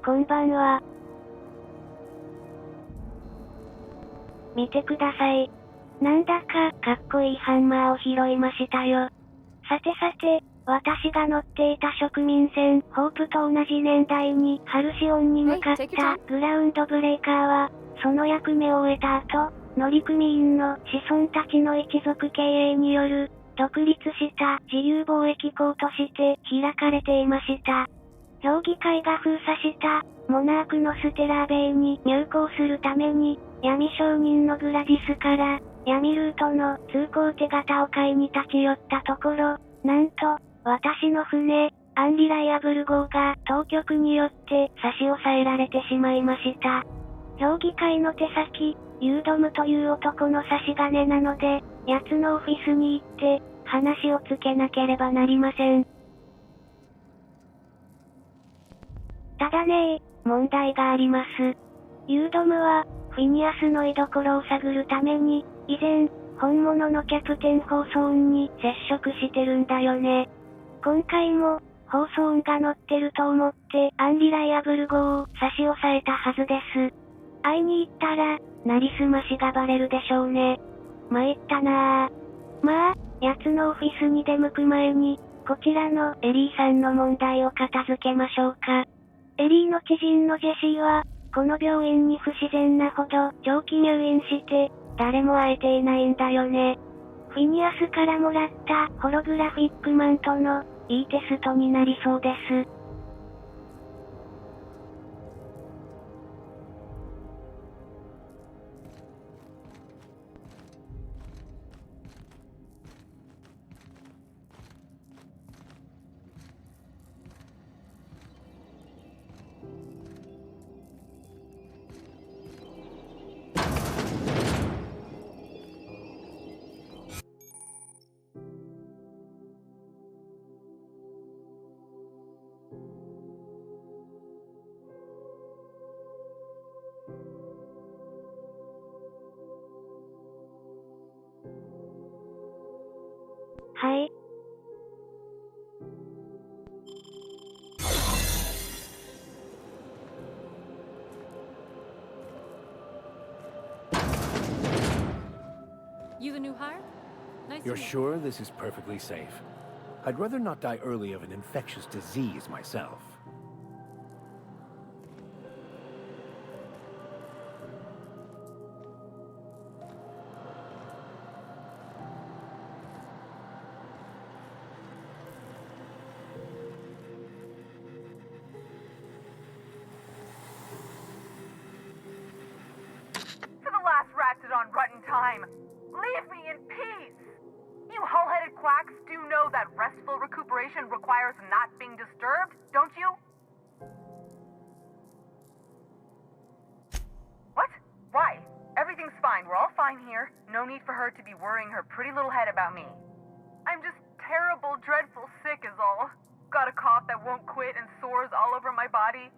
こんばんは。見てください。なんだかっこいいハンマーを拾いましたよ。さてさて、私が乗っていた植民船、ホープと同じ年代にハルシオンに向かったグラウンドブレイカーは、その役目を終えた後、乗組員の子孫たちの一族経営による、独立した自由貿易港として開かれていました。評議会が封鎖したモナークのステラーベイに入港するために、闇商人のグラディスから、闇ルートの通行手形を買いに立ち寄ったところ、なんと、私の船、アンリライアブル号が当局によって差し押さえられてしまいました。評議会の手先、ユードムという男の差し金なので、奴のオフィスに行って、話をつけなければなりません。ただね問題があります。ユードムは、フィニアスの居所を探るために、以前、本物のキャプテンホーソーンに接触してるんだよね。今回も、ホーソーンが乗ってると思って、アンリライアブル号を差し押さえたはずです。会いに行ったら、なりすましがバレるでしょうね。参ったなぁ。まあ、奴のオフィスに出向く前に、こちらのエリーさんの問題を片付けましょうか。エリーの知人のジェシーは、この病院に不自然なほど長期入院して、誰も会えていないんだよね。フィニアスからもらったホログラフィックマントのいいテストになりそうです。はい。You the new hire? Nice You're to meet you. sure this is perfectly safe? I'd rather not die early of an infectious disease myself. For the last ratchet on rotten time, leave me in peace! You hull-headed quacks do know that restful recuperation requires not being disturbed, don't you? What? Why? Everything's fine. We're all fine here. No need for her to be worrying her pretty little head about me. I'm just terrible, dreadful sick is all. Got a cough that won't quit and sores all over my body.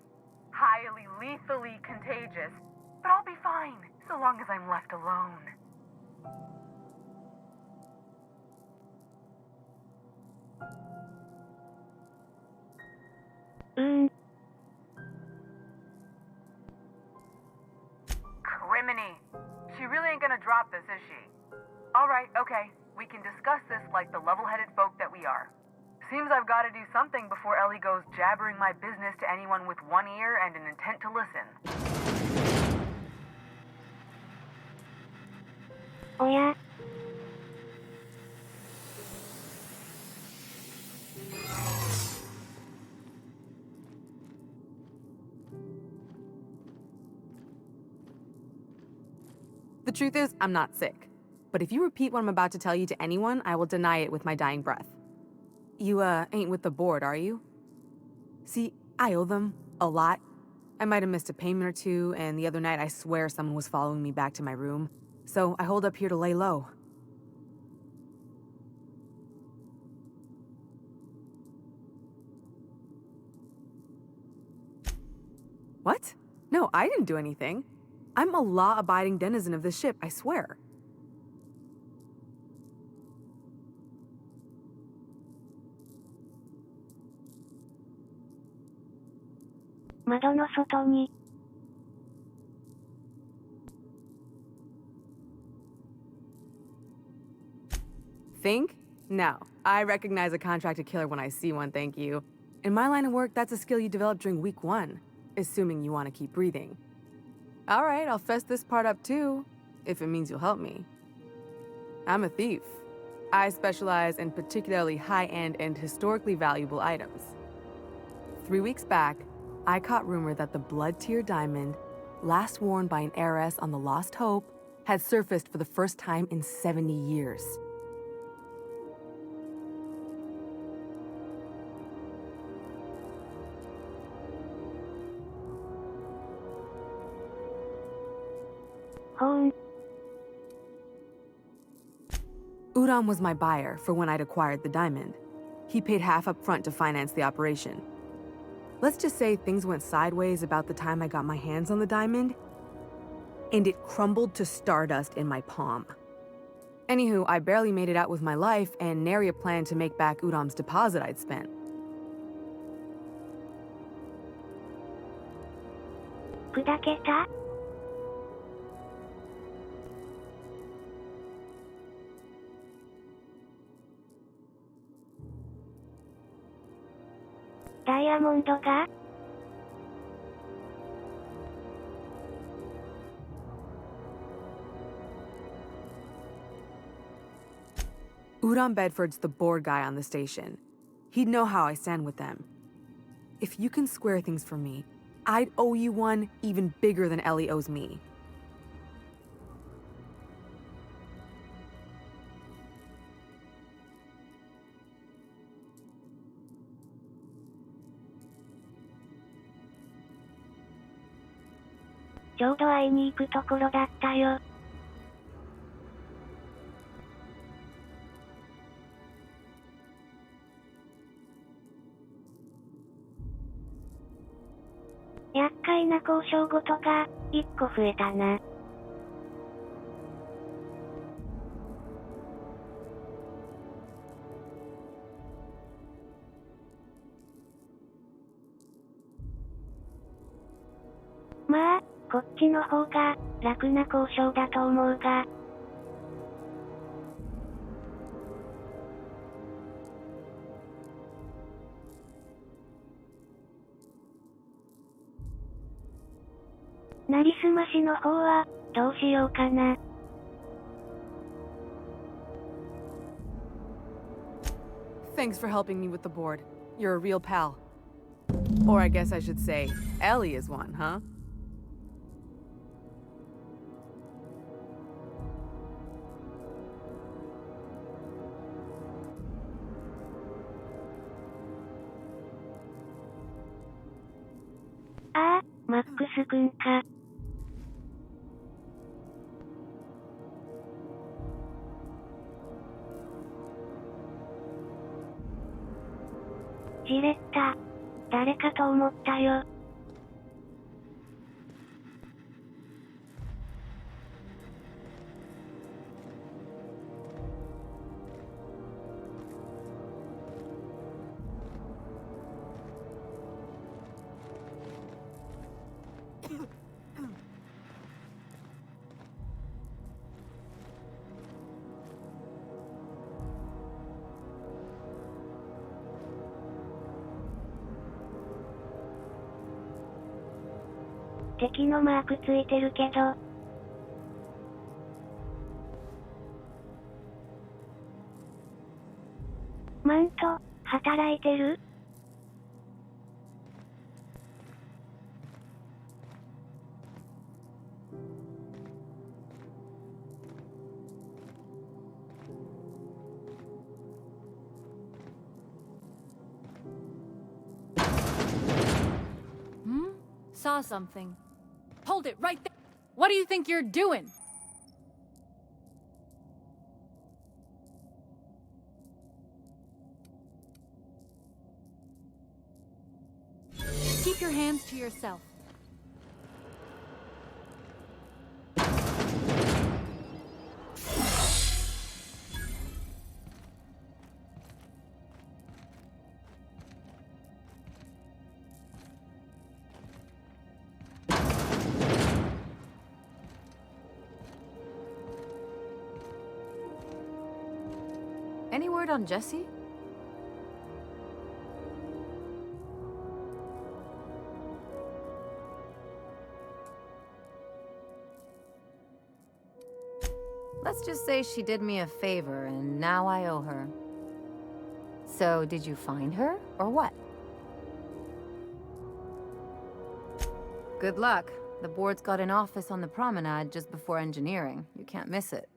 Highly, lethally contagious. But I'll be fine, so long as I'm left alone. Criminy. She really ain't gonna drop this, is she? Alright, okay. We can discuss this like the level-headed folk that we are. Seems I've gotta do something before Ellie goes jabbering my business to anyone with one ear and an intent to listen. おや。The truth is, I'm not sick. But if you repeat what I'm about to tell you to anyone, I will deny it with my dying breath. You, ain't with the board, are you? See, I owe them a lot. I might have missed a payment or two, and the other night I swear someone was following me back to my room. So I hold up here to lay low. What? No, I didn't do anything. I'm a law-abiding denizen of this ship, I swear. 窓の外に。Think? No. I recognize a contracted killer when I see one, thank you. In my line of work, that's a skill you develop during week 1, assuming you want to keep breathing. Alright, I'll fess this part up too, if it means you'll help me. I'm a thief. I specialize in particularly high-end and historically valuable items. 3 weeks back, I caught rumor that the blood-tier diamond, last worn by an heiress on the Lost Hope, had surfaced for the first time in 70 years. Udon was my buyer for when I'd acquired the diamond. He paid half up front to finance the operation. Let's just say things went sideways about the time I got my hands on the diamond, and it crumbled to stardust in my palm. Anywho, I barely made it out with my life, and nary a plan to make back Udom's deposit I'd spent. 砕けた？ダイヤモンドが？Udon Bedford's the board guy on the station. He'd know how I stand with them. If you can square things for me, I'd owe you one even bigger than Ellie owes me. "ちょうど会いに行くところだったよ。厄介な交渉事が1個増えたな。まあ、こっちの方が楽な交渉だと思うが。なりすましの方はどうしようかな。Thanks for helping me with the board. You're a real pal. Or I guess I should say, Ellie is one, huh? Ah, マックス君か。じれった。誰かと思ったよ。敵のマークついてるけど。マント、働いてる？Saw something. Hold it right there. What do you think you're doing? Keep your hands to yourself. Any word on Jesse? Let's just say she did me a favor, and now I owe her. So, did you find her, or what? Good luck. The board's got an office on the promenade just before engineering. You can't miss it.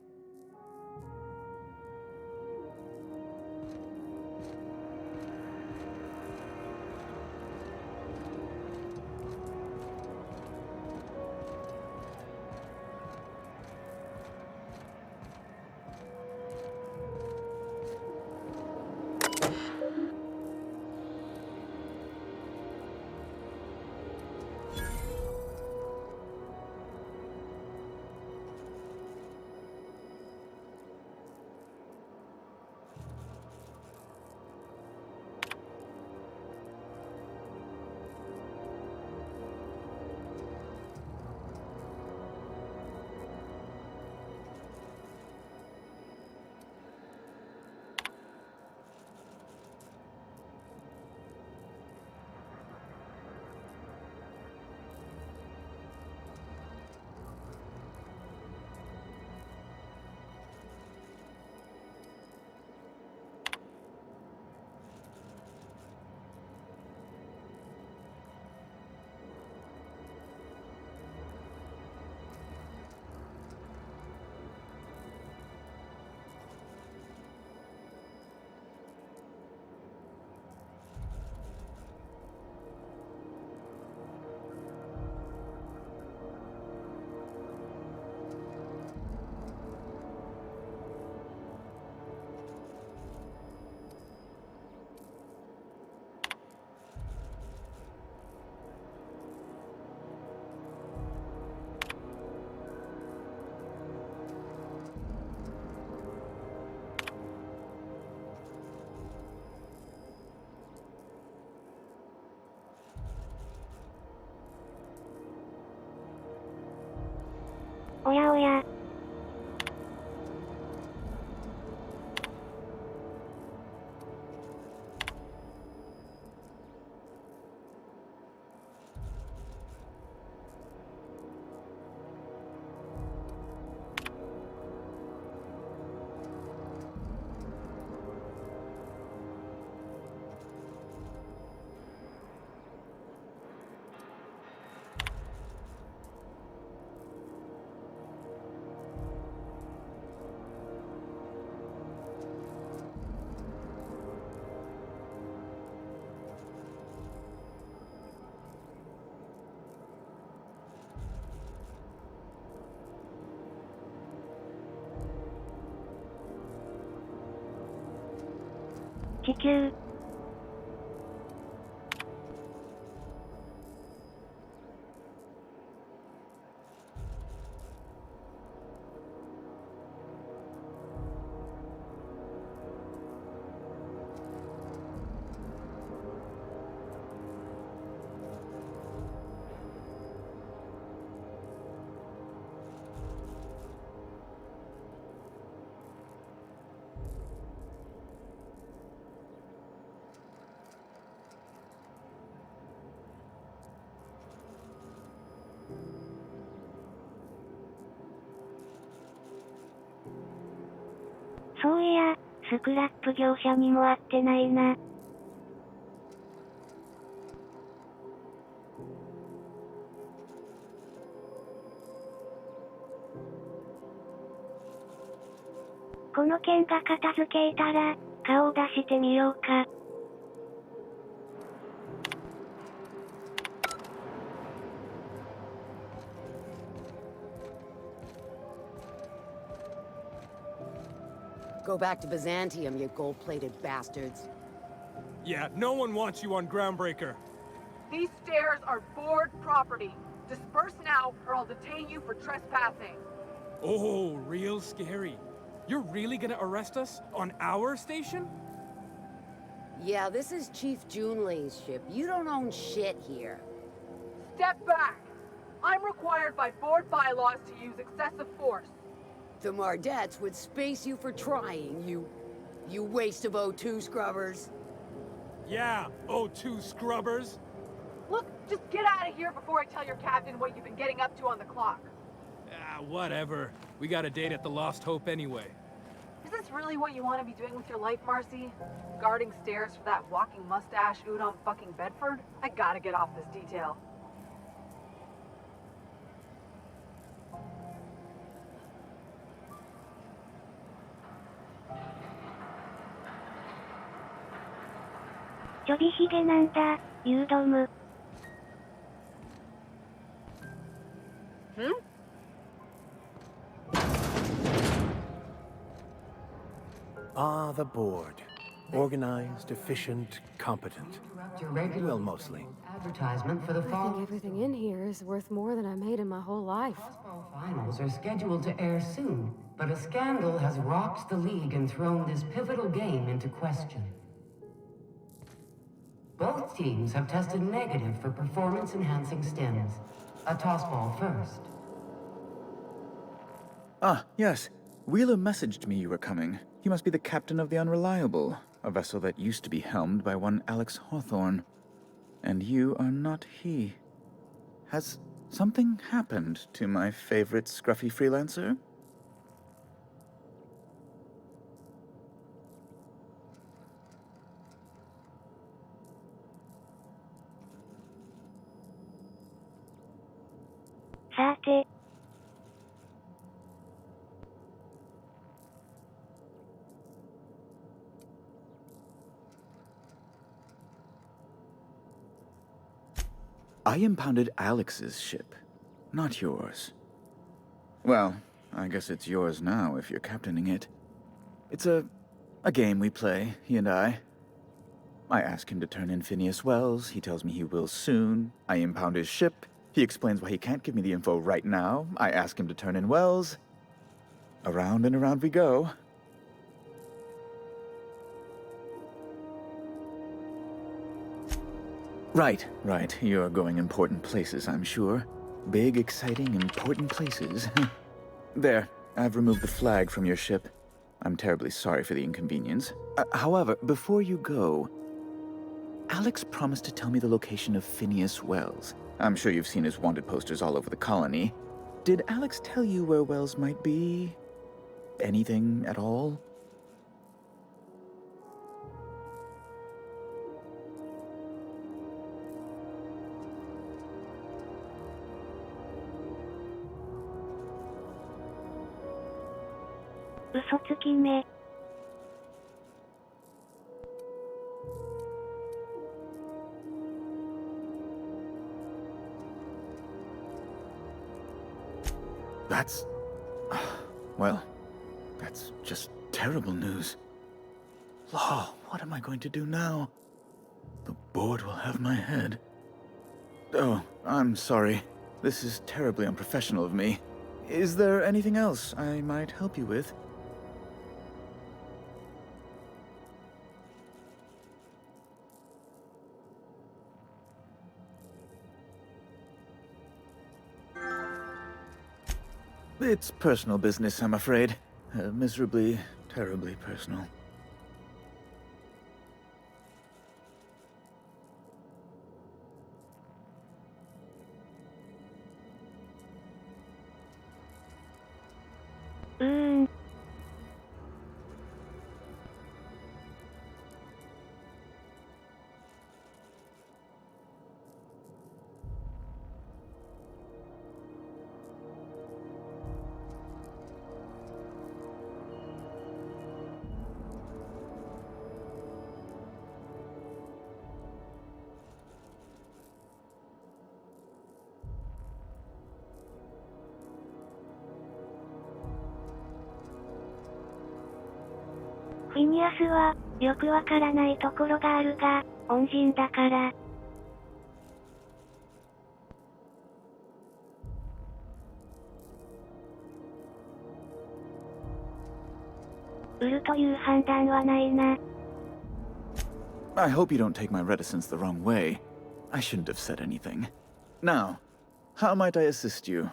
おやおや。地球。そういや、スクラップ業者にも会ってないな。この件が片付けたら、顔を出してみようか。Go back to Byzantium, you gold-plated bastards. Yeah, no one wants you on Groundbreaker. These stairs are board property. Disperse now, or I'll detain you for trespassing. Oh, real scary. You're really gonna arrest us on our station? Yeah, this is Chief Junlei's ship. You don't own shit here. Step back! I'm required by board bylaws to use excessive force. The Mardettes would space you for trying, you... You waste of O2 scrubbers. Yeah, O2 scrubbers. Look, just get out of here before I tell your captain what you've been getting up to on the clock. Ah, whatever. We got a date at the Lost Hope anyway. Is this really what you want to be doing with your life, Marcy? Guarding stairs for that walking mustache Udon fucking Bedford? I gotta get off this detail.ちょびひげなんだ、ユードム。Ah, the board. Organized, efficient, competent. Your regular Well, mostly. advertisement for the I think fall everything in here is worth more than I made in my whole life. Fall finals are scheduled to air soon, but a scandal has rocked the league and thrown this pivotal game into question. Both teams have tested negative for performance-enhancing stims. A tossball first. Ah, yes. Wheeler messaged me you were coming. He must be the captain of the Unreliable, a vessel that used to be helmed by one Alex Hawthorne. And you are not he. Has something happened to my favorite scruffy freelancer?さて。I impounded Alex's ship, not yours. Well, I guess it's yours now if you're captaining it. It's a game we play, he and I. I ask him to turn in Phineas Wells, he tells me he will soon. I impound his ship, he explains why he can't give me the info right now. I ask him to turn in Wells. Around and around we go. Right. You're going important places, I'm sure. Big, exciting, important places. There, I've removed the flag from your ship. I'm terribly sorry for the inconvenience. However, before you go, Alex promised to tell me the location of Phineas Wells. I'm sure you've seen his wanted posters all over the colony. Did Alex tell you where Wells might be? Anything at all? 嘘つきめ。That's... well, that's just terrible news. Law, what am I going to do now? The board will have my head. Oh, I'm sorry. This is terribly unprofessional of me. Is there anything else I might help you with? It's personal business, I'm afraid. Miserably, terribly personal. Mm.フィニアスは、よくわからないところがあるが、恩人だから。売るという判断はないな。I hope you don't take my reticence the wrong way. I shouldn't have said anything. Now, how might I assist you?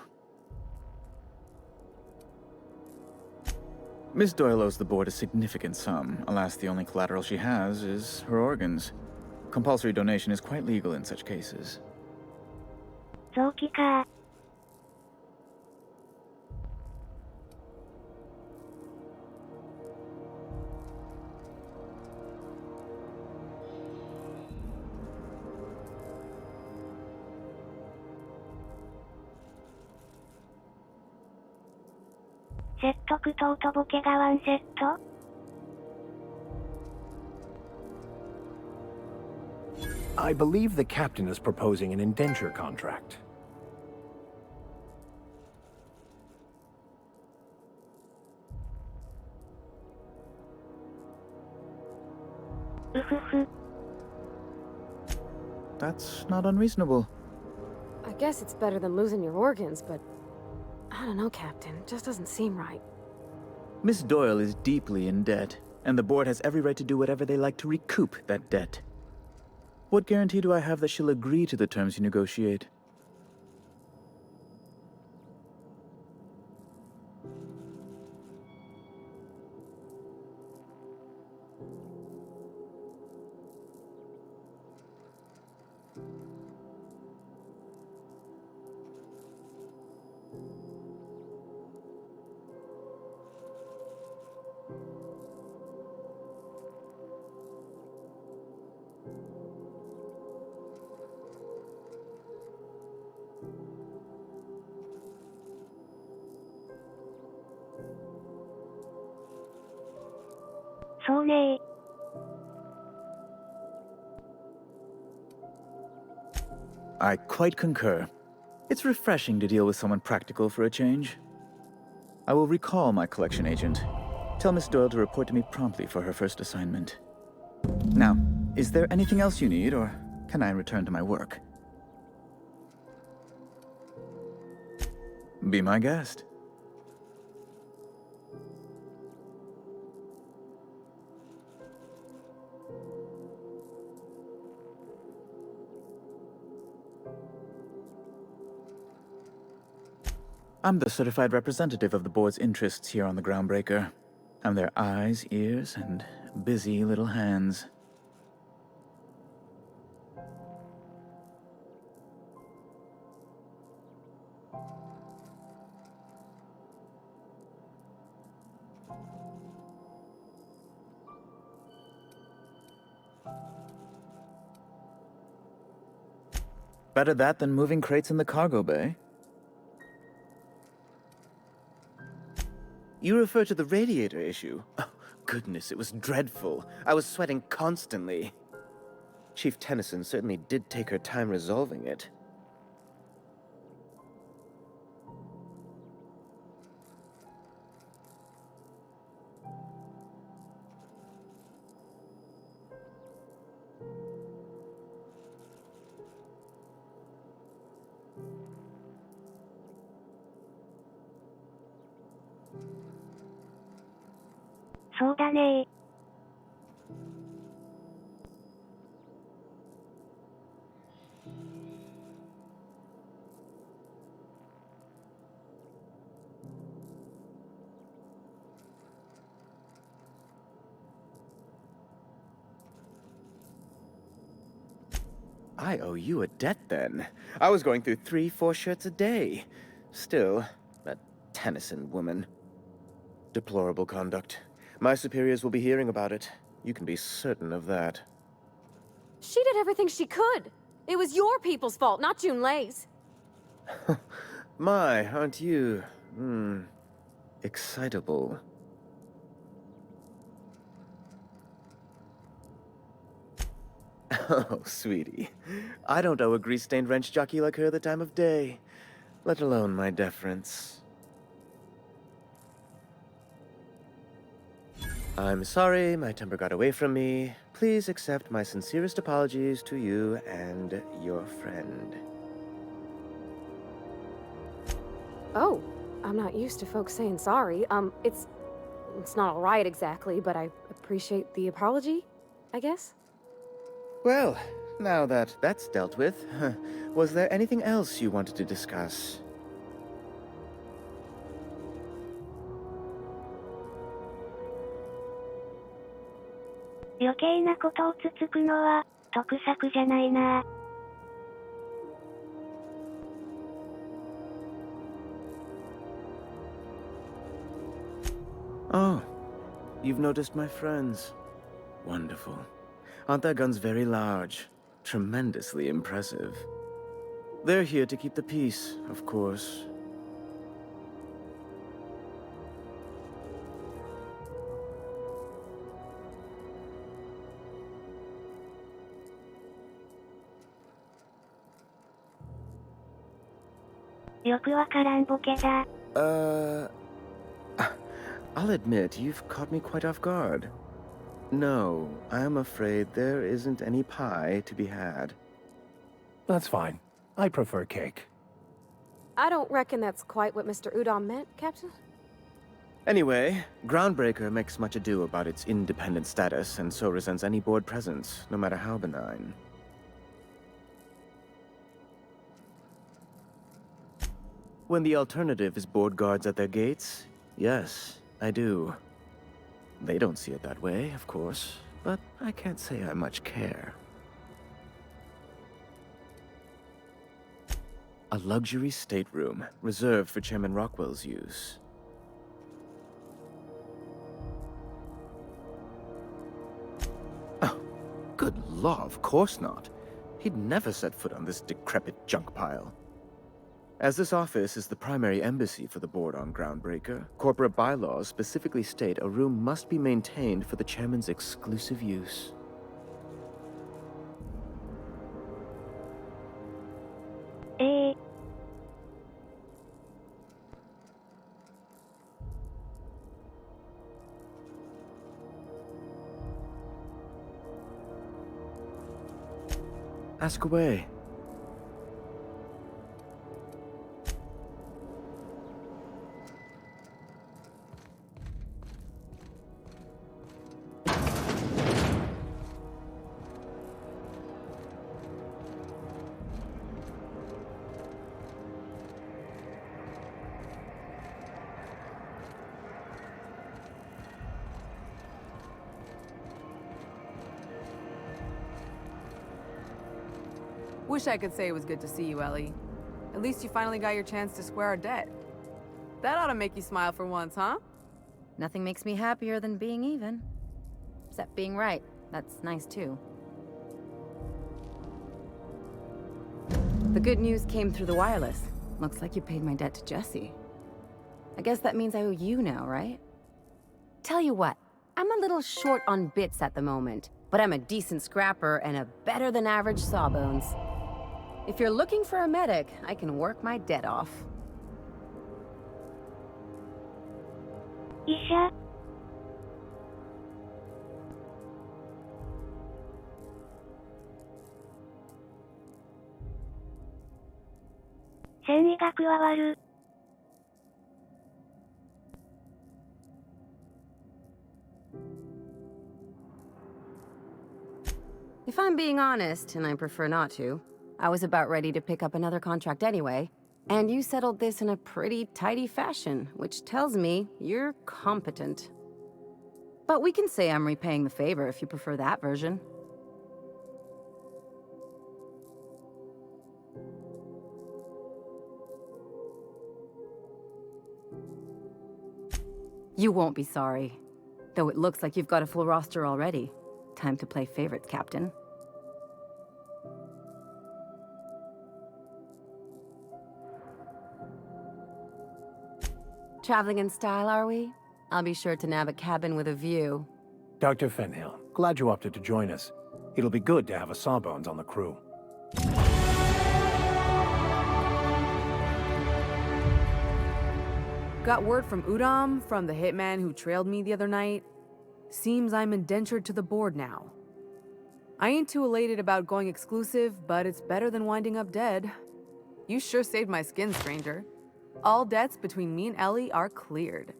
Miss Doyle owes the board a significant sum. Alas, the only collateral she has is her organs. Compulsory donation is quite legal in such cases. 臓器か。説得刀とボケがワンセット I believe the captain is proposing an indenture contract. うふふ。 That's not unreasonable. I guess it's better than losing your organs, but I don't know, Captain. It just doesn't seem right. Miss Doyle is deeply in debt, and the board has every right to do whatever they like to recoup that debt. What guarantee do I have that she'll agree to the terms you negotiate?そうね。 I quite concur. It's refreshing to deal with someone practical for a change. I will recall my collection agent. Tell Miss Doyle to report to me promptly for her first assignment. Now, is there anything else you need, or can I return to my work? Be my guest. I'm the certified representative of the board's interests here on the Groundbreaker. I'm their eyes, ears, and busy little hands. Better that than moving crates in the cargo bay. You refer to the radiator issue? Oh, goodness, it was dreadful. I was sweating constantly. Chief Tennyson certainly did take her time resolving it.そうだね。 I owe you a debt, then. I was going through 3-4 shirts a day. Still, that Tennyson woman. Deplorable conduct. My superiors will be hearing about it. You can be certain of that. She did everything she could. It was your people's fault, not Junlei's. My, aren't you, excitable. Oh, sweetie. I don't owe a grease-stained wrench jockey like her the time of day, let alone my deference. I'm sorry, my temper got away from me. Please accept my sincerest apologies to you and your friend. Oh, I'm not used to folks saying sorry. It's not all right exactly, but I appreciate the apology, I guess. Well, now that that's dealt with, was there anything else you wanted to discuss? 余計なことをつつくのは、得策じゃないな。Oh, you've noticed my friends. Wonderful. Aren't their guns very large? Tremendously impressive. They're here to keep the peace, of course. I'll admit, you've caught me quite off guard. No, I'm afraid there isn't any pie to be had. That's fine. I prefer cake. I don't reckon that's quite what Mr. Udom meant, Captain. Anyway, Groundbreaker makes much ado about its independent status, and so resents any board presence, no matter how benign. When the alternative is board guards at their gates, yes, I do. They don't see it that way, of course, but I can't say I much care. A luxury stateroom, reserved for Chairman Rockwell's use. Oh, good law, of course not. He'd never set foot on this decrepit junk pile. As this office is the primary embassy for the board on Groundbreaker, corporate bylaws specifically state a room must be maintained for the chairman's exclusive use. Ask away. Wish I could say it was good to see you, Ellie. At least you finally got your chance to square our debt. That ought to make you smile for once, huh? Nothing makes me happier than being even. Except being right. That's nice too. The good news came through the wireless. Looks like you paid my debt to Jesse. I guess that means I owe you now, right? Tell you what, I'm a little short on bits at the moment, but I'm a decent scrapper and a better-than-average sawbones. If you're looking for a medic, I can work my debt off. Isha?繊維が加わる。If I'm being honest, and I prefer not to, I was about ready to pick up another contract anyway, and you settled this in a pretty tidy fashion, which tells me you're competent. But we can say I'm repaying the favor if you prefer that version. You won't be sorry. Though it looks like you've got a full roster already. Time to play favorites, Captain. Traveling in style, are we? I'll be sure to nab a cabin with a view. Dr. Fenhill, glad you opted to join us. It'll be good to have a Sawbones on the crew. Got word from Udom, from the hitman who trailed me the other night. Seems I'm indentured to the board now. I ain't too elated about going exclusive, but it's better than winding up dead. You sure saved my skin, stranger. All debts between me and Ellie are cleared.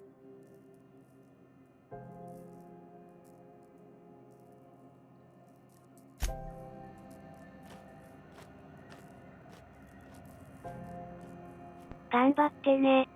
Ganbatte ne.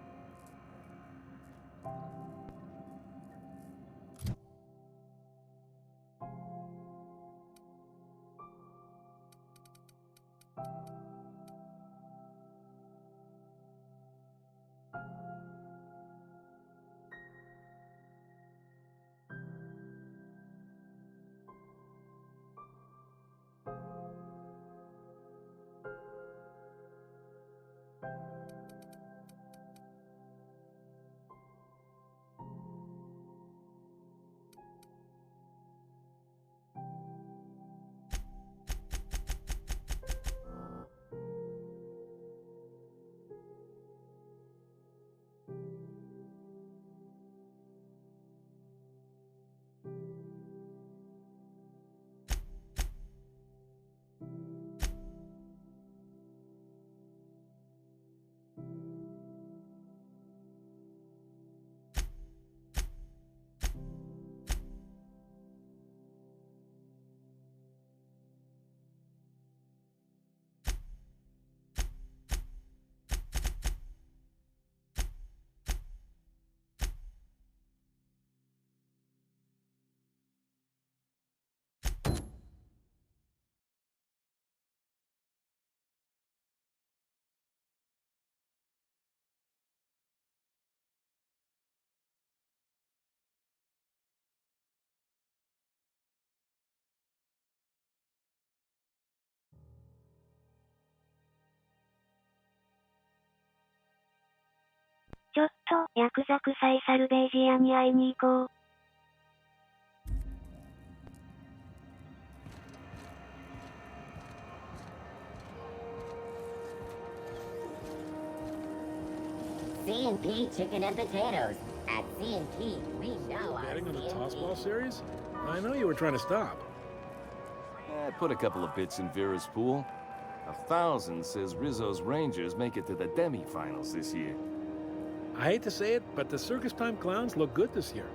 ちょっと、ヤクザ臭いサルベージ屋に会いに行こう。C&P chicken and potatoes. At C&P, we know our Betting on the C&P. tossball series? I know you were trying to stop. I put a couple of bits in Vera's pool. 1,000 says Rizzo's Rangers make it to the demi-finals this year. I hate to say it, but the Circus Time Clowns look good this year.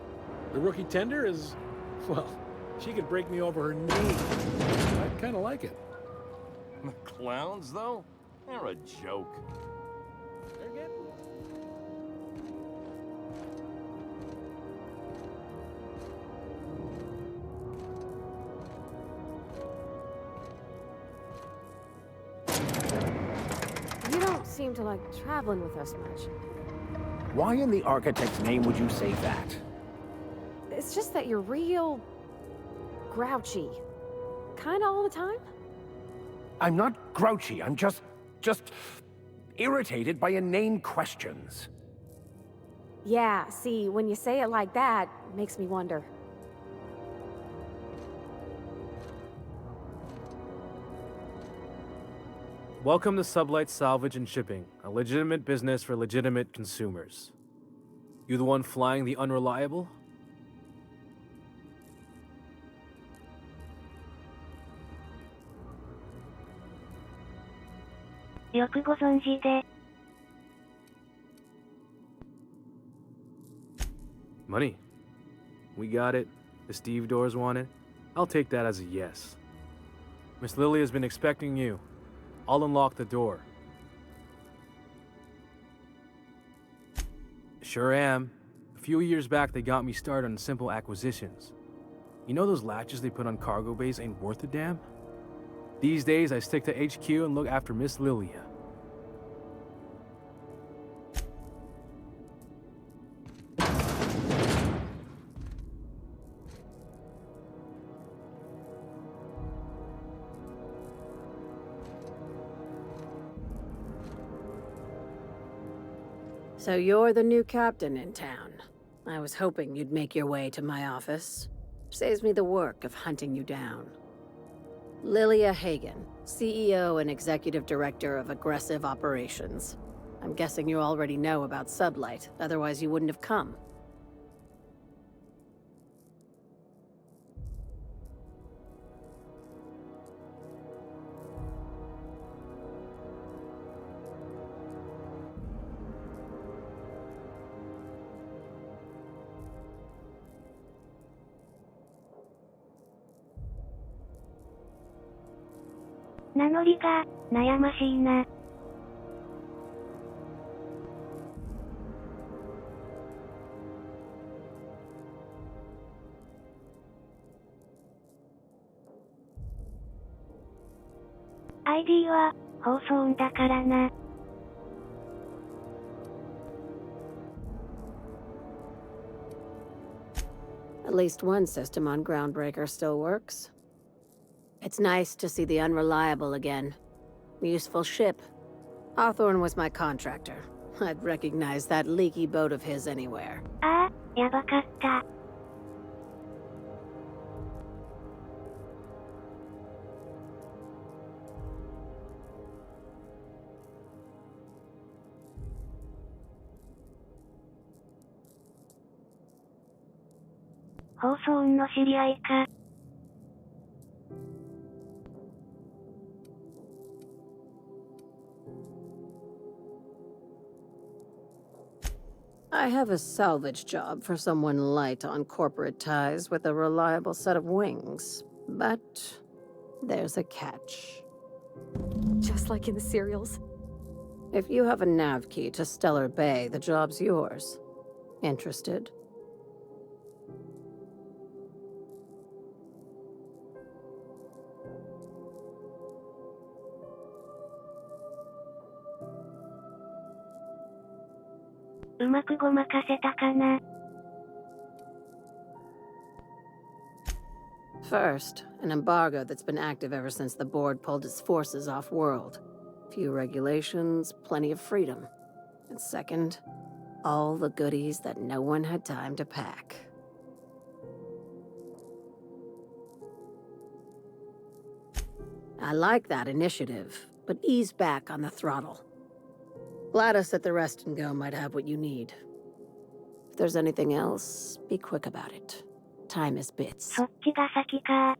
The rookie tender is, well, she could break me over her knee. I kind of like it. The Clowns, though? They're a joke. You don't seem to like traveling with us much. Why in the architect's name would you say that? It's just that you're real grouchy. Kinda all the time? I'm not grouchy, I'm just irritated by inane questions. Yeah, see, when you say it like that, it makes me wonder. Welcome to Sublight Salvage and Shipping, a legitimate business for legitimate consumers. You the one flying the unreliable? Money. We got it. The Steve Doors want it. I'll take that as a yes. Miss Lily has been expecting you. I'll unlock the door. Sure am. A few years back, they got me started on simple acquisitions. You know those latches they put on cargo bays ain't worth a damn? These days, I stick to HQ and look after Miss Lilia. So you're the new captain in town. I was hoping you'd make your way to my office. Saves me the work of hunting you down. Lilia Hagen, CEO and Executive Director of Aggressive Operations. I'm guessing you already know about Sublight, otherwise you wouldn't have come. ID は放送音だからな。At least one system on Groundbreaker still works. It's nice to see the Unreliable again. Useful ship. Hawthorne was my contractor. I'd recognize that leaky boat of his anywhere. ああ、やばかった。放送音の知り合いか。I have a salvage job for someone light on corporate ties with a reliable set of wings. But there's a catch. Just like in the serials. If you have a nav key to Stellar Bay, the job's yours. Interested? First, an embargo that's been active ever since the board pulled its forces off-world. Few regulations, plenty of freedom. And second, All the goodies that no one had time to pack. I like that initiative, but ease back on the throttle. Gladys at the Rest and Go might have what you need. If there's anything else, be quick about it. Time is bits. そっちが先か。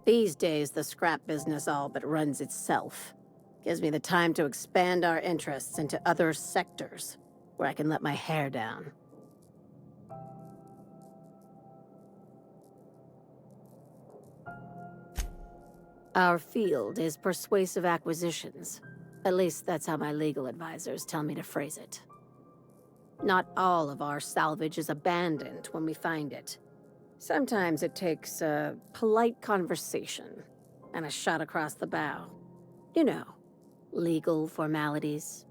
These days, the scrap business all but runs itself. Gives me the time to expand our interests into other sectors, where I can let my hair down. Our field is persuasive acquisitions. At least that's how my legal advisors tell me to phrase it. Not all of our salvage is abandoned when we find it. Sometimes it takes a polite conversation and a shot across the bow. You know, legal formalities.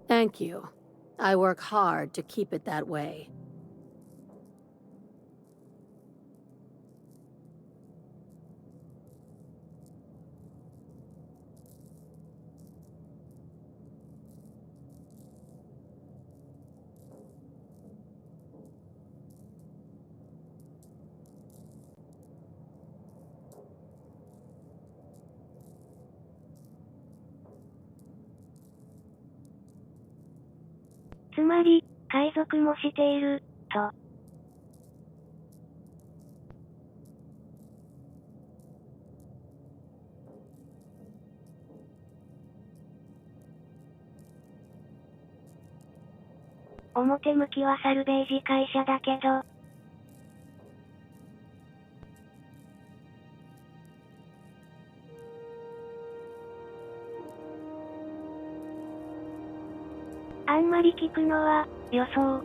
Thank you. I work hard to keep it that way. "つまり、海賊もしている、と。表向きはサルベージ会社だけど。あんまり聞くのは、予想。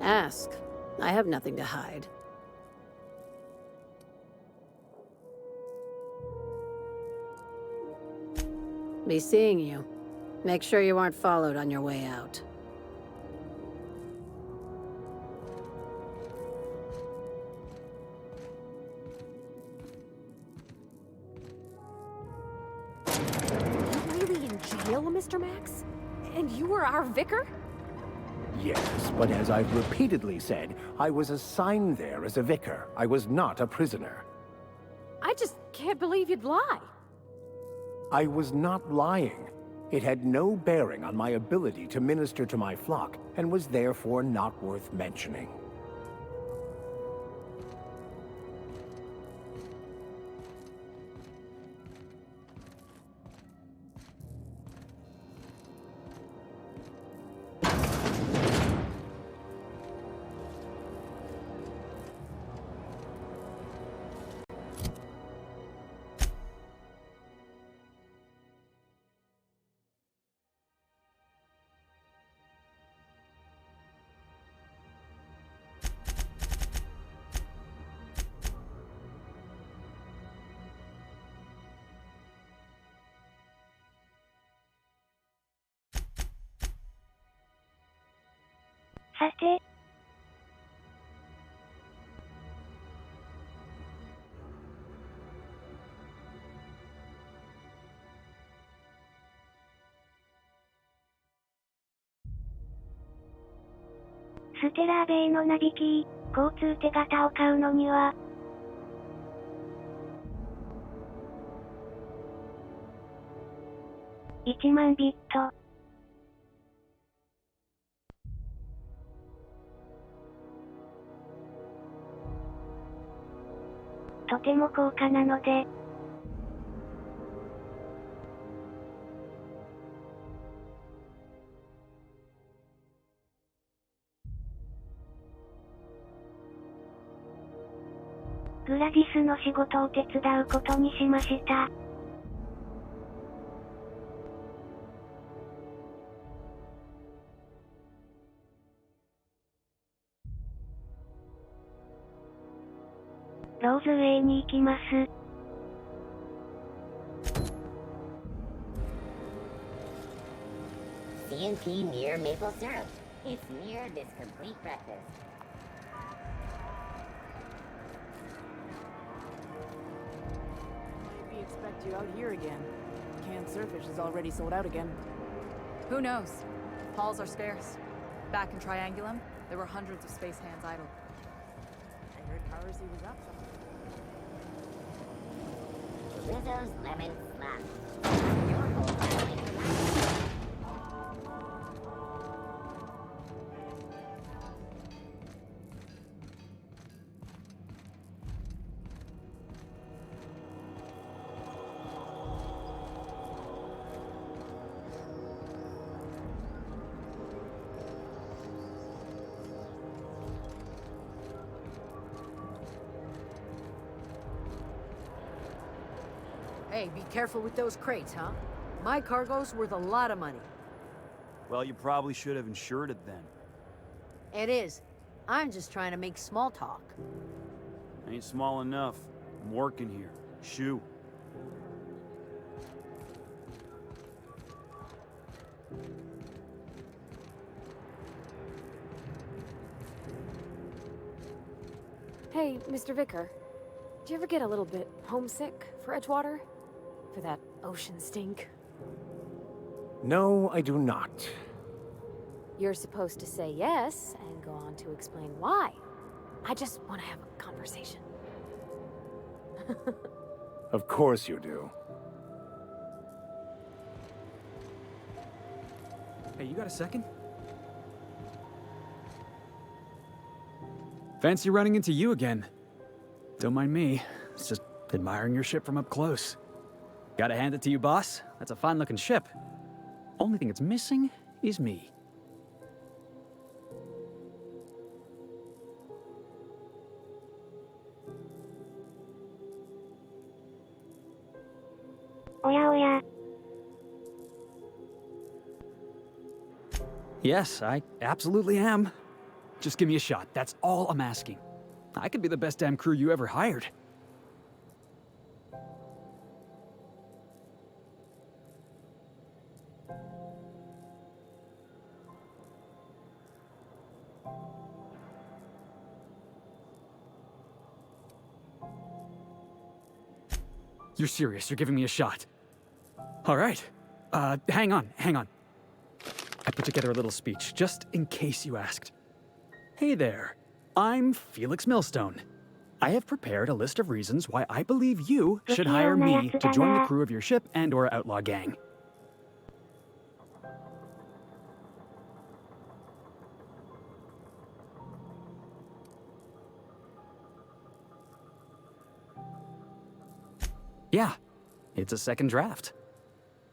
Ask. I have nothing to hide. Be seeing you. Make sure you aren't followed on your way out. You really in jail, Mr. Max? And you were our vicar? Yes, but as I've repeatedly said, I was assigned there as a vicar. I was not a prisoner. I just can't believe you'd lie. I was not lying. It had no bearing on my ability to minister to my flock, and was therefore not worth mentioning.さて。ステラーベイのナビキー、交通手形を買うのには、1万ビット。とても高価なので。グラディスの仕事を手伝うことにしました。ず上に行きます。CNT near maple syrup. It's near this complete breakfast. Maybe expect you out here again. Canned surfish is already sold out again. Who knows? Halls are scarce. Back in Triangulum, there were hundreds of space hands idle. I heard Piracy was up something. Rizzo's lemon slap. Your whole family. Hey, be careful with those crates, huh? My cargo's worth a lot of money. Well, you probably should have insured it then. It is. I'm just trying to make small talk. Ain't small enough. I'm working here. Shoo. Hey, Mr. Vicar. Do you ever get a little bit homesick for Edgewater? For that ocean stink? No, I do not. You're supposed to say yes and go on to explain why. I just want to have a conversation. Of course you do. Hey, you got a second? Fancy running into you again. Don't mind me. It's just admiring your ship from up close. Gotta hand it to you, boss. That's a fine-looking ship. Only thing it's missing is me. Oya oya. Yes, I absolutely am. Just give me a shot. That's all I'm asking. I could be the best damn crew you ever hired. You're serious? You're giving me a shot? All right. Hang on. I put together a little speech, just in case you asked. Hey there. I'm Felix Millstone. I have prepared a list of reasons why I believe you should hire me to join the crew of your ship and/or outlaw gang. Yeah, it's a second draft.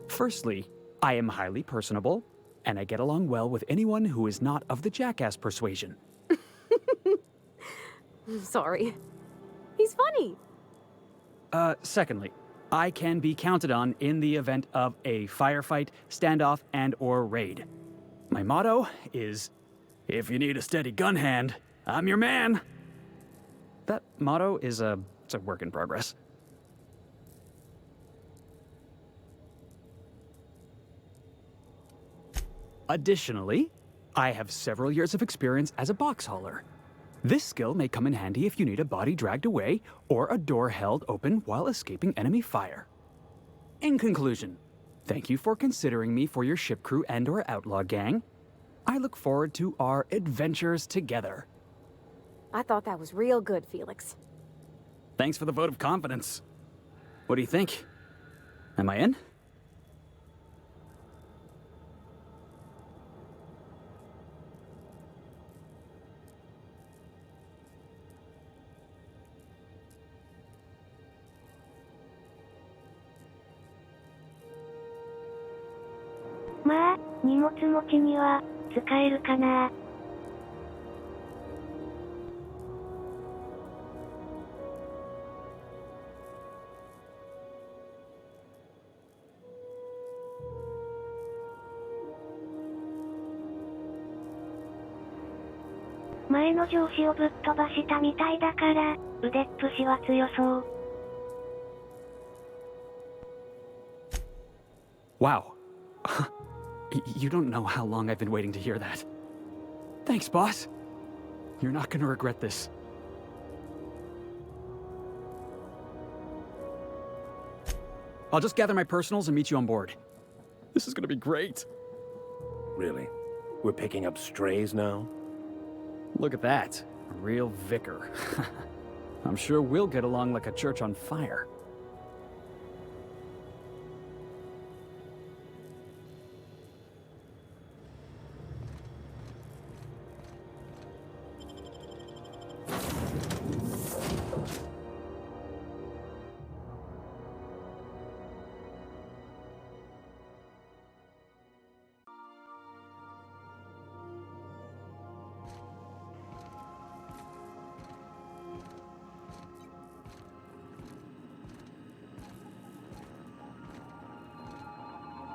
Firstly, I am highly personable, and I get along well with anyone who is not of the jackass persuasion. Sorry. He's funny. Secondly, I can be counted on in the event of a firefight, standoff, and/or raid. My motto is, if you need a steady gun hand, I'm your man. That motto is it's a work in progress. Additionally, I have several years of experience as a box hauler. This skill may come in handy if you need a body dragged away or a door held open while escaping enemy fire. In conclusion, thank you for considering me for your ship crew and/or outlaw gang. I look forward to our adventures together. I thought that was real good, Felix. Thanks for the vote of confidence. What do you think? Am I in?まあ、荷物持ちには、使えるかな。前の上司をぶっ飛ばしたみたいだから、腕っぷしは強そう。Wow. You don't know how long I've been waiting to hear that. Thanks, boss. You're not gonna regret this. I'll just gather my personals and meet you on board. This is gonna be great. Really? We're picking up strays now? Look at that. A real vicar. I'm sure we'll get along like a church on fire.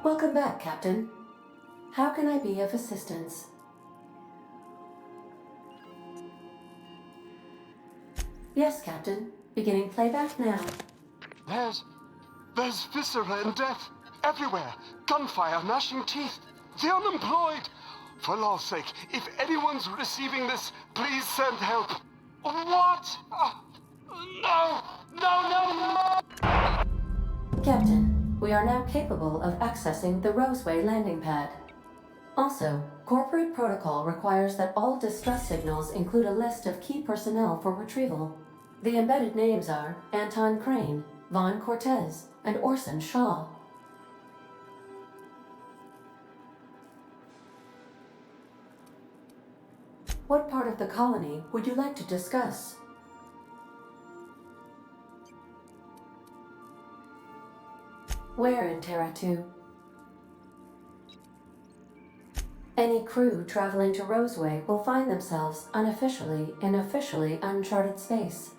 Welcome back, Captain. How can I be of assistance? Yes, Captain. Beginning playback now. There's viscera and death everywhere. Gunfire, gnashing teeth. The unemployed. For law's sake, if anyone's receiving this, please send help. What? No! No, no, no! Captain, we are now capable of accessing the Roseway landing pad. Also, corporate protocol requires that all distress signals include a list of key personnel for retrieval. The embedded names are Anton Crane, Vaughn Cortez, and Orson Shaw. What part of the colony would you like to discuss? Where in Terra 2? Any crew traveling to Roseway will find themselves unofficially in officially uncharted space.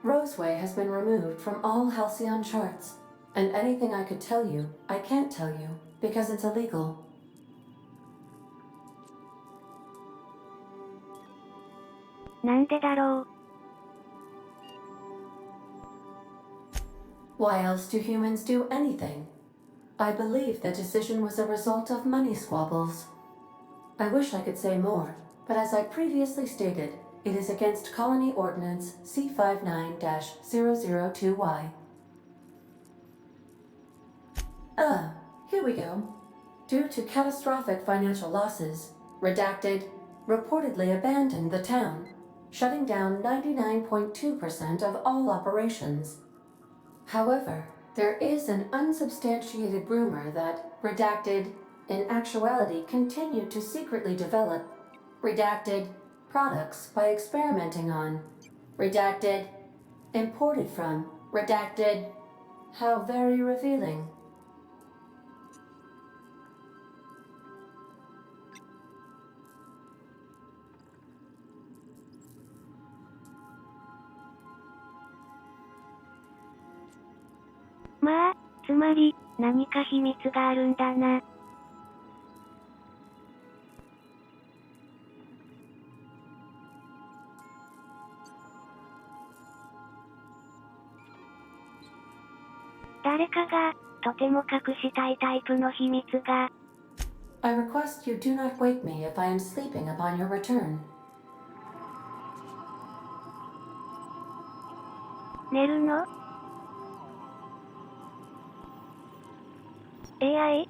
Roseway has been removed from all Halcyon charts, and anything I could tell you, I can't tell you, because it's illegal. Nande daro? Why else do humans do anything? I believe the decision was a result of money squabbles. I wish I could say more, but as I previously stated, it is against Colony Ordinance C59-002Y. Here we go. Due to catastrophic financial losses, Redacted reportedly abandoned the town, shutting down 99.2% of all operations. However, there is an unsubstantiated rumor that Redacted, in actuality, continued to secretly develop Redacted products by experimenting on Redacted, imported from Redacted. How very revealing.まあ、つまり、何か秘密があるんだな。誰かが、とても隠したいタイプの秘密が。I request you do not wake me if I am sleeping upon your return. 寝るの？ AI？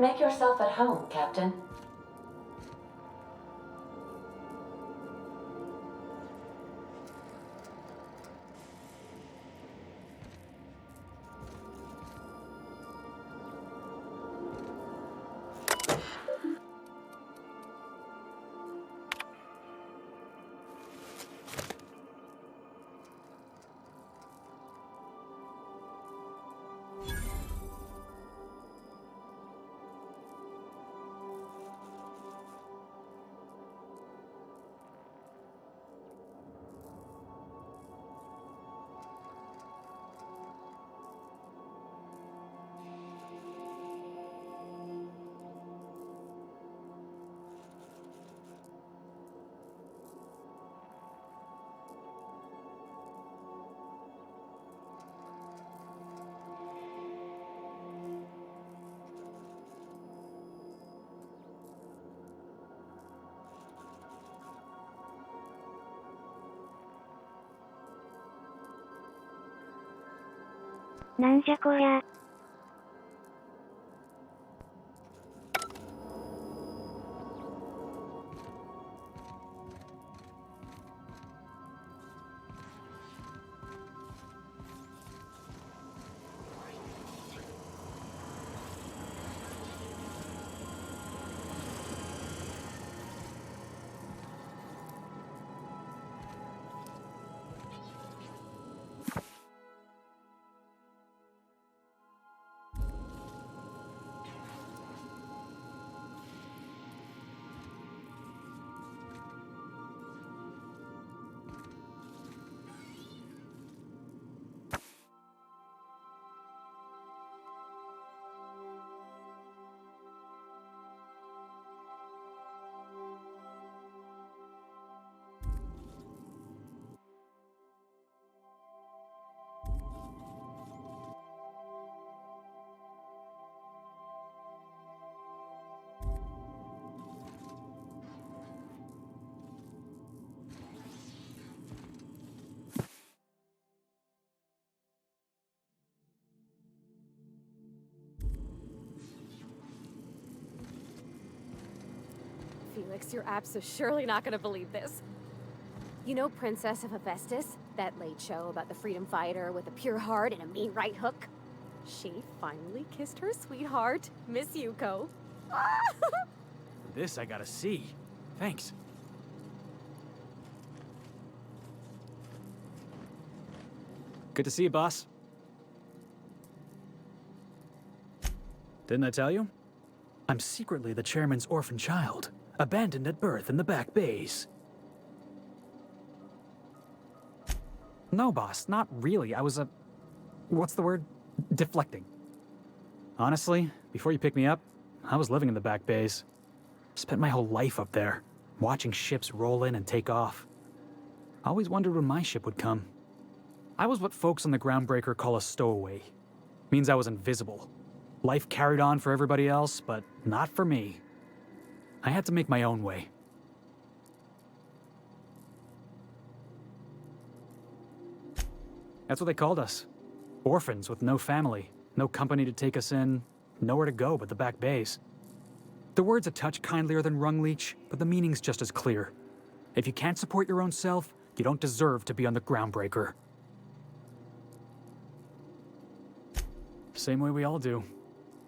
Make yourself at home, Captain.なんじゃこりゃ。Felix, you're absolutely surely not gonna believe this. You know Princess of Hephaestus? That late show about the freedom fighter with a pure heart and a mean right hook? She finally kissed her sweetheart, Miss Yuko. This I gotta see. Thanks. Good to see you, boss. Didn't I tell you? I'm secretly the chairman's orphan child, abandoned at birth in the back bays. No, boss, not really. I was what's the word? Deflecting. Honestly, before you picked me up, I was living in the back bays. Spent my whole life up there, watching ships roll in and take off. I always wondered when my ship would come. I was what folks on the Groundbreaker call a stowaway. Means I was invisible. Life carried on for everybody else, but not for me. I had to make my own way. That's what they called us. Orphans with no family, no company to take us in, nowhere to go but the back bays. The word's a touch kindlier than Rungleech, but the meaning's just as clear. If you can't support your own self, you don't deserve to be on the Groundbreaker. Same way we all do.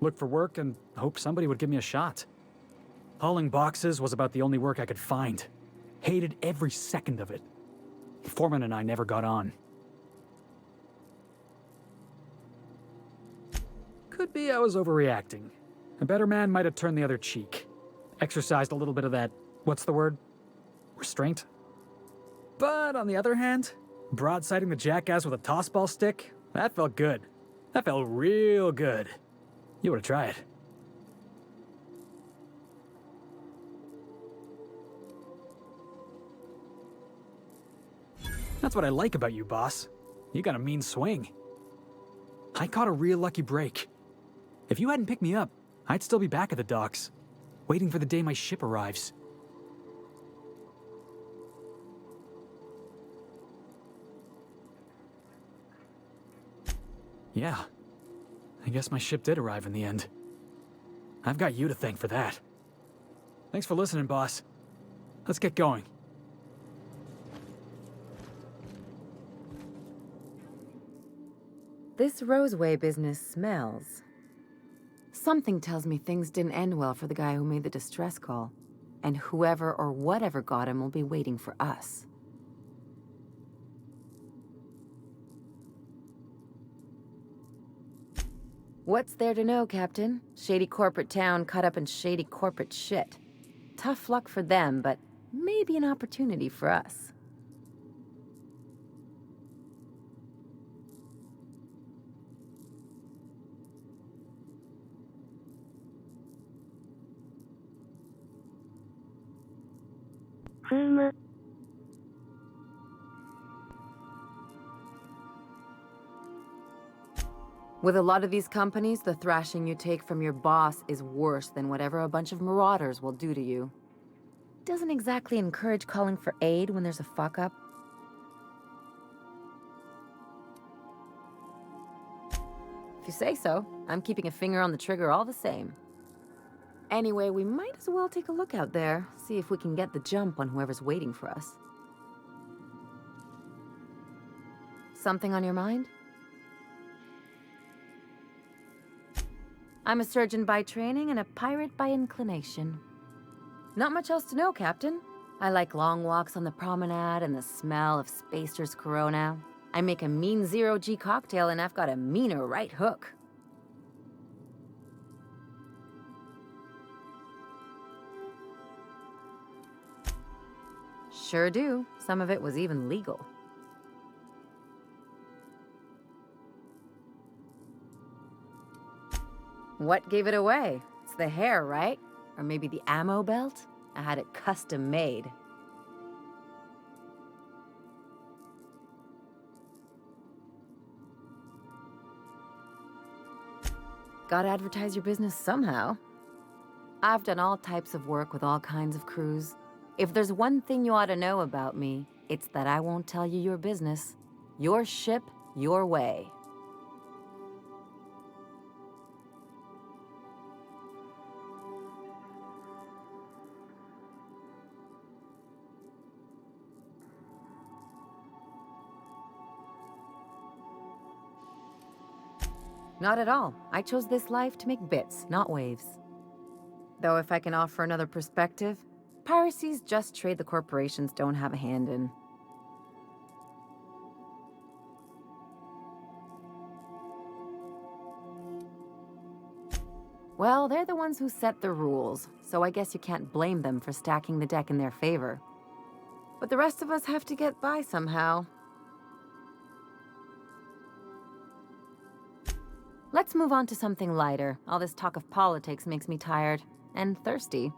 Look for work and hope somebody would give me a shot. Hauling boxes was about the only work I could find. Hated every second of it. Foreman and I never got on. Could be I was overreacting. A better man might have turned the other cheek. Exercised a little bit of that, what's the word? Restraint? But on the other hand, broadsiding the jackass with a tossball stick, that felt good. That felt real good. You ought to try it. That's what I like about you, boss. You got a mean swing. I caught a real lucky break. If you hadn't picked me up, I'd still be back at the docks, waiting for the day my ship arrives. Yeah, I guess my ship did arrive in the end. I've got you to thank for that. Thanks for listening, boss. Let's get going. This Roseway business smells. Something tells me things didn't end well for the guy who made the distress call. And whoever or whatever got him will be waiting for us. What's there to know, Captain? Shady corporate town caught up in shady corporate shit. Tough luck for them, but maybe an opportunity for us. With a lot of these companies, the thrashing you take from your boss is worse than whatever a bunch of marauders will do to you. Doesn't exactly encourage calling for aid when there's a fuck-up. If you say so, I'm keeping a finger on the trigger all the same. Anyway, we might as well take a look out there, see if we can get the jump on whoever's waiting for us. Something on your mind? I'm a surgeon by training and a pirate by inclination. Not much else to know, Captain. I like long walks on the promenade and the smell of Spacer's Corona. I make a mean zero-G cocktail and I've got a meaner right hook. Sure do. Some of it was even legal. What gave it away? It's the hair, right? Or maybe the ammo belt? I had it custom made. Gotta advertise your business somehow. I've done all types of work with all kinds of crews. If there's one thing you ought to know about me, it's that I won't tell you your business. Your ship, your way. Not at all. I chose this life to make bits, not waves. Though if I can offer another perspective, piracy's just trade the corporations don't have a hand in. Well, they're the ones who set the rules, so I guess you can't blame them for stacking the deck in their favor. But the rest of us have to get by somehow. Let's move on to something lighter. All this talk of politics makes me tired and thirsty.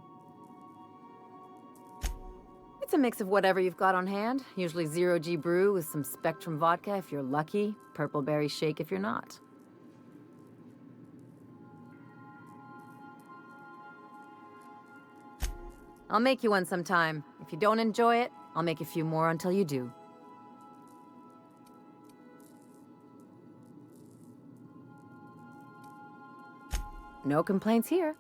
It's a mix of whatever you've got on hand. Usually zero-G brew with some Spectrum vodka if you're lucky, purple berry shake if you're not. I'll make you one sometime. If you don't enjoy it, I'll make a few more until you do. No complaints here.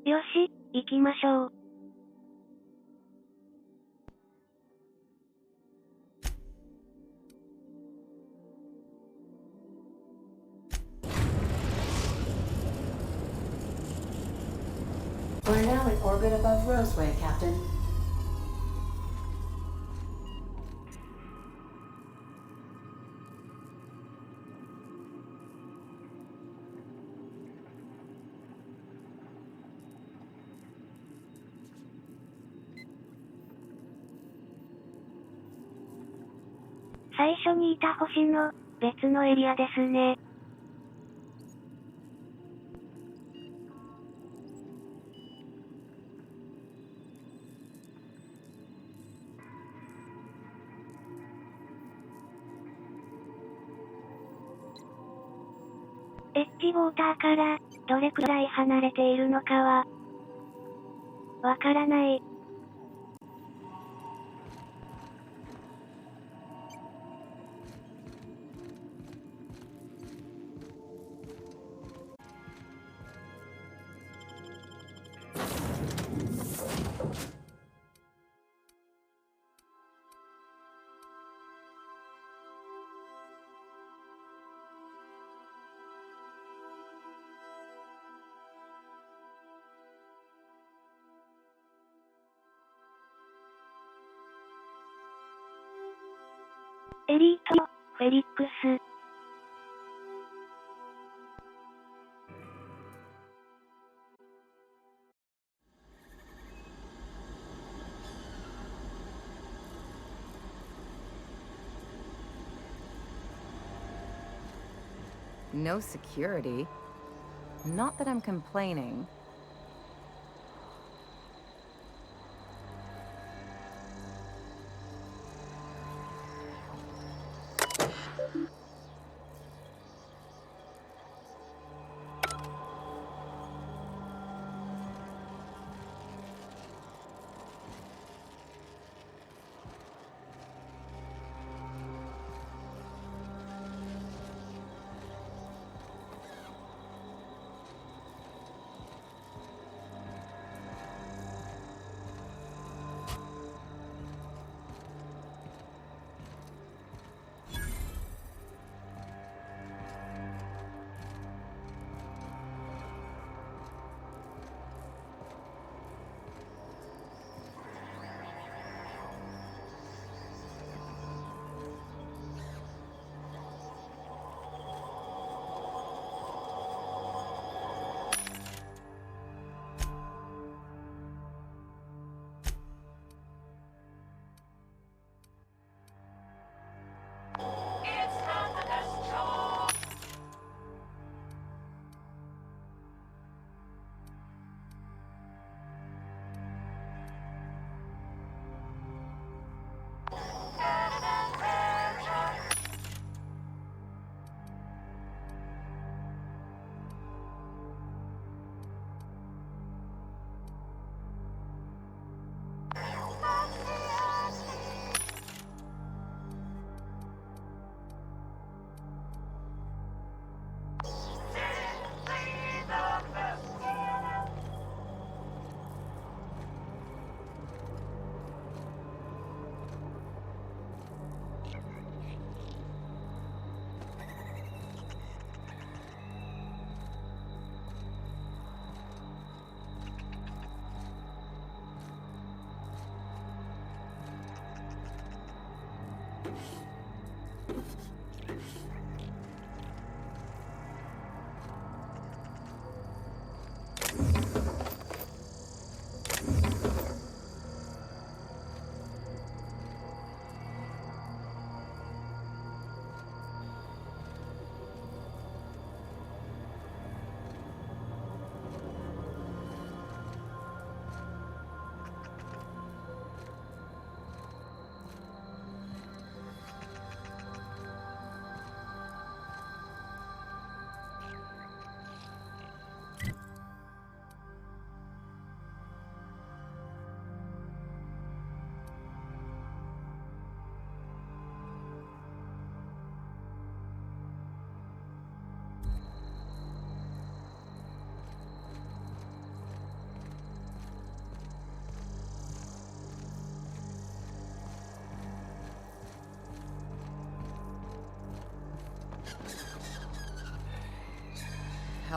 よし、行きましょう。We're now in orbit above Roseway, Captain. "最初にいた星の別のエリアですね。エッジウォーターからどれくらい離れているのかはわからない。エリート、フェリックス。No security. Not that I'm complaining.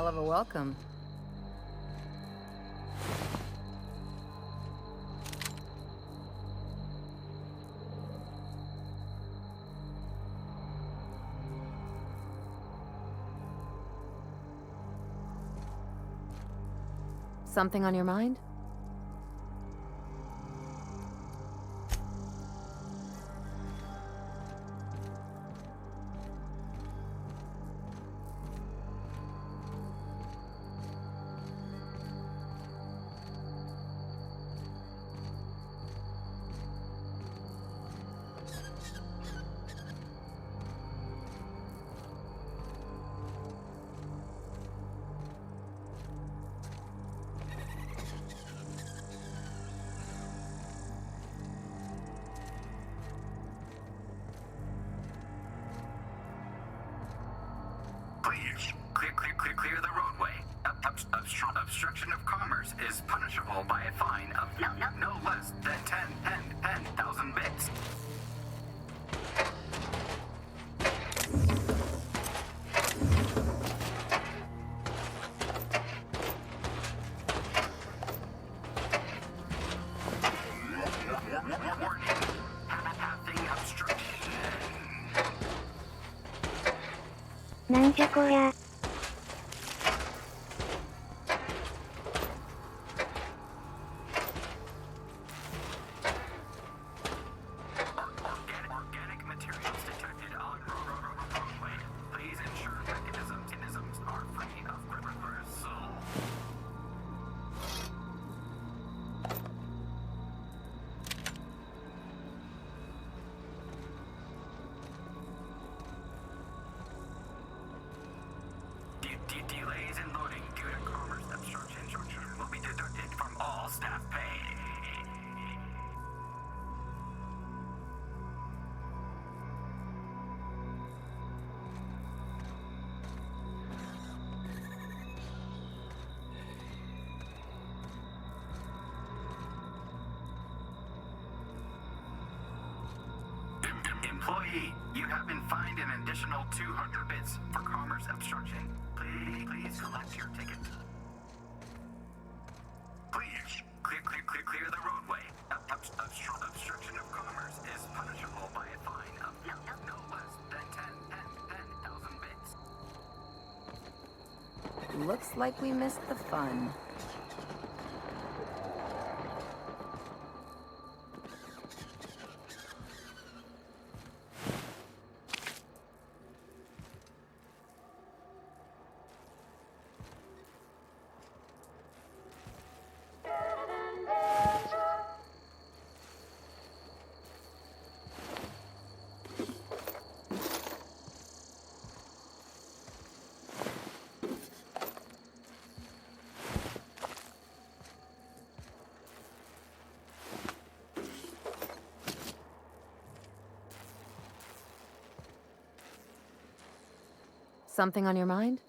hell of a welcome. Something on your mind? Please, clear the roadway. Obstruction of commerce is punishable by a fine of no less than 10,000 bits.なんじゃこりゃ。Organic materials detected on roadway. Please ensure mechanisms are free of reversal. Delays in loading due to commerce obstruction will be deducted from all staff pay. Employee, you have been fined an additional 200 bits for commerce obstruction. Please collect your ticket. Please, clear the roadway. Obstruction of commerce is punishable by a fine of no less than 10,000 bits. Looks like we missed the fun. Something on your mind?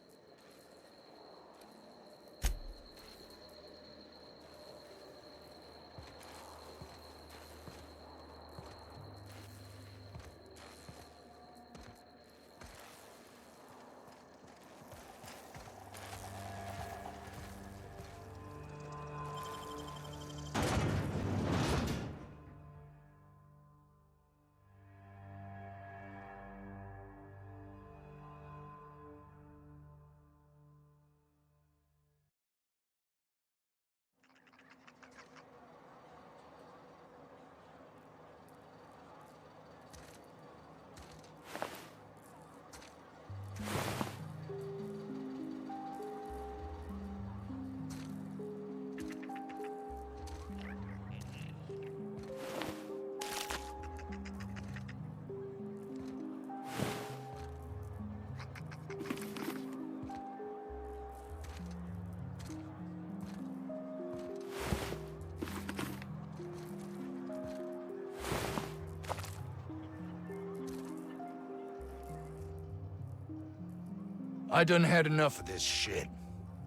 I done had enough of this shit.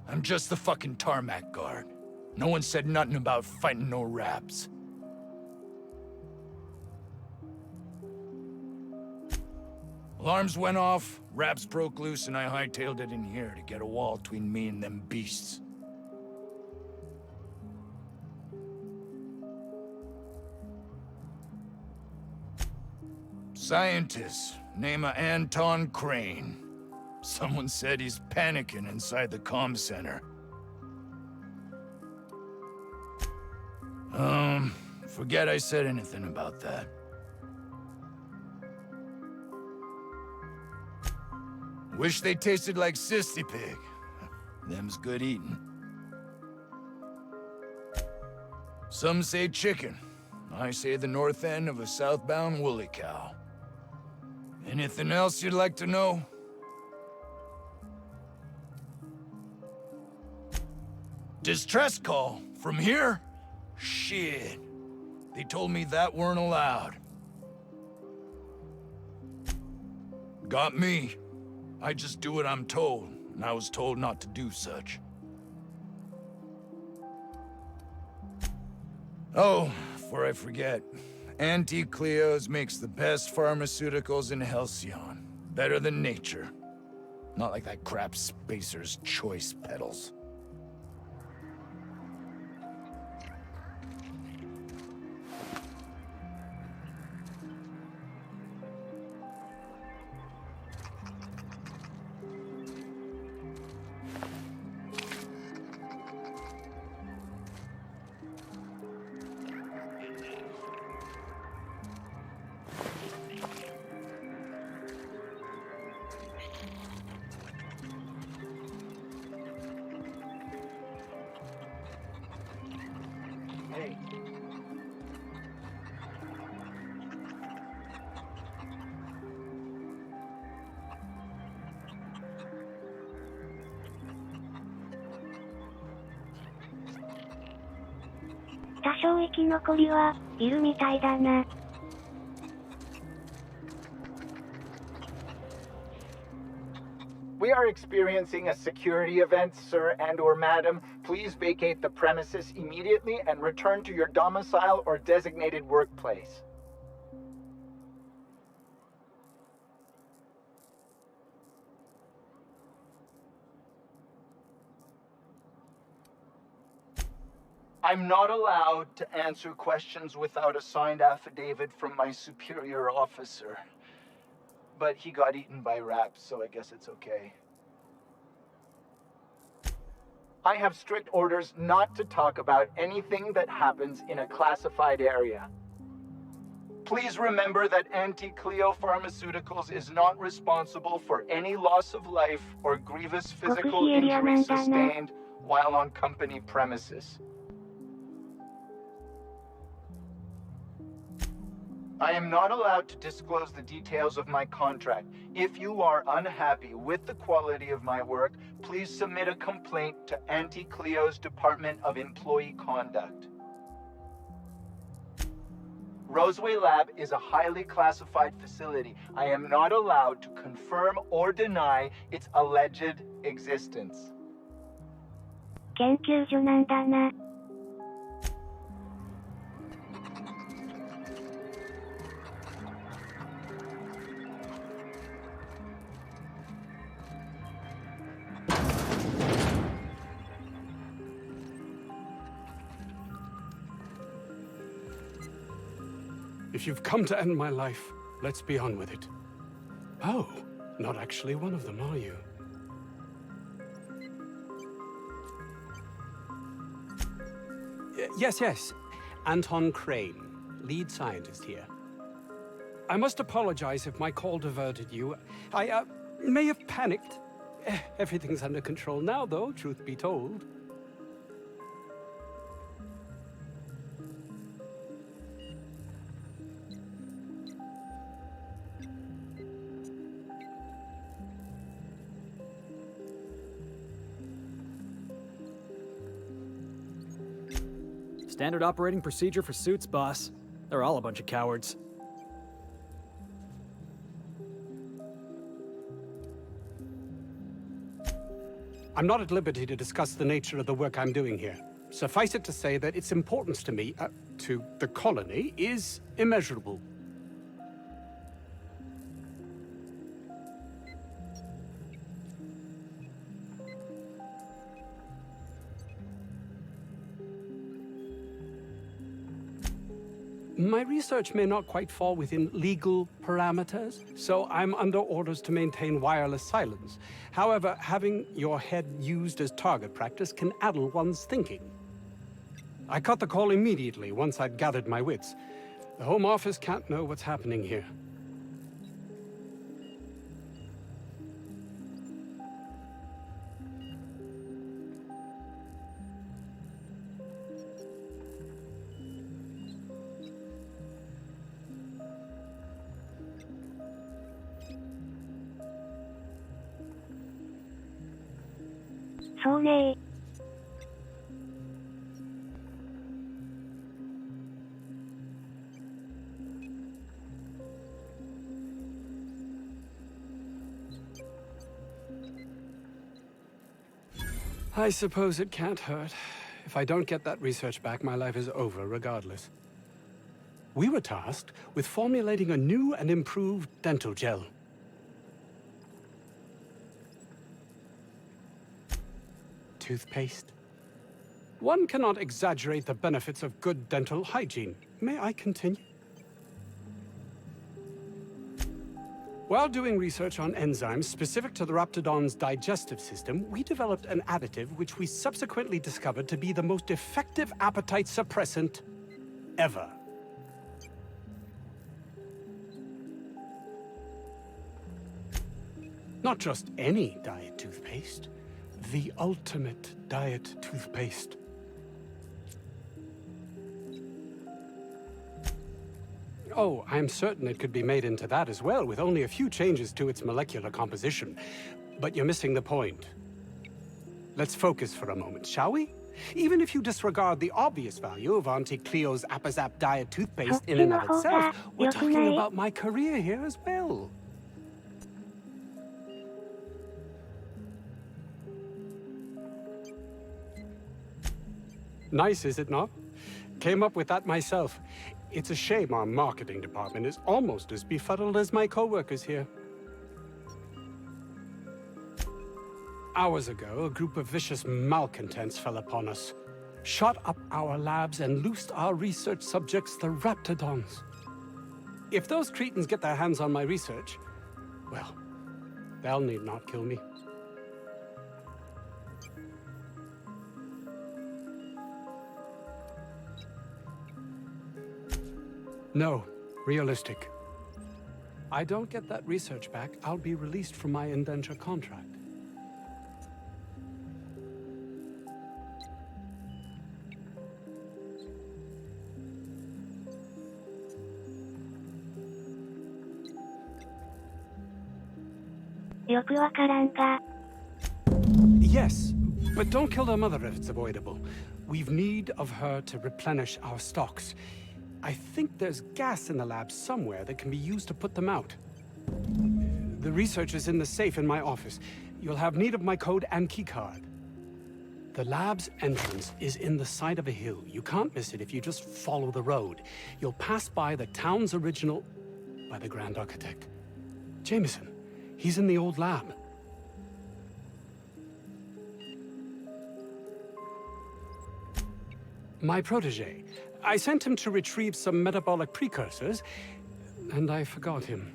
I'm just the fucking tarmac guard. No one said nothing about fighting no raps. Alarms went off, wraps broke loose, and I hightailed it in here to get a wall between me and them beasts. Scientist, name of Anton Crane. Someone said he's panicking inside the comm center. Forget I said anything about that. Wish they tasted like Sissy Pig. Them's good eating. Some say chicken. I say the north end of a southbound woolly cow. Anything else you'd like to know? Distress call? From here? Shit. They told me that weren't allowed. Got me. I just do what I'm told, and I was told not to do such. Oh, before I forget, Auntie Cleo's makes the best pharmaceuticals in Halcyon. Better than nature. Not like that crap Spacer's Choice peddles. We are experiencing a security event, sir and/or madam. Please vacate the premises immediately and return to your domicile or designated workplace. I'm not allowed to answer questions without a signed affidavit from my superior officer. But he got eaten by rats, so I guess it's okay. I have strict orders not to talk about anything that happens in a classified area. Please remember that Auntie Cleo Pharmaceuticals is not responsible for any loss of life or grievous physical injury sustained while on company premises. I am not allowed to disclose the details of my contract. If you are unhappy with the quality of my work, please submit a complaint to Auntie Cleo's Department of Employee Conduct. Roseway Lab is a highly classified facility. I am not allowed to confirm or deny its alleged existence. 研究所なんだな。If you've come to end my life, let's be on with it. Oh, not actually one of them, are you? Yes. Anton Crane, lead scientist here. I must apologize if my call diverted you. I may have panicked. Everything's under control now, though, truth be told. Standard operating procedure for suits, boss. They're all a bunch of cowards. I'm not at liberty to discuss the nature of the work I'm doing here. Suffice it to say that its importance to me, to the colony, is immeasurable. My research may not quite fall within legal parameters, so I'm under orders to maintain wireless silence. However, having your head used as target practice can addle one's thinking. I cut the call immediately once I'd gathered my wits. The Home Office can't know what's happening here.そうね。I suppose it can't hurt. If I don't get that research back, my life is over regardless. We were tasked with formulating a new and improved dental gel. Toothpaste. One cannot exaggerate the benefits of good dental hygiene. May I continue? While doing research on enzymes specific to the Raptidon's digestive system, we developed an additive which we subsequently discovered to be the most effective appetite suppressant ever. Not just any diet toothpaste, the ultimate diet toothpaste. Oh, I'm certain it could be made into that as well, with only a few changes to its molecular composition. But you're missing the point. Let's focus for a moment, shall we? Even if you disregard the obvious value of Auntie Cleo's Appazap diet toothpaste in and of itself, we're talking about my career here as well. Nice, is it not? Came up with that myself. It's a shame our marketing department is almost as befuddled as my co-workers here. Hours ago, a group of vicious malcontents fell upon us, shot up our labs and loosed our research subjects, the Raptidons. If those cretins get their hands on my research, well, they'll need not kill me. No, realistic. I don't get that research back, I'll be released from my indenture contract. Yes, but don't kill their mother if it's avoidable. We've need of her to replenish our stocks. I think there's gas in the lab somewhere that can be used to put them out. The research is in the safe in my office. You'll have need of my code and keycard. The lab's entrance is in the side of a hill. You can't miss it if you just follow the road. You'll pass by the town's original... by the Grand Architect. Jameson. He's in the old lab. My protege. I sent him to retrieve some metabolic precursors, and I forgot him.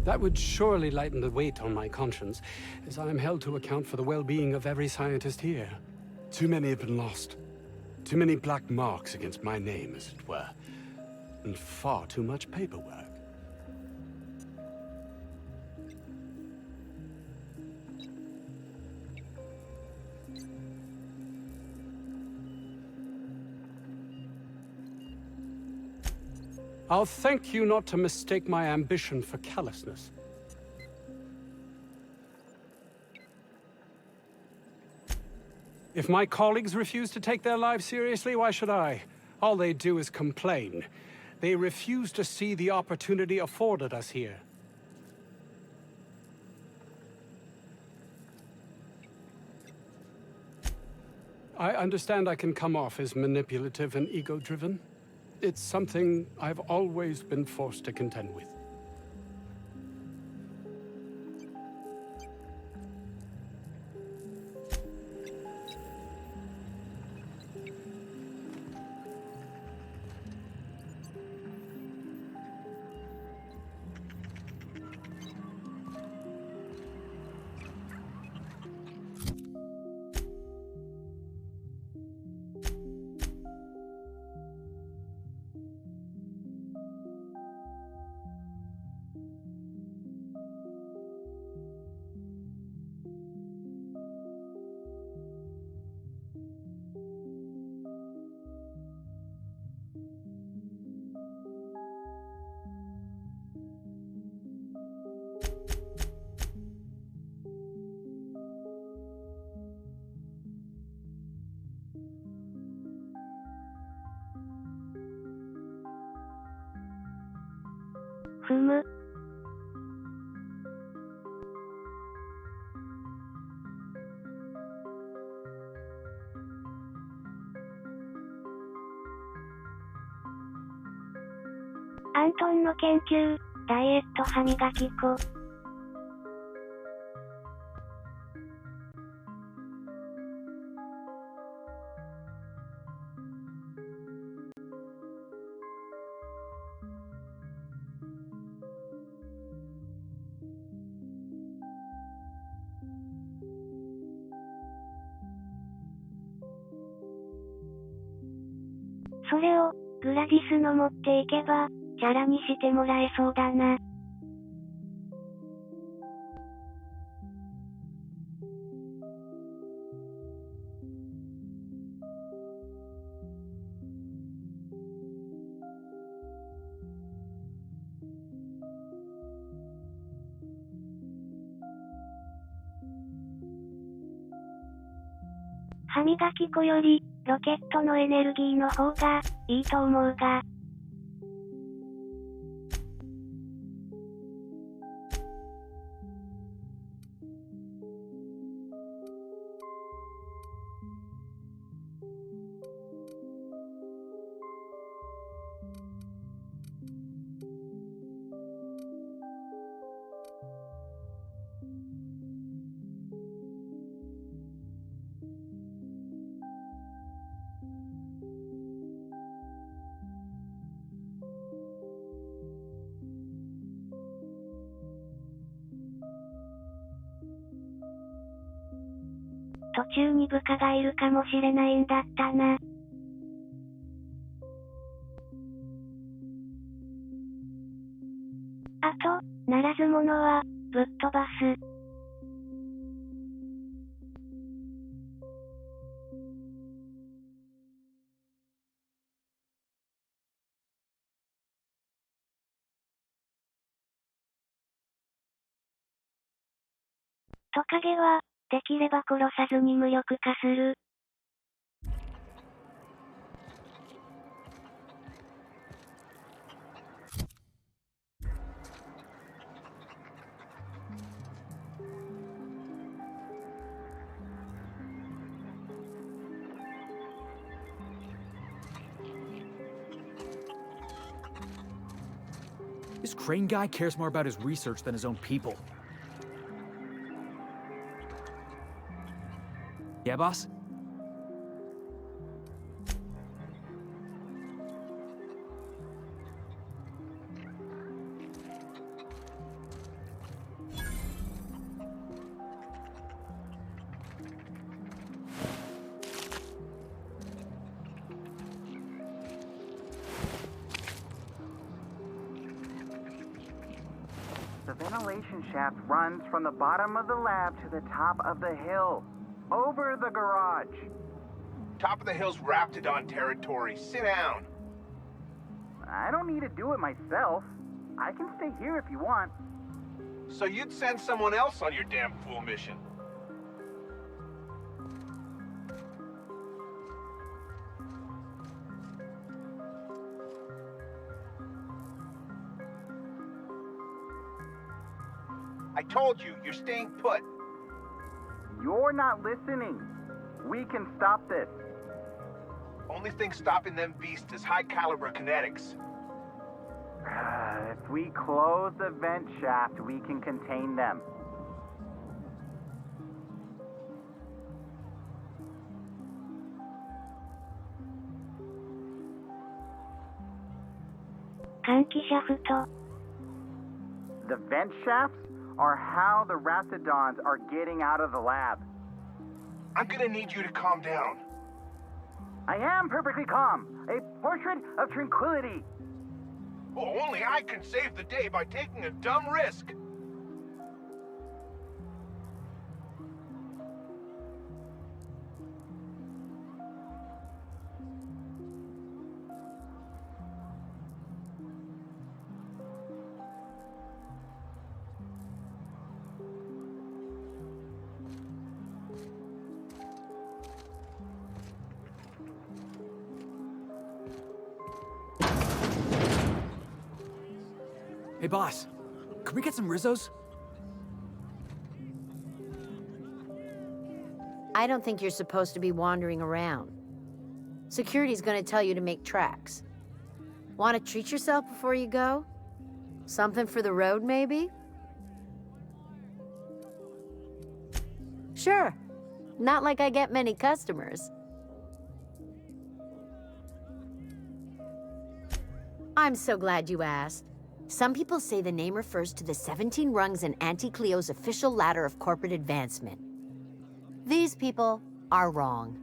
That would surely lighten the weight on my conscience, as I am held to account for the well-being of every scientist here. Too many have been lost. Too many black marks against my name, as it were. And far too much paperwork. I'll thank you not to mistake my ambition for callousness. If my colleagues refuse to take their lives seriously, why should I? All they do is complain. They refuse to see the opportunity afforded us here. I understand I can come off as manipulative and ego-driven. It's something I've always been forced to contend with. ふむ。アントンの研究、ダイエット歯磨き粉。それを、グラディスの持っていけば、チャラにしてもらえそうだな。歯磨き粉より、ロケットのエネルギーの方が、いいと思うが。途中に部下がいるかもしれないんだったな。あと、ならず者は、ぶっ飛ばす。トカゲは、できれば殺さずに無力化する。This Crane guy cares more about his research than his own people. Yeah, boss? The ventilation shaft runs from the bottom of the lab to the top of the hill. Over the garage. Top of the hill's Raptidon territory. Sit down. I don't need to do it myself. I can stay here if you want. So you'd send someone else on your damn fool mission. I told you, you're staying put. You're not listening. We can stop this. Only thing stopping them beasts is high caliber kinetics. If we close the vent shaft, we can contain them. The vent shafts are how the Raptidons are getting out of the lab. I'm gonna need you to calm down. I am perfectly calm. A portrait of tranquility. Well, only I can save the day by taking a dumb risk. Hey, boss. Could we get some Rizzos? I don't think you're supposed to be wandering around. Security's gonna tell you to make tracks. Want to treat yourself before you go? Something for the road, maybe? Sure. Not like I get many customers. I'm so glad you asked. Some people say the name refers to the 17 rungs in Auntie Cleo's official ladder of corporate advancement. These people are wrong.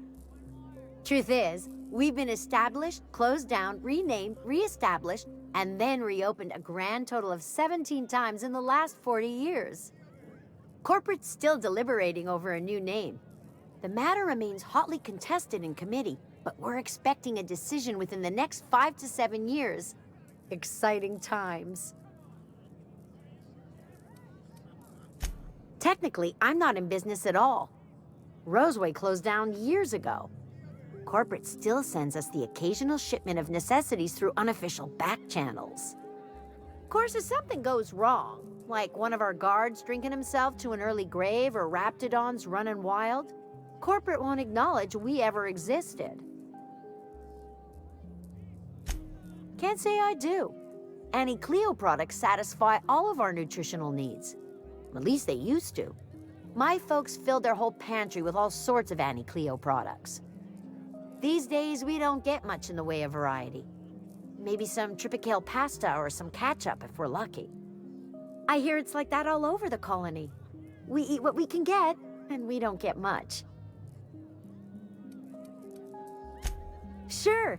Truth is, we've been established, closed down, renamed, re-established, and then reopened a grand total of 17 times in the last 40 years. Corporate's still deliberating over a new name. The matter remains hotly contested in committee, but we're expecting a decision within the next 5 to 7 years. Exciting times. Technically, I'm not in business at all. Roseway closed down years ago. Corporate still sends us the occasional shipment of necessities through unofficial back channels. Of course, if something goes wrong, like one of our guards drinking himself to an early grave or Raptidons running wild, corporate won't acknowledge we ever existed. Can't say I do. Annie Cleo products satisfy all of our nutritional needs. At least they used to. My folks filled their whole pantry with all sorts of Annie Cleo products. These days, we don't get much in the way of variety. Maybe some tripicale pasta or some ketchup if we're lucky. I hear it's like that all over the colony. We eat what we can get, and we don't get much. Sure.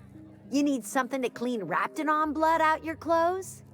You need something to clean Raptidon blood out your clothes?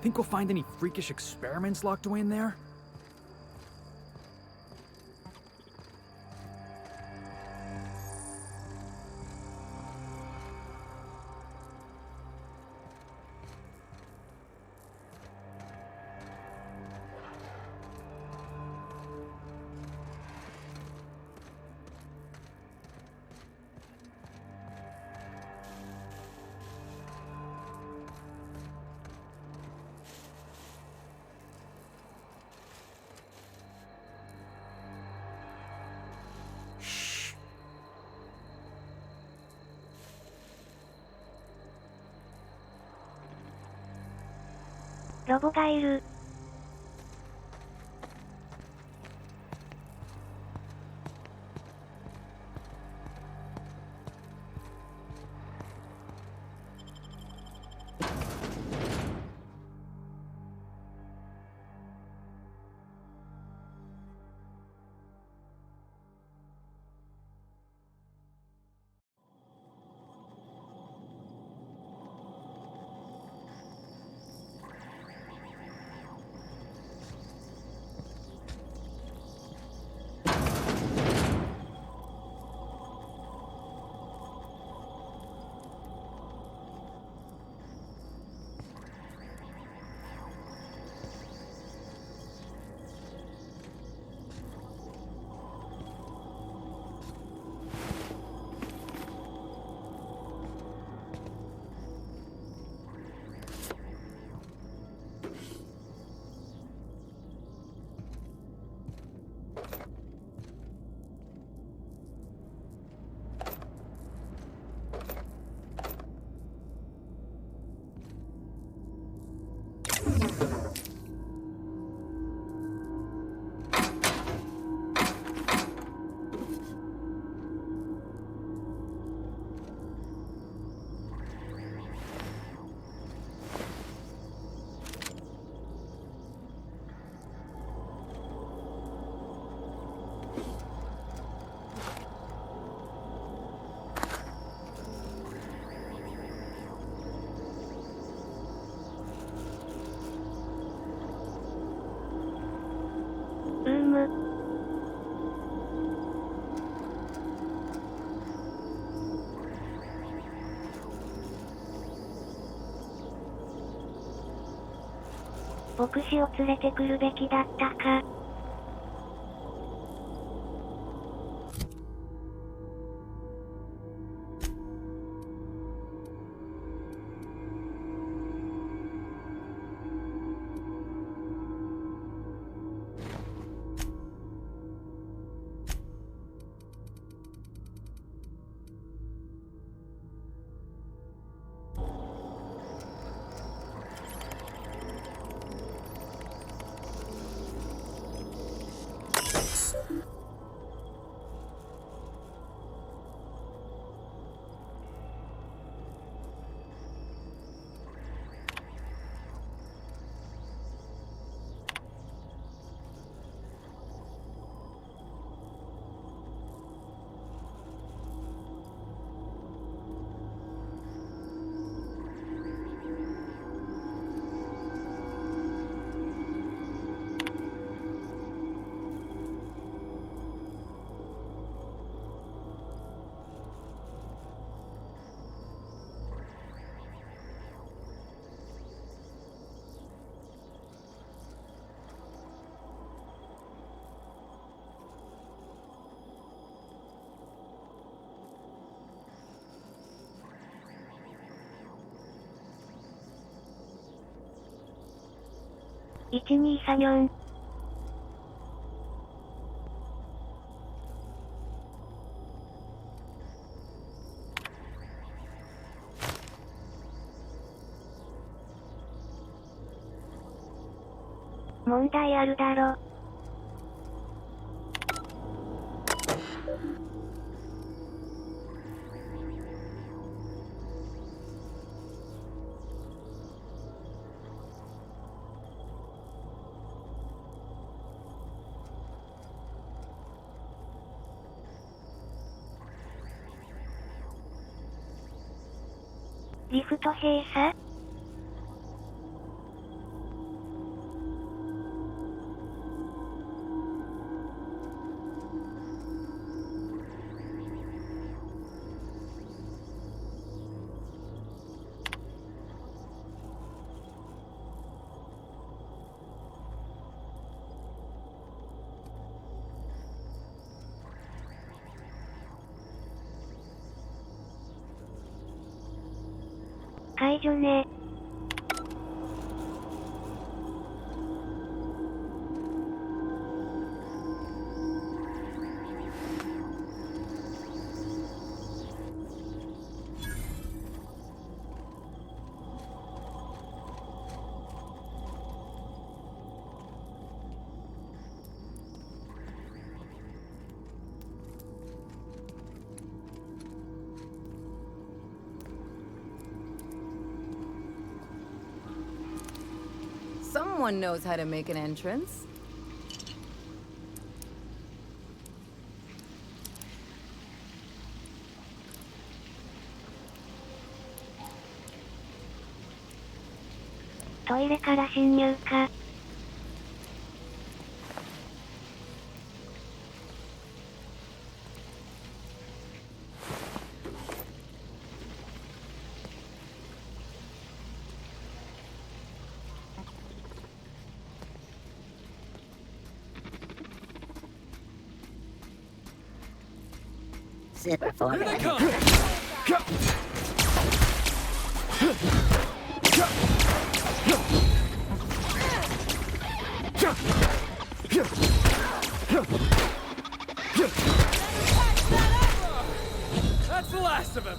Think we'll find any freakish experiments locked away in there?ロボがいる。牧師を連れてくるべきだったか。1234問題あるだろ。リフト閉鎖？解除ね。Someone knows how to make an entrance.トイレから侵入か。Super foreman. Here they come! That's the last of him!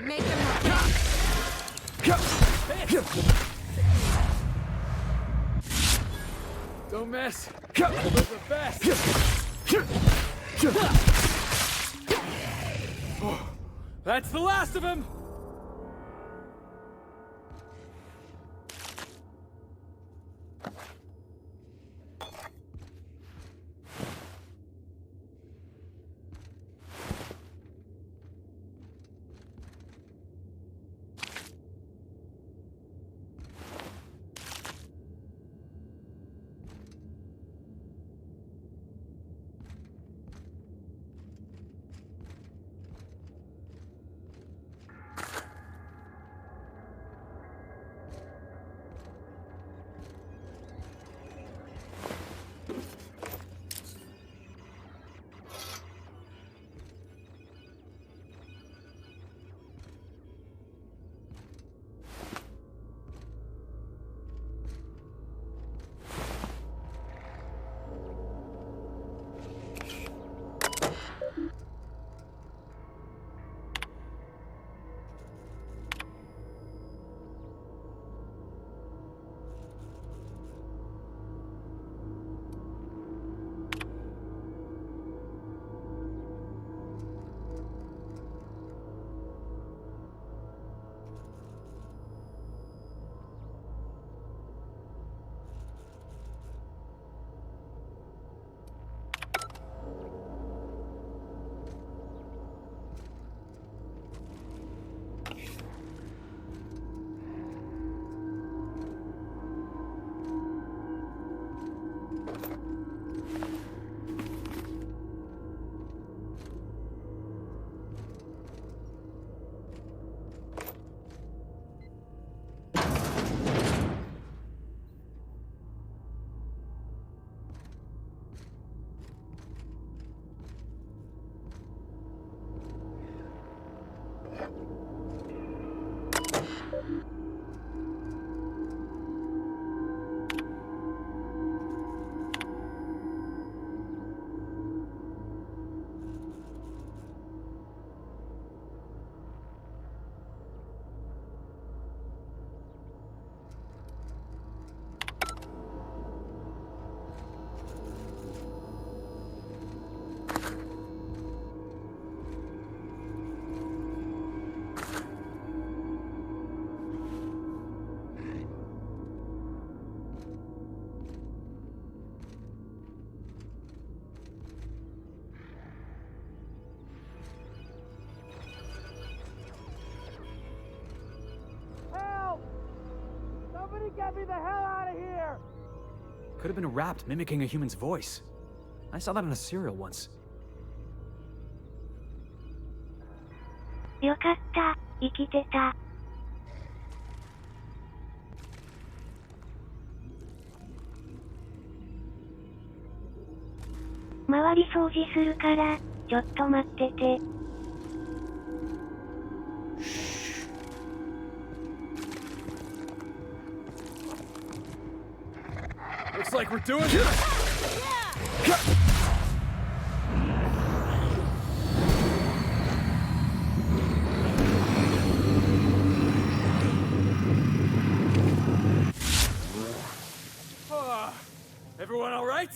Make him Don't miss. Those are best. Oh, that's the last of him. Get me the hell out of here! Could have been a rat mimicking a human's voice. I saw that in a serial once. よかった、生きてた。周り掃除するから、ちょっと待ってて。Looks like we're doing it! Everyone all right?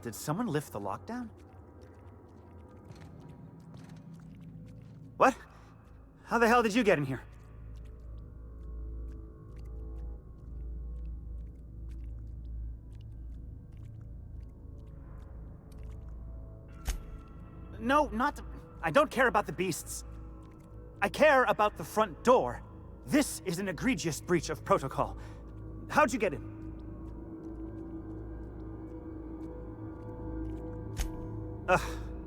Did someone lift the lockdown? What? How the hell did you get in here? No, not... I don't care about the beasts. I care about the front door. This is an egregious breach of protocol. How'd you get in? Ugh.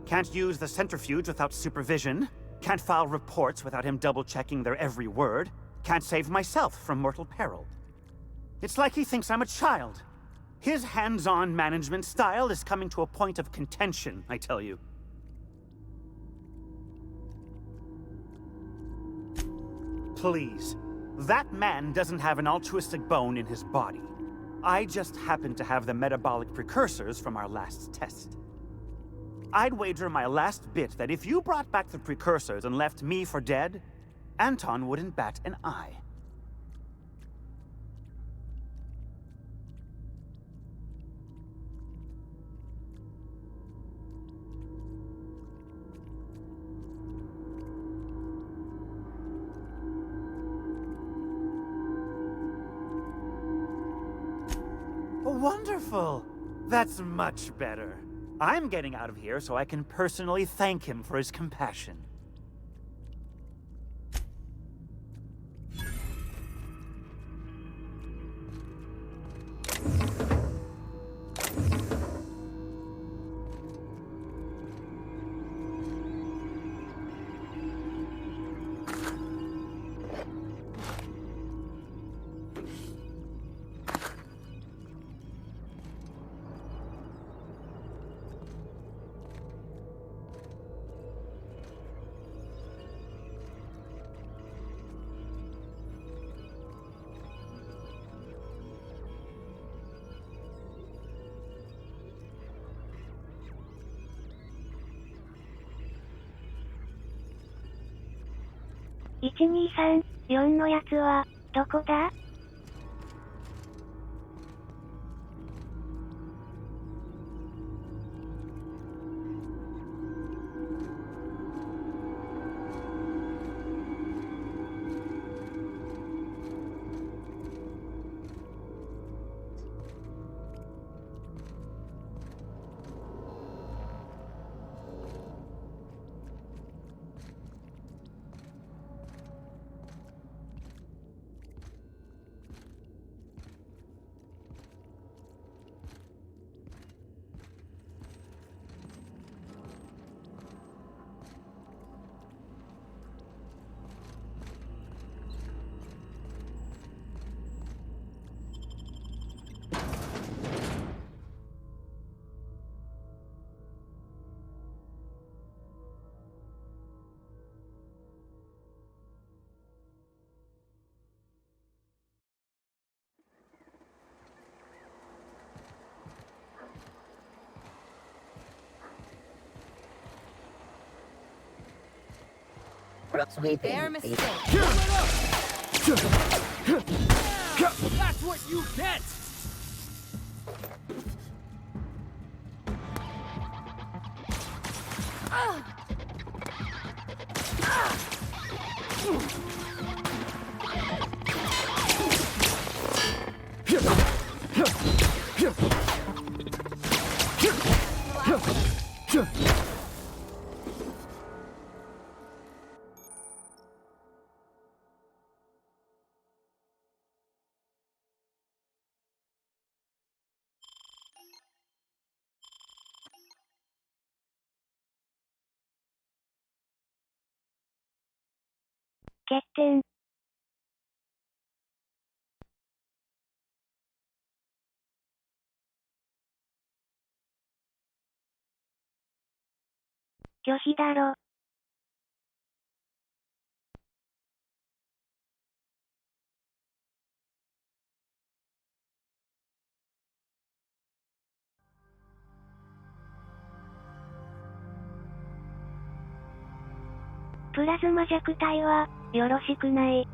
Can't use the centrifuge without supervision. Can't file reports without him double-checking their every word. Can't save myself from mortal peril. It's like he thinks I'm a child. His hands-on management style is coming to a point of contention, I tell you. Please. That man doesn't have an altruistic bone in his body. I just happen to have the metabolic precursors from our last test. I'd wager my last bit that if you brought back the precursors and left me for dead, Anton wouldn't bat an eye. Wonderful! That's much better. I'm getting out of here so I can personally thank him for his compassion.123-4のやつは、どこだ？Fair mistake. That's what you get!欠点。拒否だろ。プラズマ弱体は、よろしくない。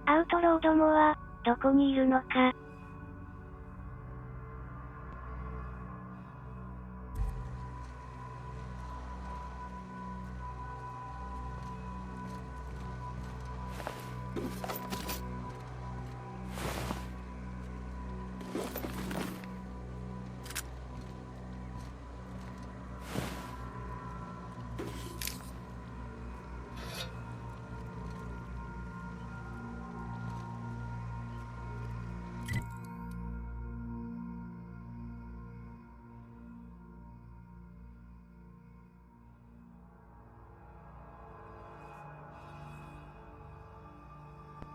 アウトローどもは、どこにいるのか。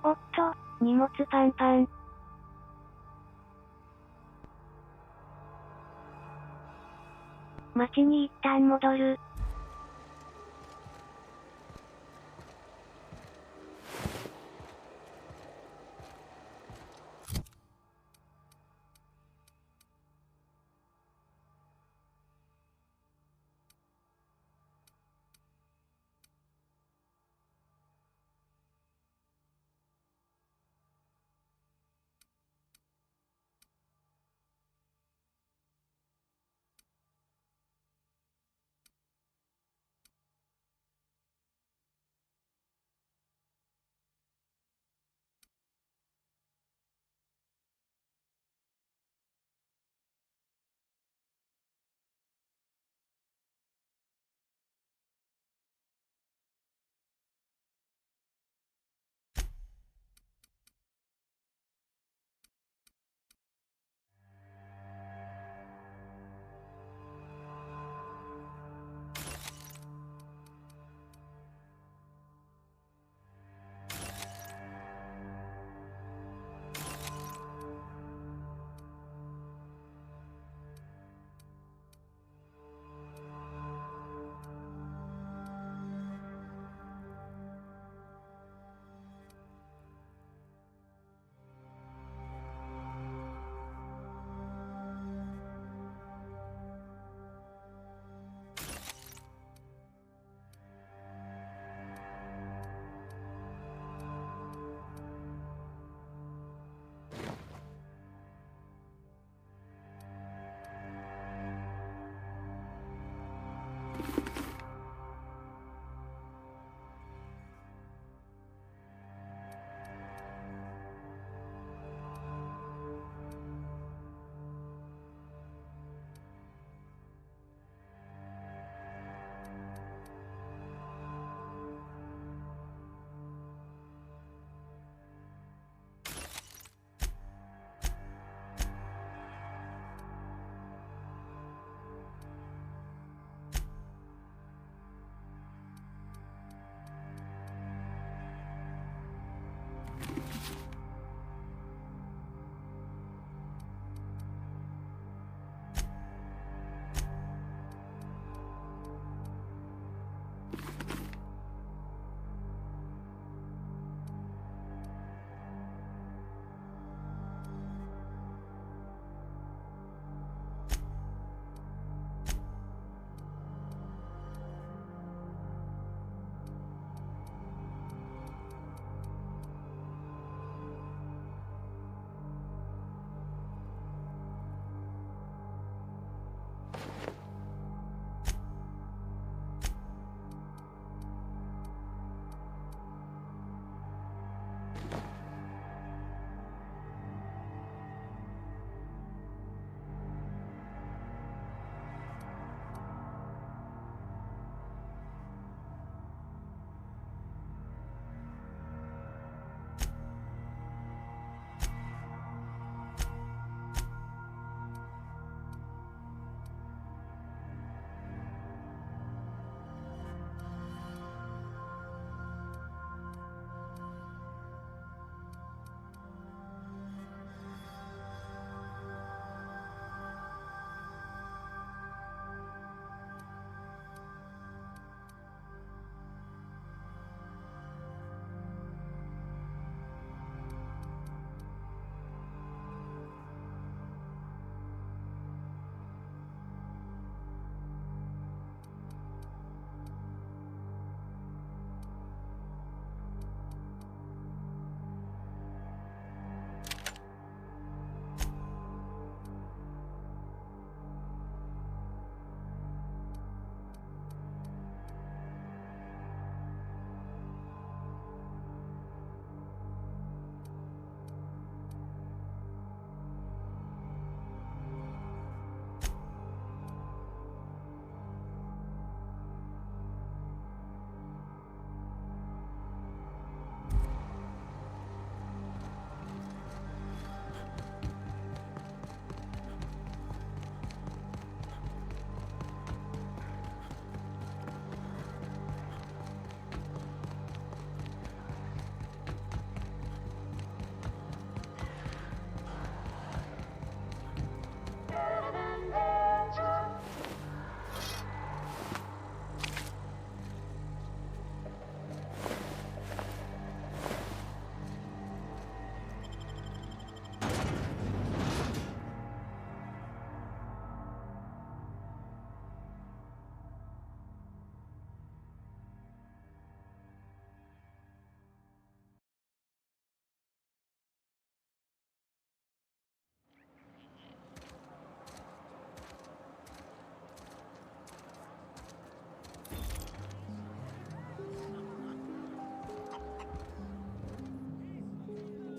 おっと、荷物パンパン。町に一旦戻る。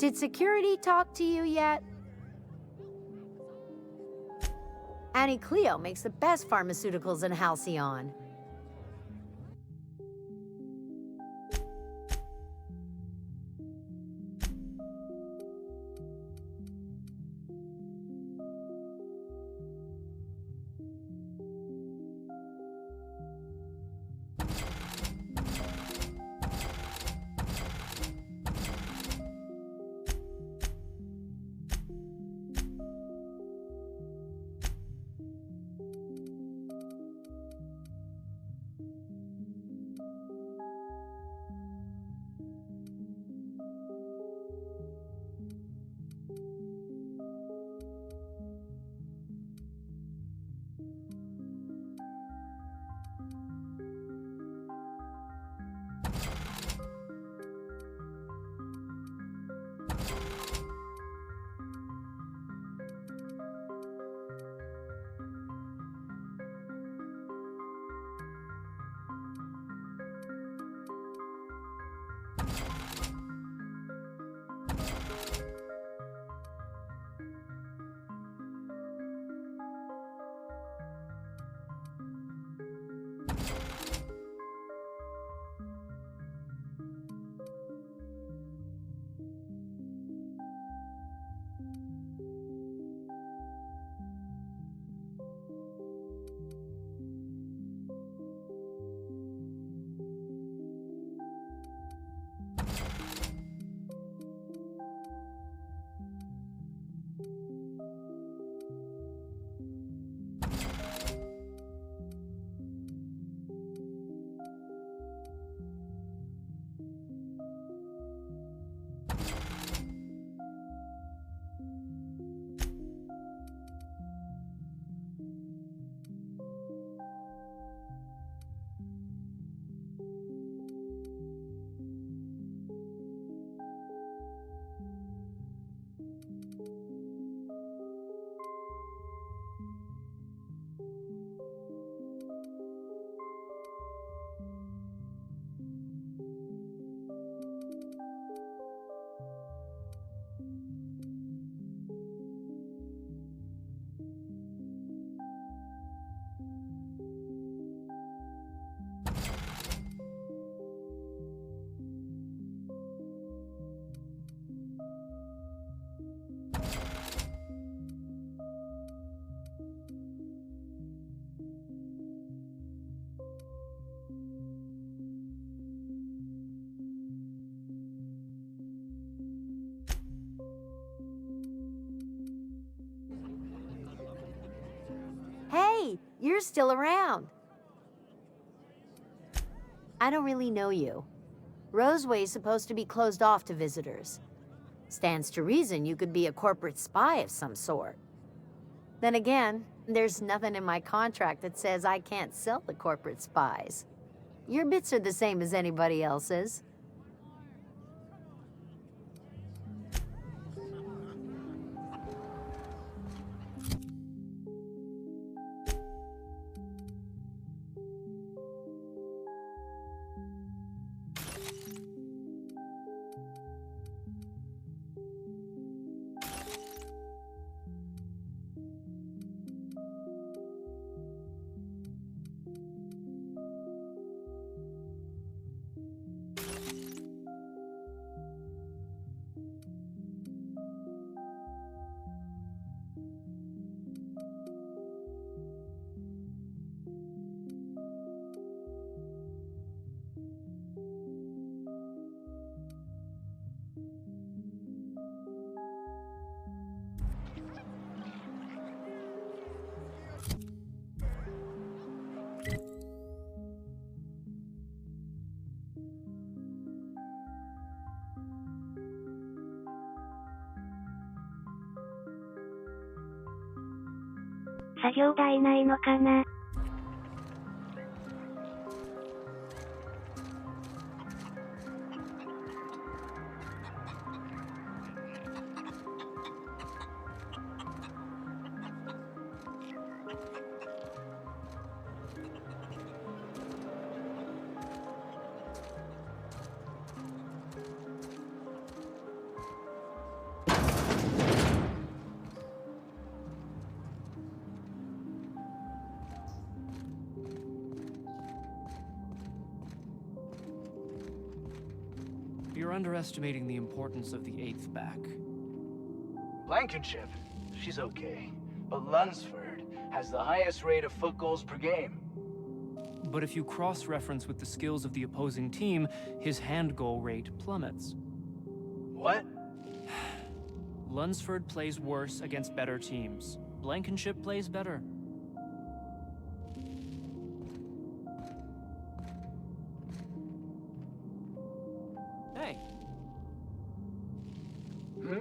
Did security talk to you yet? Auntie Cleo makes the best pharmaceuticals in Halcyon. Hey, you're still around. I don't really know you. Roseway's supposed to be closed off to visitors. Stands to reason you could be a corporate spy of some sort. Then again, there's nothing in my contract that says I can't sell the corporate spies. Your bits are the same as anybody else's.作業台ないのかな。You're underestimating the importance of the 8th back. Blankenship, she's okay. But Lunsford has the highest rate of foot goals per game. But if you cross-reference with the skills of the opposing team, his hand goal rate plummets. What? Lunsford plays worse against better teams. Blankenship plays better. Hey. Hmm?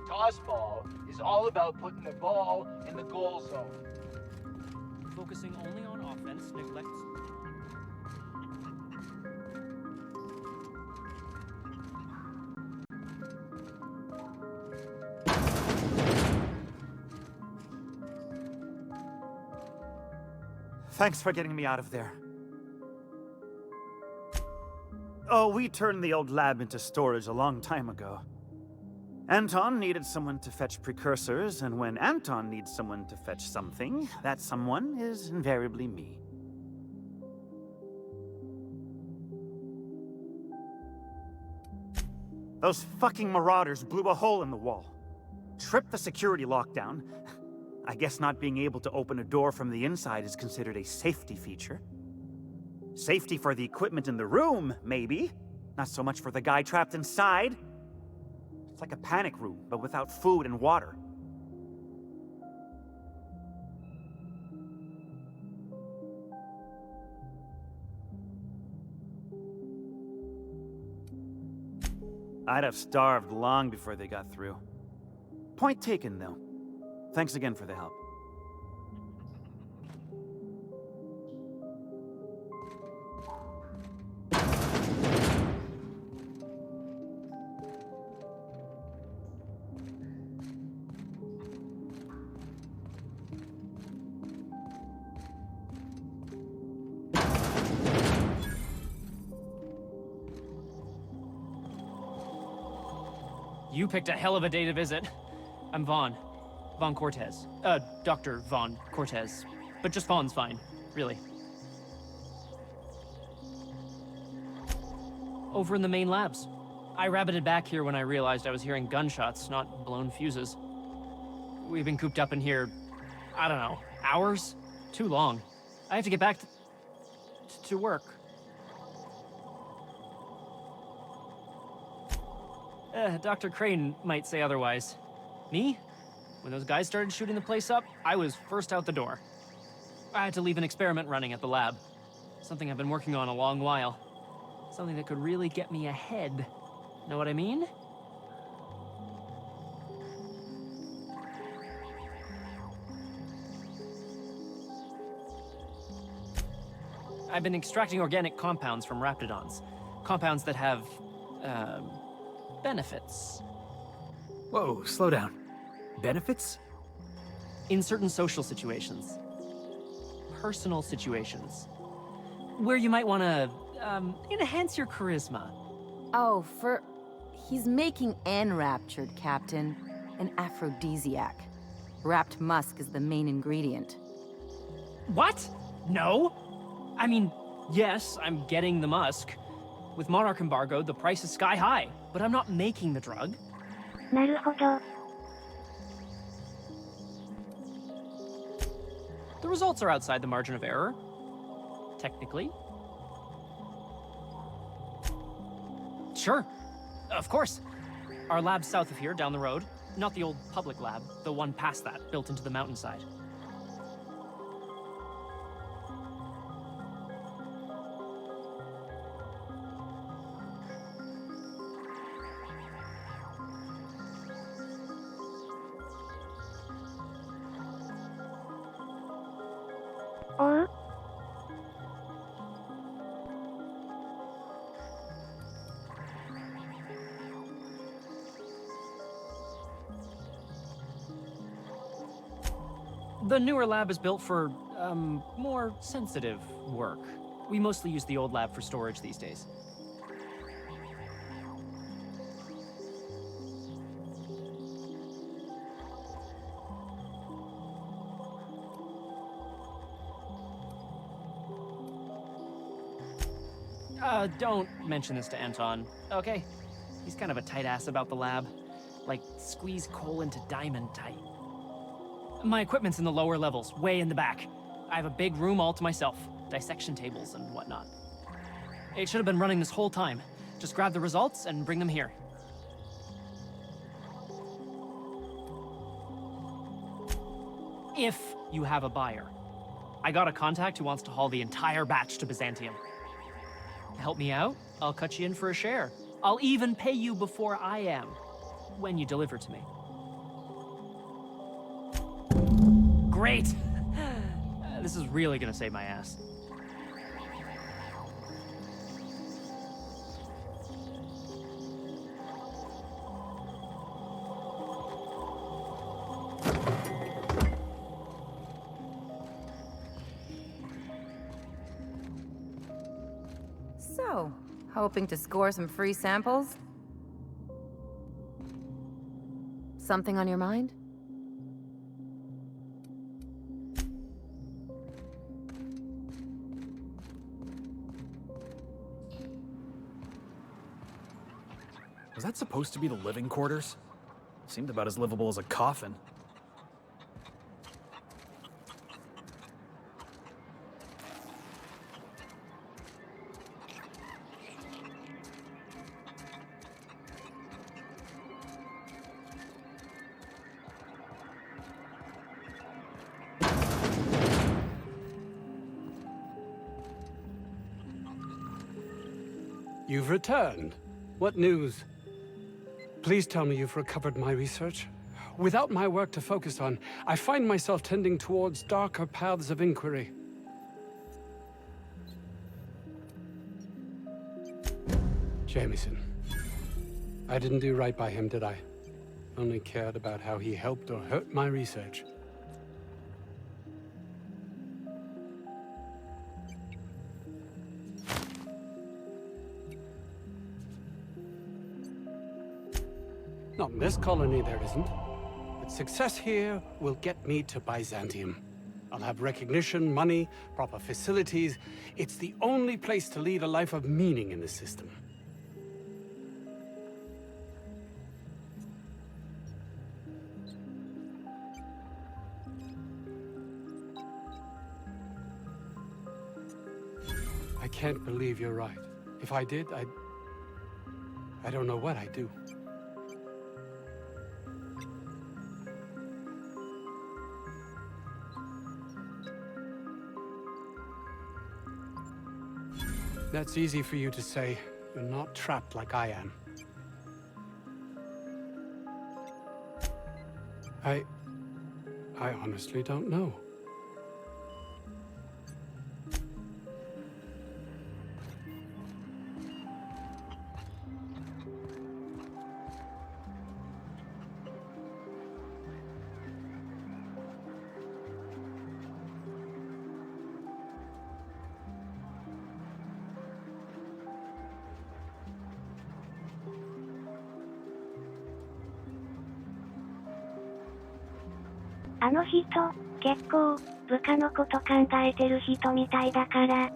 Tossball is all about putting the ball in the goal zone. Focusing only on offense neglects... Thanks for getting me out of there. Oh, we turned the old lab into storage a long time ago. Anton needed someone to fetch precursors, and when Anton needs someone to fetch something, that someone is invariably me. Those fucking marauders blew a hole in the wall. Tripped the security lockdown. I guess not being able to open a door from the inside is considered a safety feature. Safety for the equipment in the room, maybe. Not so much for the guy trapped inside. It's like a panic room, but without food and water. I'd have starved long before they got through. Point taken, though. Thanks again for the help. You picked a hell of a day to visit. I'm Vaughn. Vaughn Cortez. Dr. Vaughn Cortez. But just Vaughn's fine, really. Over in the main labs. I rabbited back here when I realized I was hearing gunshots, not blown fuses. We've been cooped up in here, I don't know, hours? Too long. I have to get back to work. Dr. Crane might say otherwise. Me? When those guys started shooting the place up, I was first out the door. I had to leave an experiment running at the lab. Something I've been working on a long while. Something that could really get me ahead. Know what I mean? I've been extracting organic compounds from raptidons. Compounds that have, benefits. Whoa, slow down. Benefits? In certain social situations. Personal situations. Where you might want to, enhance your charisma. Oh, he's making enraptured, Captain. An aphrodisiac. Wrapped musk is the main ingredient. What? No? I mean, yes, I'm getting the musk. With Monarch embargo, the price is sky high, but I'm not making the drug. なるほど。 The results are outside the margin of error. Technically. Sure. Of course. Our lab's south of here, down the road. Not the old public lab, the one past that, built into the mountainside. Oh? The newer lab is built for, more sensitive work. We mostly use the old lab for storage these days. Don't mention this to Anton, okay? He's kind of a tight ass about the lab. Like, squeeze coal into diamond tight. My equipment's in the lower levels, way in the back. I have a big room all to myself, dissection tables and whatnot. It should have been running this whole time. Just grab the results and bring them here. If you have a buyer. I got a contact who wants to haul the entire batch to Byzantium. Help me out, I'll cut you in for a share. I'll even pay you before I am, when you deliver to me. Great! This is really gonna save my ass. So, hoping to score some free samples? Something on your mind? Was that supposed to be the living quarters? Seemed about as livable as a coffin. You've returned. What news? Please tell me you've recovered my research. Without my work to focus on, I find myself tending towards darker paths of inquiry. Jameson. I didn't do right by him, did I? Only cared about how he helped or hurt my research. Not in this colony, there isn't. But success here will get me to Byzantium. I'll have recognition, money, proper facilities. It's the only place to lead a life of meaning in the system. I can't believe you're right. If I did, I don't know what I'd do. That's easy for you to say. You're not trapped like I am. I honestly don't know. "あの人、結構、部下のこと考えてる人みたいだから。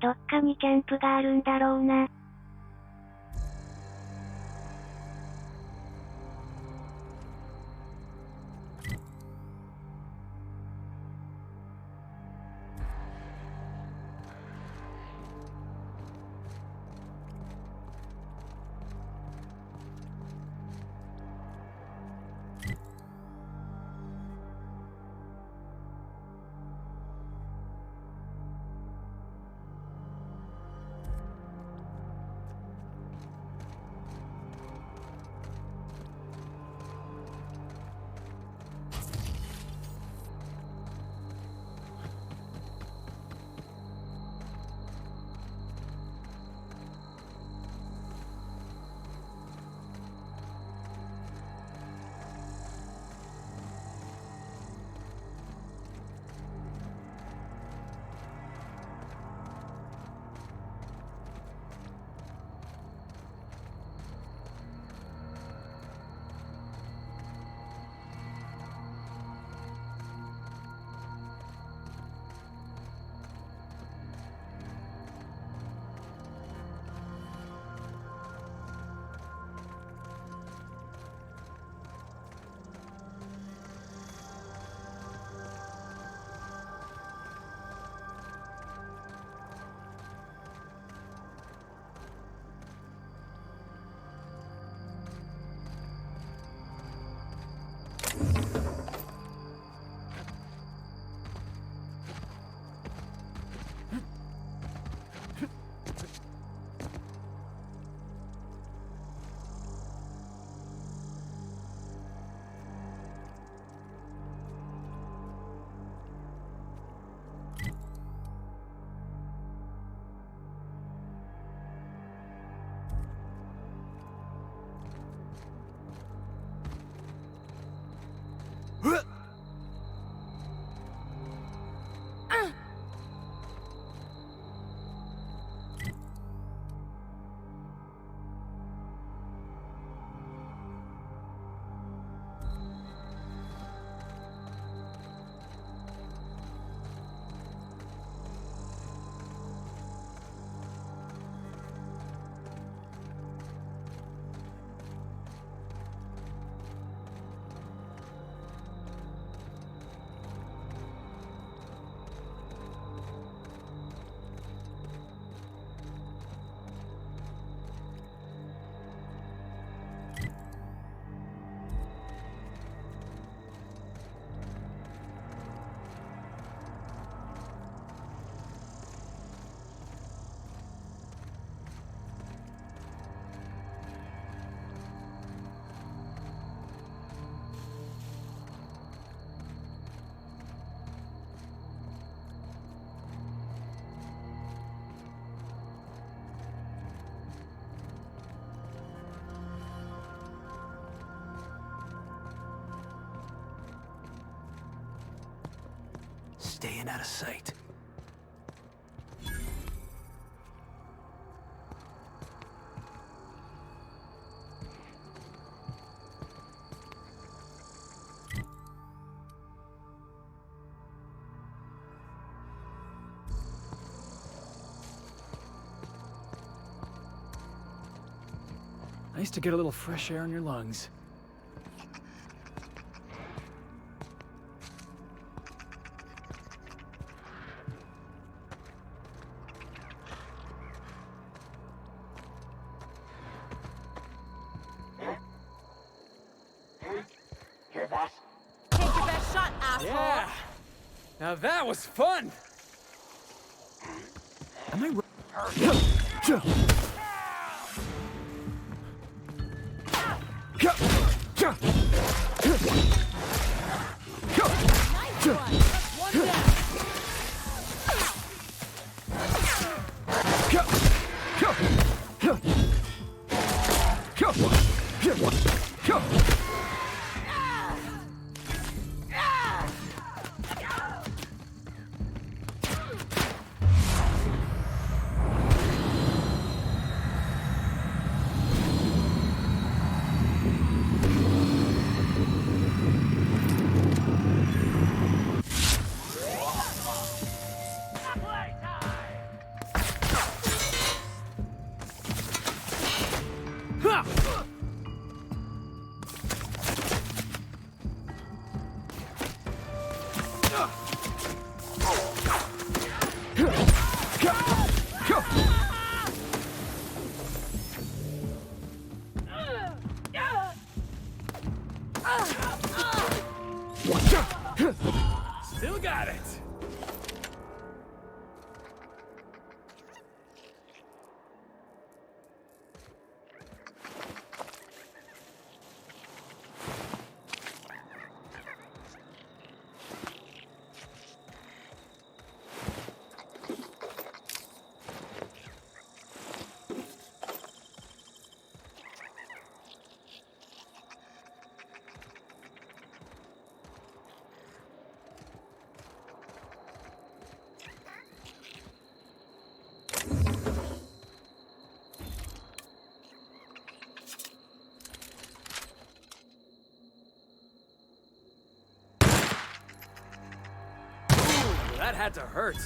どっかにキャンプがあるんだろうな。staying out of sight. Nice to get a little fresh air in your lungs. Hear that? Take your best shot, asshole! Yeah! Now that was fun! Am I Still got it! That had to hurt.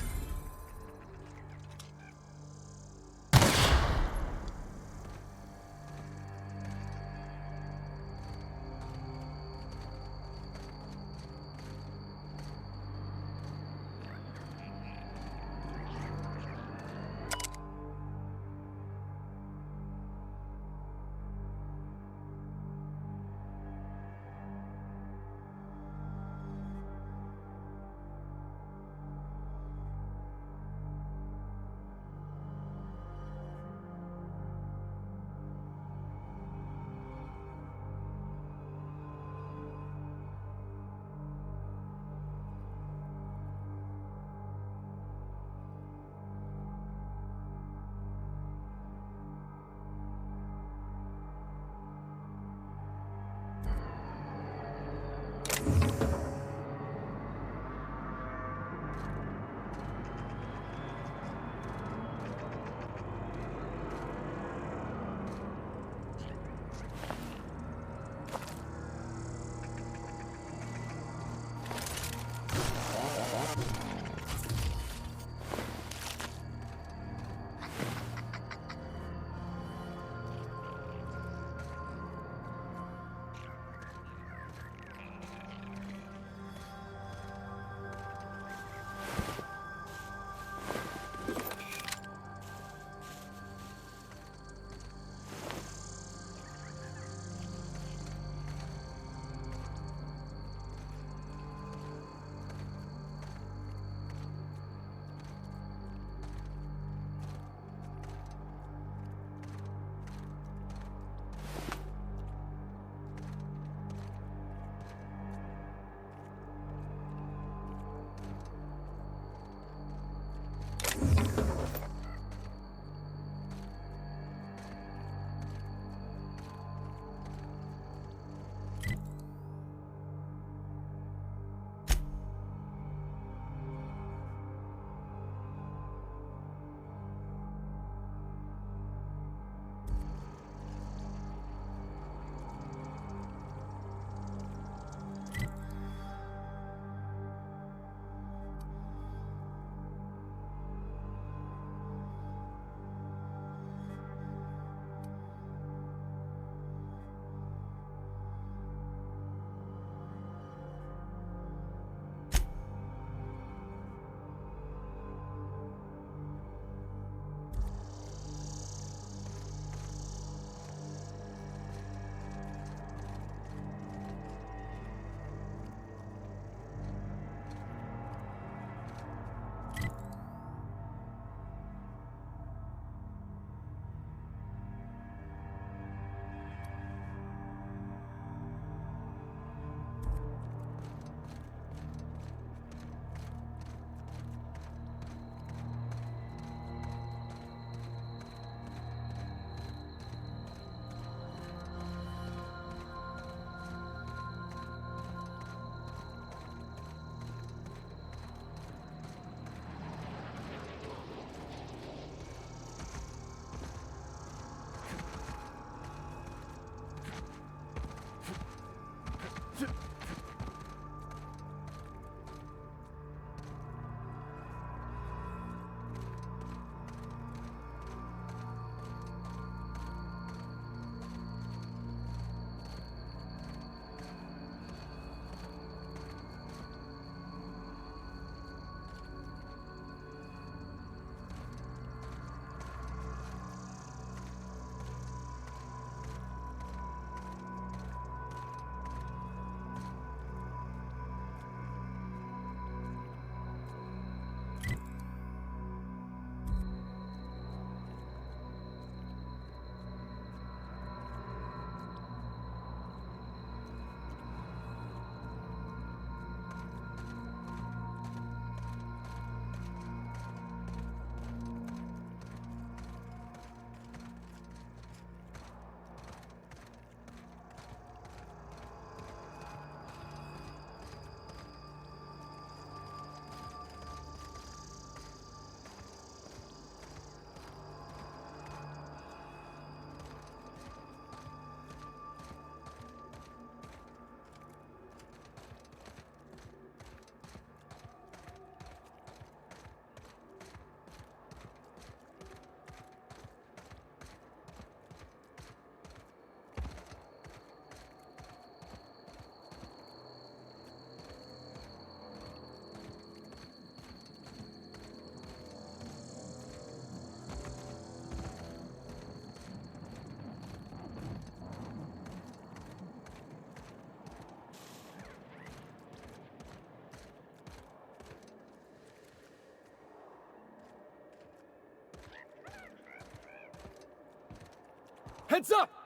Heads up!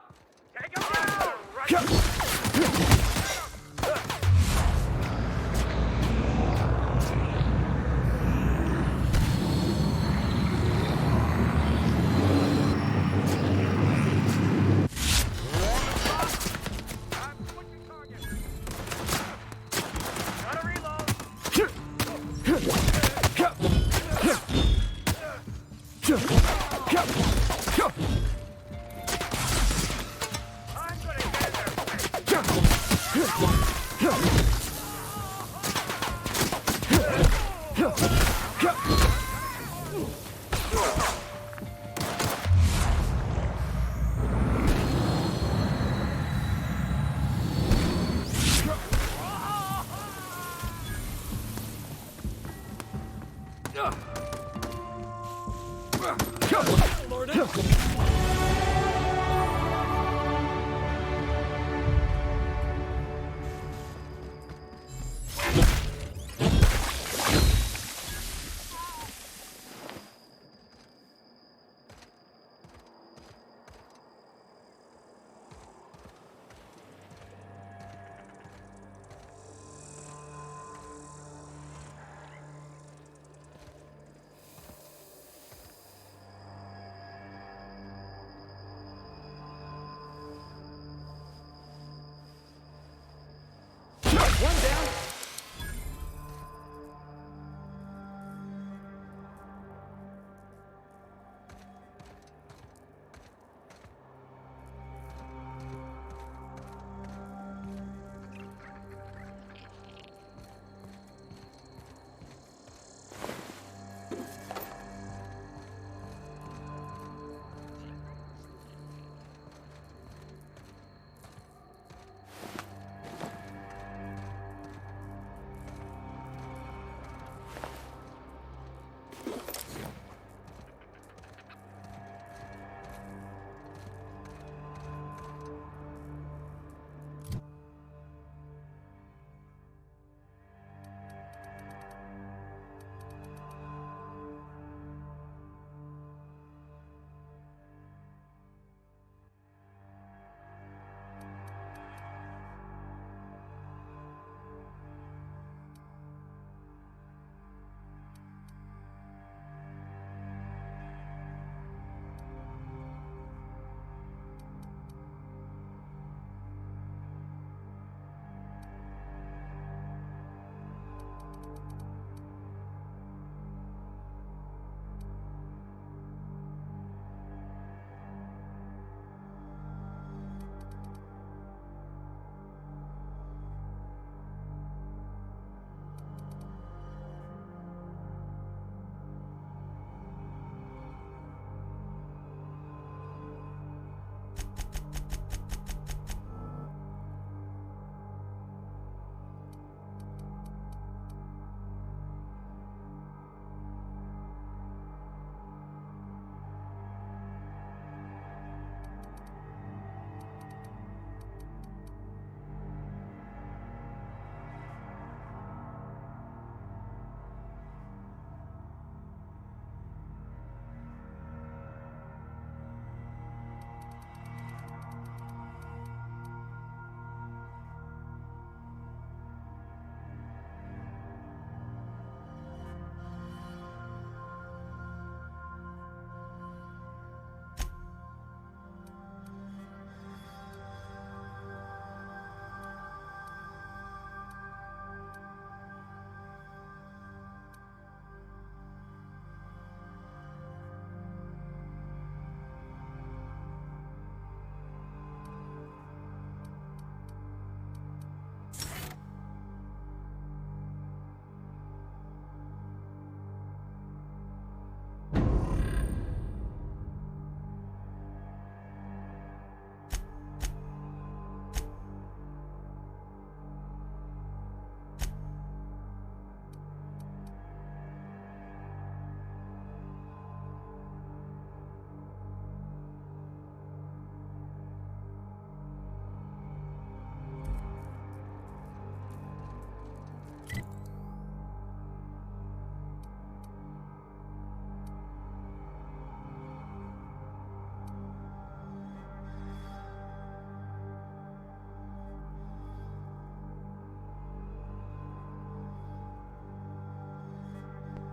One down.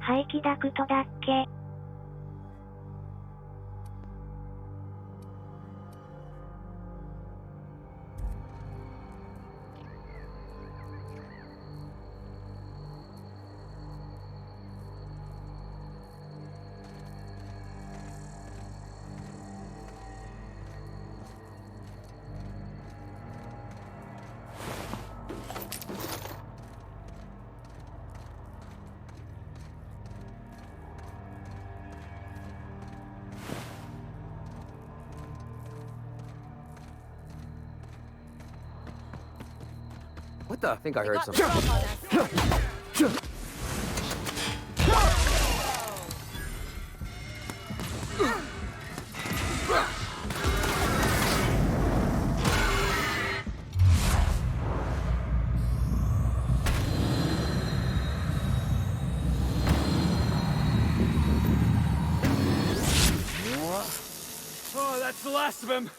排気ダクトだっけ？What the? I think I heard something. Oh, that's the last of him.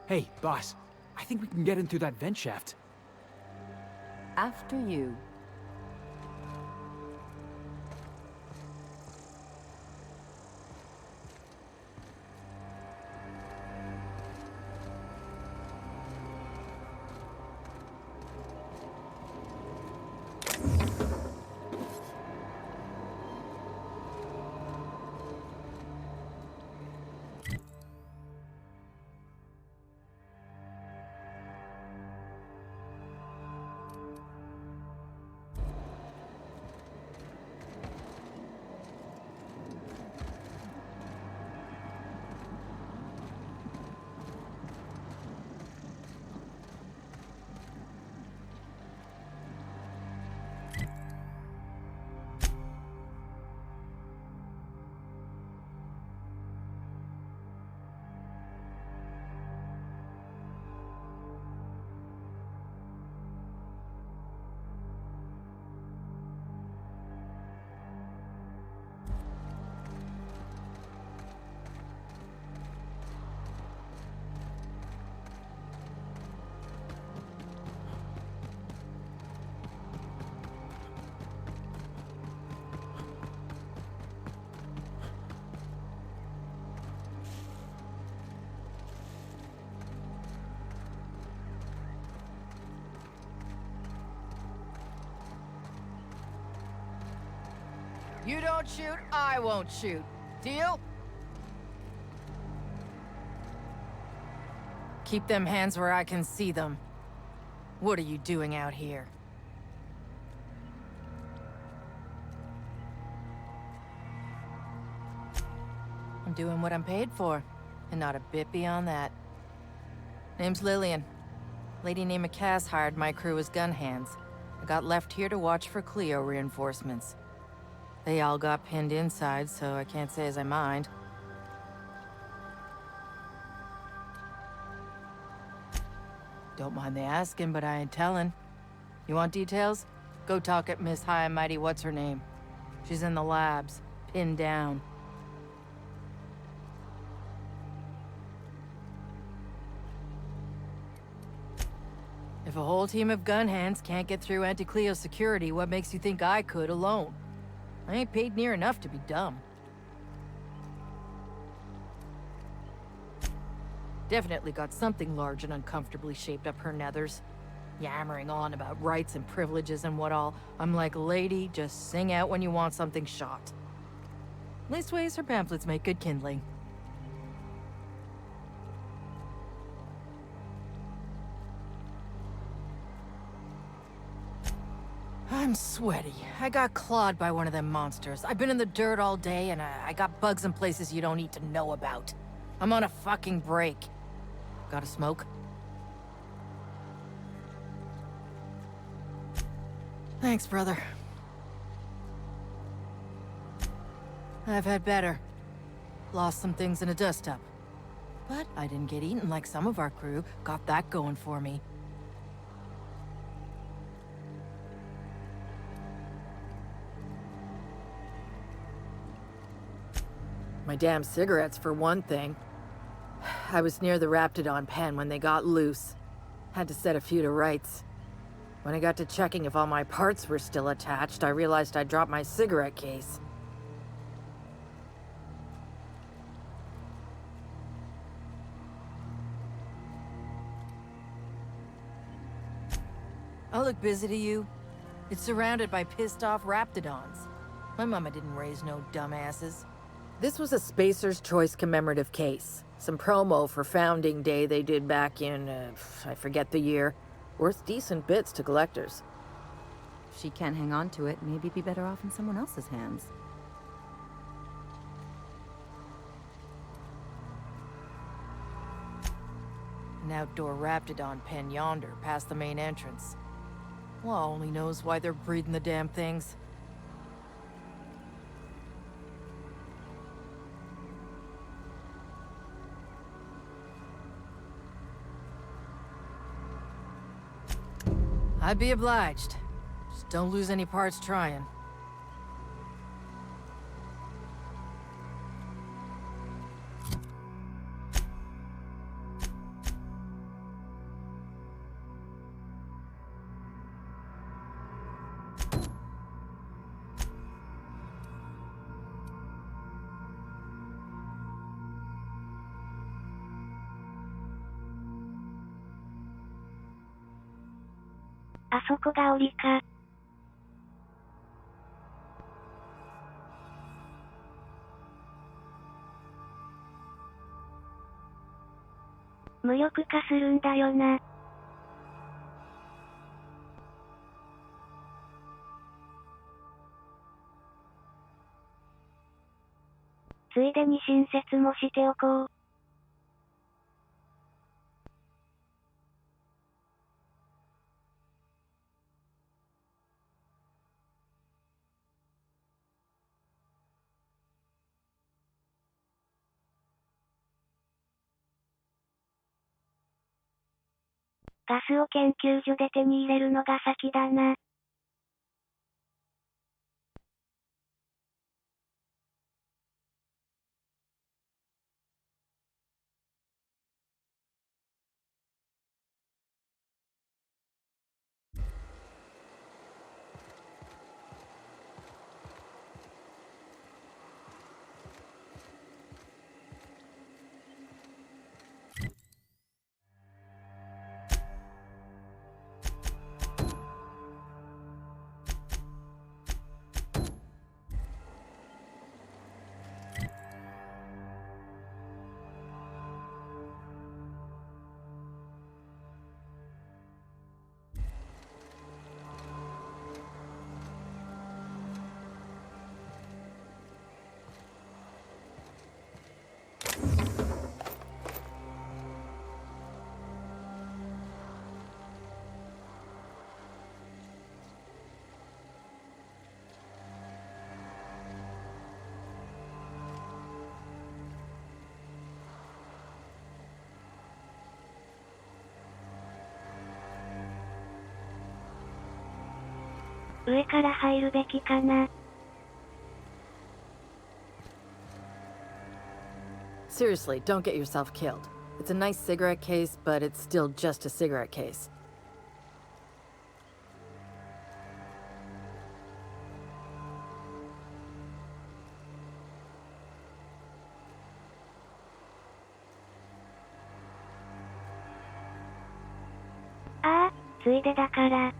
Hey, boss. I think we can get in through that vent shaft. After you. You don't shoot, I won't shoot. Deal? Keep them hands where I can see them. What are you doing out here? I'm doing what I'm paid for, and not a bit beyond that. Name's Lillian. Lady named Cass hired my crew as gun hands. I got left here to watch for Cleo reinforcements. They all got pinned inside, so I can't say as I mind. Don't mind the asking, but I ain't telling. You want details? Go talk at Miss High and Mighty What's-Her-Name. She's in the labs, pinned down. If If a whole team of gun hands can't get through Anti-Cleo security, what makes you think I could alone? I ain't paid near enough to be dumb. Definitely got something large and uncomfortably shaped up her nethers. Yammering on about rights and privileges and what all. I'm like, lady, just sing out when you want something shot. Leastways, her pamphlets make good kindling. I'm sweaty. I got clawed by one of them monsters. I've been in the dirt all day, and I got bugs in places you don't need to know about. I'm on a fucking break. Got a smoke? Thanks, brother. I've had better. Lost some things in a dust-up. But I didn't get eaten like some of our crew. Got that going for me. My damn cigarettes, for one thing. I was near the Raptidon pen when they got loose. Had to set a few to rights. When I got to checking if all my parts were still attached, I realized I'd dropped my cigarette case. I look busy to you. It's surrounded by pissed-off Raptidons. My mama didn't raise no dumbasses. This was a Spacer's Choice commemorative case. Some promo for Founding Day they did back in, I forget the year. Worth decent bits to collectors. If she can't hang on to it, maybe it'd be better off in someone else's hands. An outdoor Raptidon pen yonder, past the main entrance. Law only knows why they're breeding the damn things. I'd be obliged. Just don't lose any parts trying.あそこが檻か。無力化するんだよな。ついでに新設もしておこう。ガスを研究所で手に入れるのが先だな。上から入るべきかな。Seriously, don't get yourself killed. It's a nice cigarette case, but it's still just a cigarette case. ついでだから。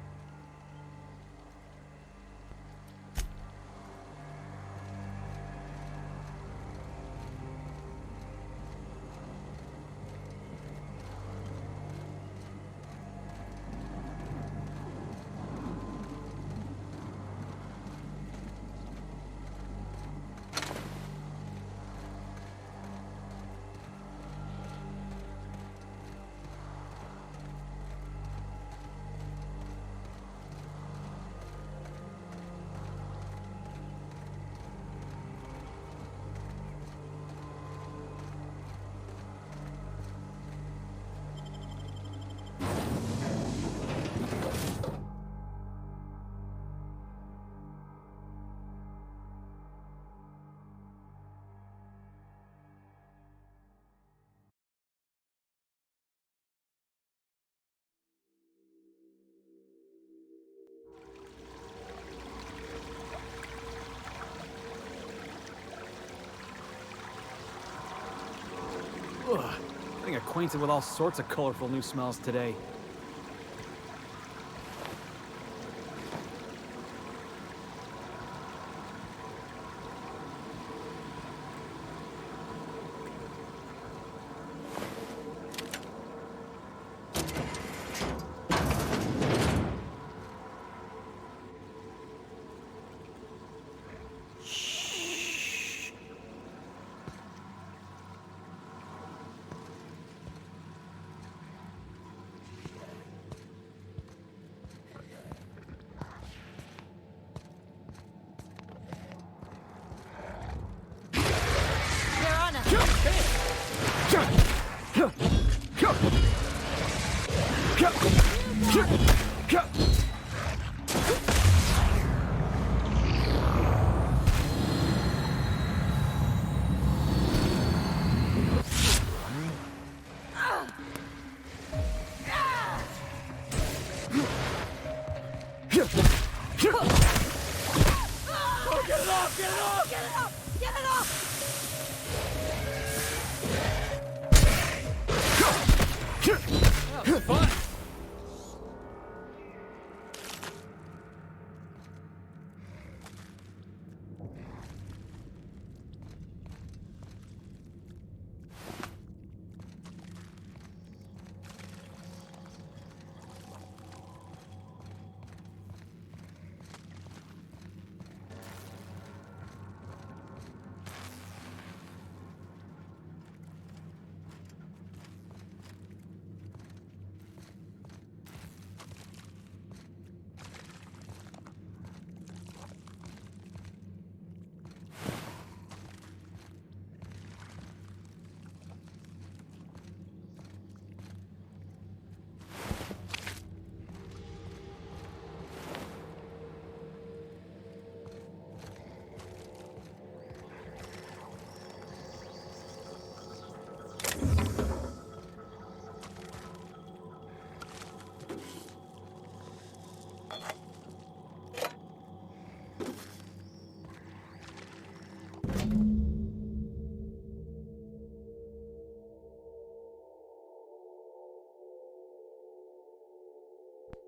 Ugh, getting acquainted with all sorts of colorful new smells today.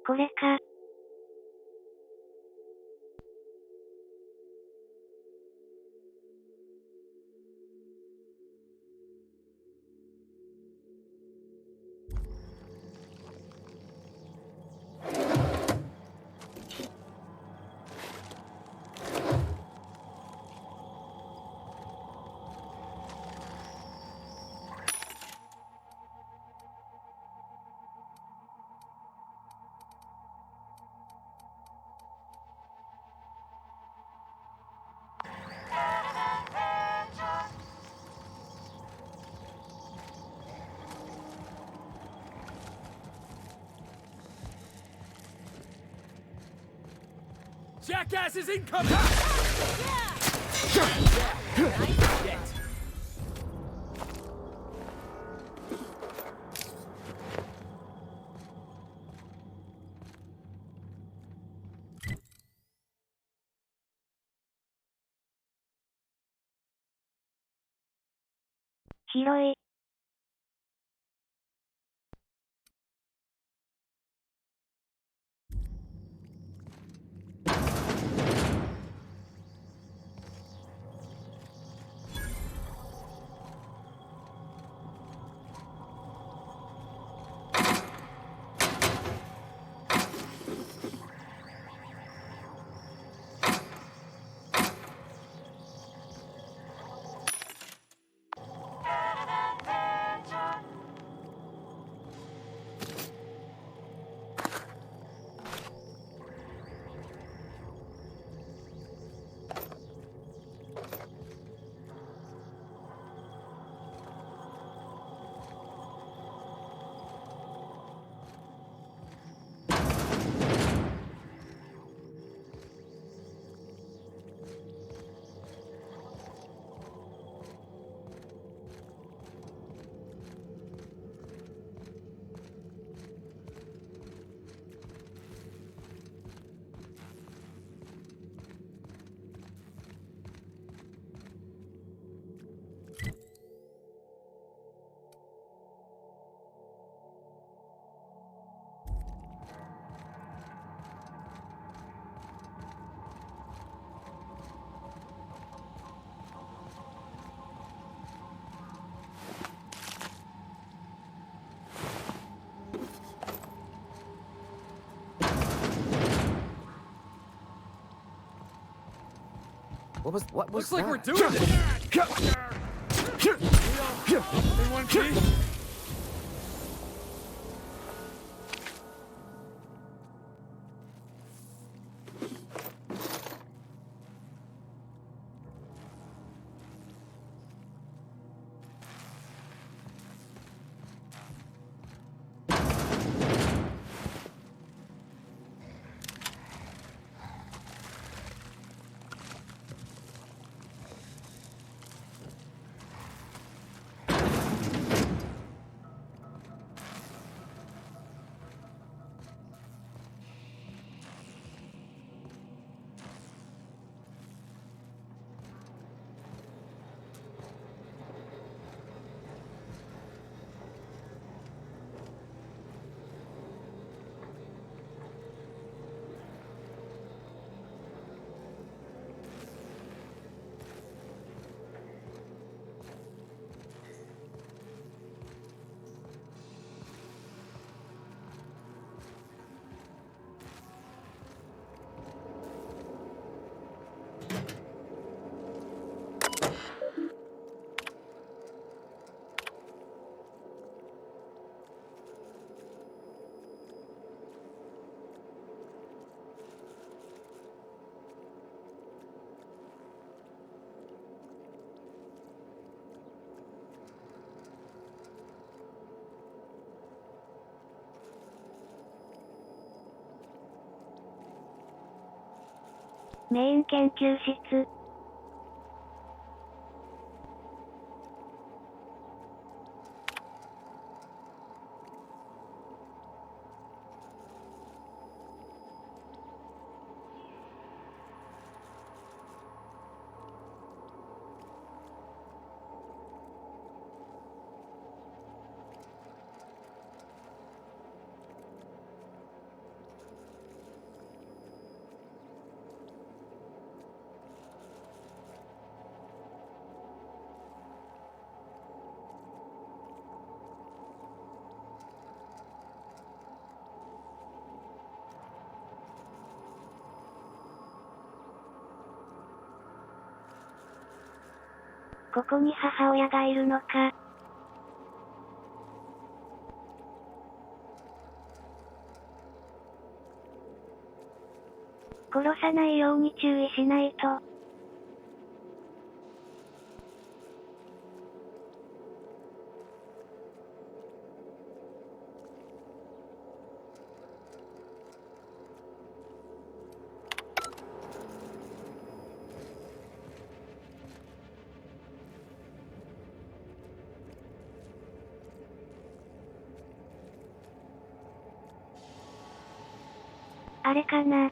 これか。Jackass is incoming! Yeah. 広い。What was Looks like that? we're doing this. Anyone see?メイン研究室。ここに母親がいるのか。殺さないように注意しないと。あれかな。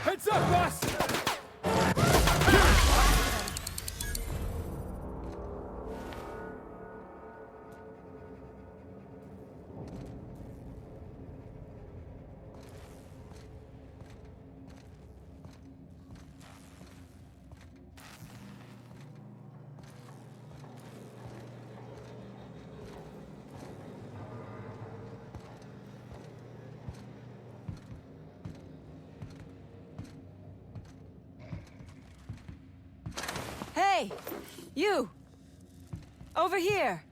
Heads up, boss! Hey! You! Over here!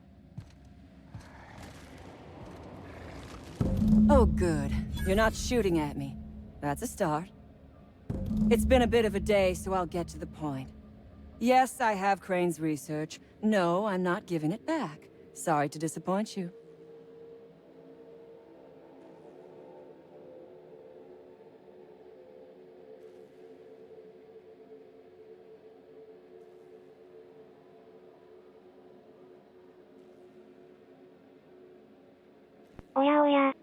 Oh, good. You're not shooting at me. That's a start. It's been a bit of a day, so I'll get to the point. Yes, I have Crane's research. No, I'm not giving it back. Sorry to disappoint you.おやおや。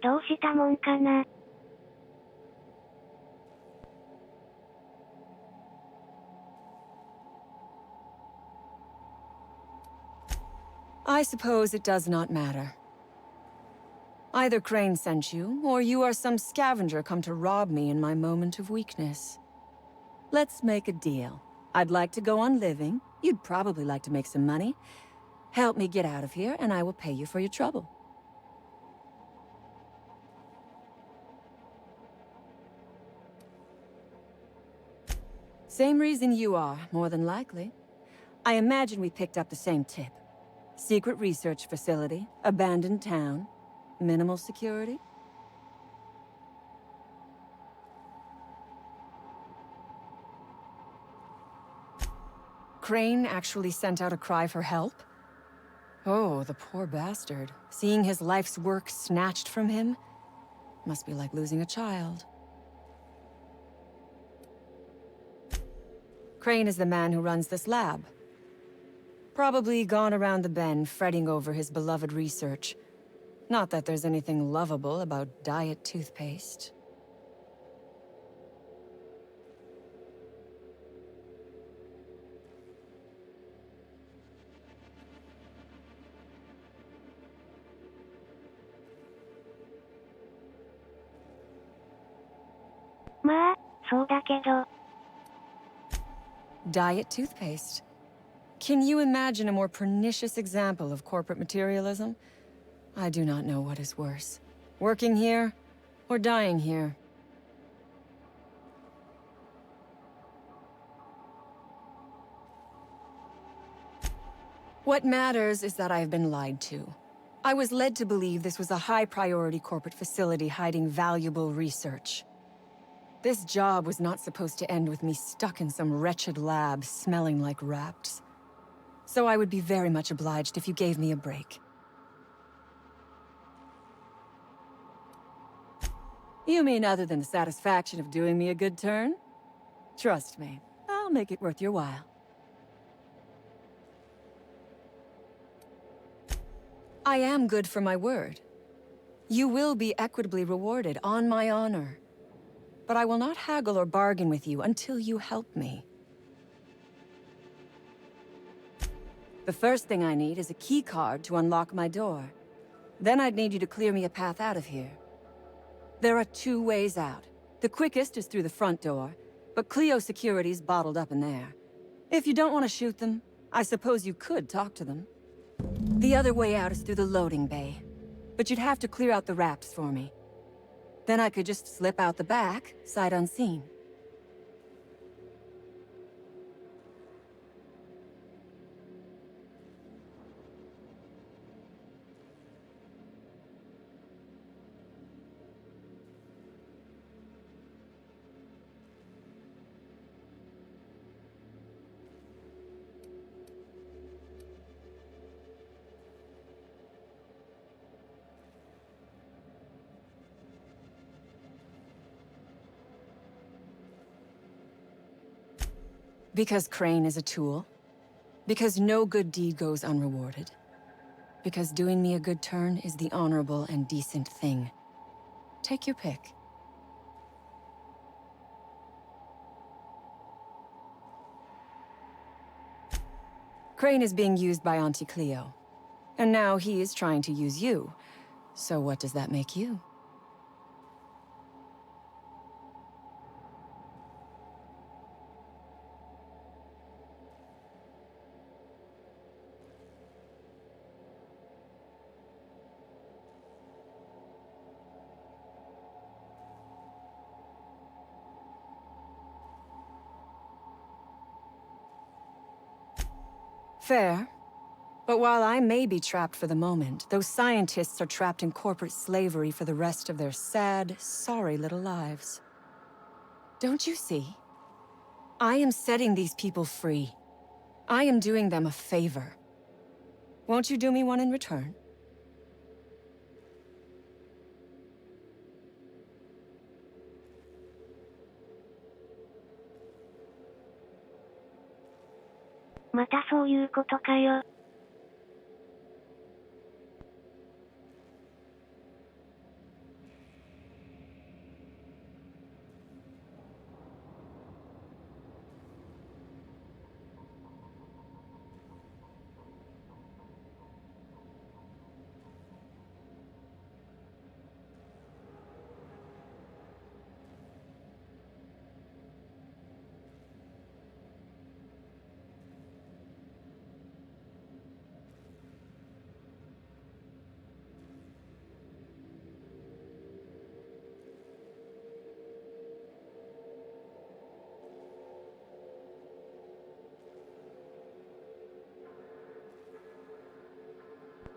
どうしたもんかな。I suppose it does not matter. Either Crane sent you, or you are some scavenger come to rob me in my moment of weakness. Let's make a deal. I'd like to go on living. You'd probably like to make some money. Help me get out of here, and I will pay you for your trouble. Same reason you are, more than likely. I imagine we picked up the same tip. Secret research facility, abandoned town, minimal security. Crane actually sent out a cry for help? Oh, the poor bastard. Seeing his life's work snatched from him? Must be like losing a child. Crane is the man who runs this lab. Probably gone around the bend fretting over his beloved research. Not that there's anything lovable about diet toothpaste. Ma, そうだけど。Diet toothpaste. Can you imagine a more pernicious example of corporate materialism? I do not know what is worse. Working here, or dying here. What matters is that I have been lied to. I was led to believe this was a high-priority corporate facility hiding valuable research. This job was not supposed to end with me stuck in some wretched lab smelling like rats. So I would be very much obliged if you gave me a break. You mean other than the satisfaction of doing me a good turn? Trust me, I'll make it worth your while. I am good for my word. You will be equitably rewarded, on my honor. But I will not haggle or bargain with you until you help me. The first thing I need is a key card to unlock my door. Then I'd need you to clear me a path out of here. There are two ways out. The quickest is through the front door, but Cleo security's bottled up in there. If you don't want to shoot them, I suppose you could talk to them. The other way out is through the loading bay, but you'd have to clear out the wraps for me. Then I could just slip out the back, sight unseen. Because Crane is a tool. Because no good deed goes unrewarded. Because doing me a good turn is the honorable and decent thing. Take your pick. Crane is being used by Auntie Cleo. And now he is trying to use you. So what does that make you? Fair. But while I may be trapped for the moment, those scientists are trapped in corporate slavery for the rest of their sad, sorry little lives. Don't you see? I am setting these people free. I am doing them a favor. Won't you do me one in return?またそういうことかよ。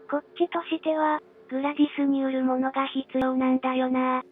こっちとしては、グラディスに売るものが必要なんだよな。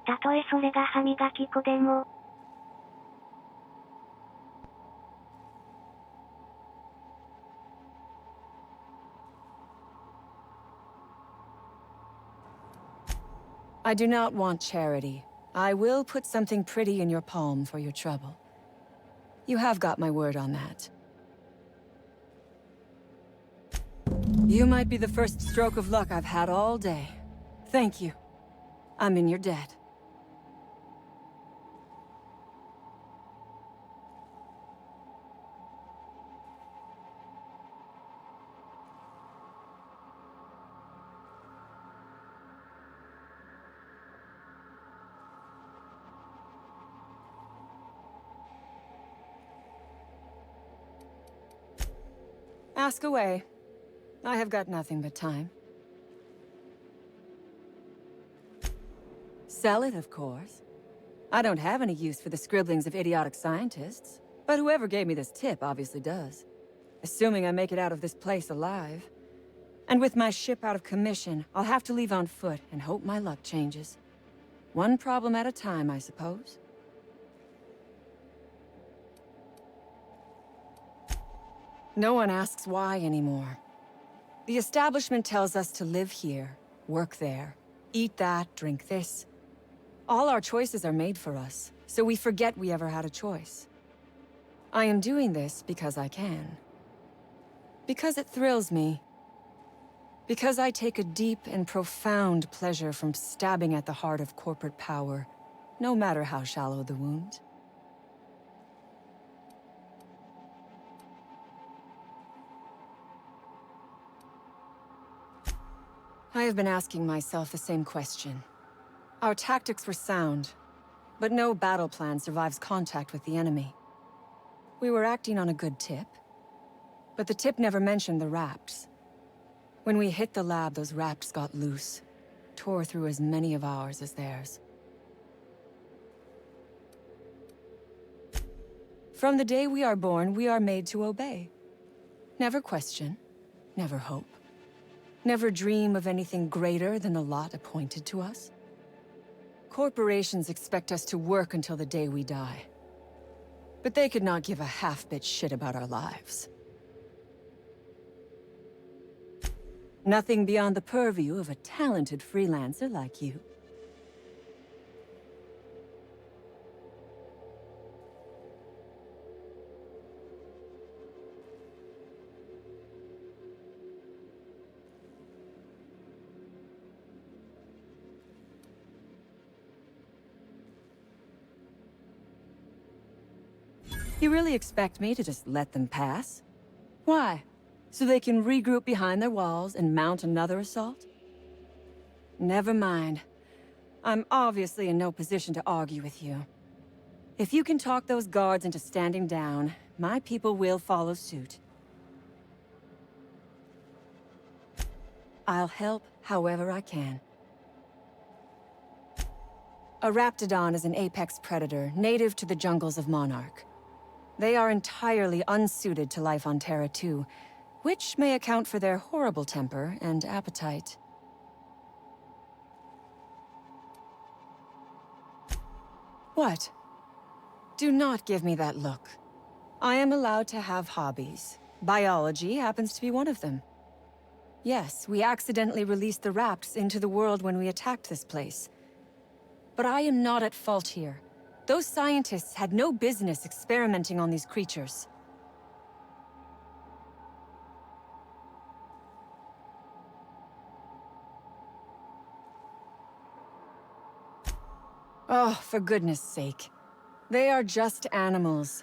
たとえそれが歯磨き粉でも。I do not want charity. I will put something pretty in your palm for your trouble. You have got my word on that. You might be the first stroke of luck I've had all day. Thank you. I'm in your debt. Ask away. I have got nothing but time. Sell it, of course. I don't have any use for the scribblings of idiotic scientists, but whoever gave me this tip obviously does. Assuming I make it out of this place alive. And with my ship out of commission, I'll have to leave on foot and hope my luck changes. One problem at a time, I suppose. No one asks why anymore. The establishment tells us to live here, work there, eat that, drink this. All our choices are made for us, so we forget we ever had a choice. I am doing this because I can. Because it thrills me. Because I take a deep and profound pleasure from stabbing at the heart of corporate power, no matter how shallow the wound. I have been asking myself the same question. Our tactics were sound, but no battle plan survives contact with the enemy. We were acting on a good tip, but the tip never mentioned the Rapts. When we hit the lab, those Rapts got loose, tore through as many of ours as theirs. From the day we are born, we are made to obey. Never question, never hope. Never dream of anything greater than the lot appointed to us. Corporations expect us to work until the day we die. But they could not give a half-bit shit about our lives. Nothing beyond the purview of a talented freelancer like you. You really expect me to just let them pass? Why? So they can regroup behind their walls and mount another assault? Never mind. I'm obviously in no position to argue with you. If you can talk those guards into standing down, my people will follow suit. I'll help however I can. A raptidon is an apex predator, native to the jungles of Monarch. They are entirely unsuited to life on Terra 2, which may account for their horrible temper and appetite. What? Do not give me that look. I am allowed to have hobbies. Biology happens to be one of them. Yes, we accidentally released the Rapts into the world when we attacked this place. But I am not at fault here. Those scientists had no business experimenting on these creatures. Oh, for goodness sake. They are just animals.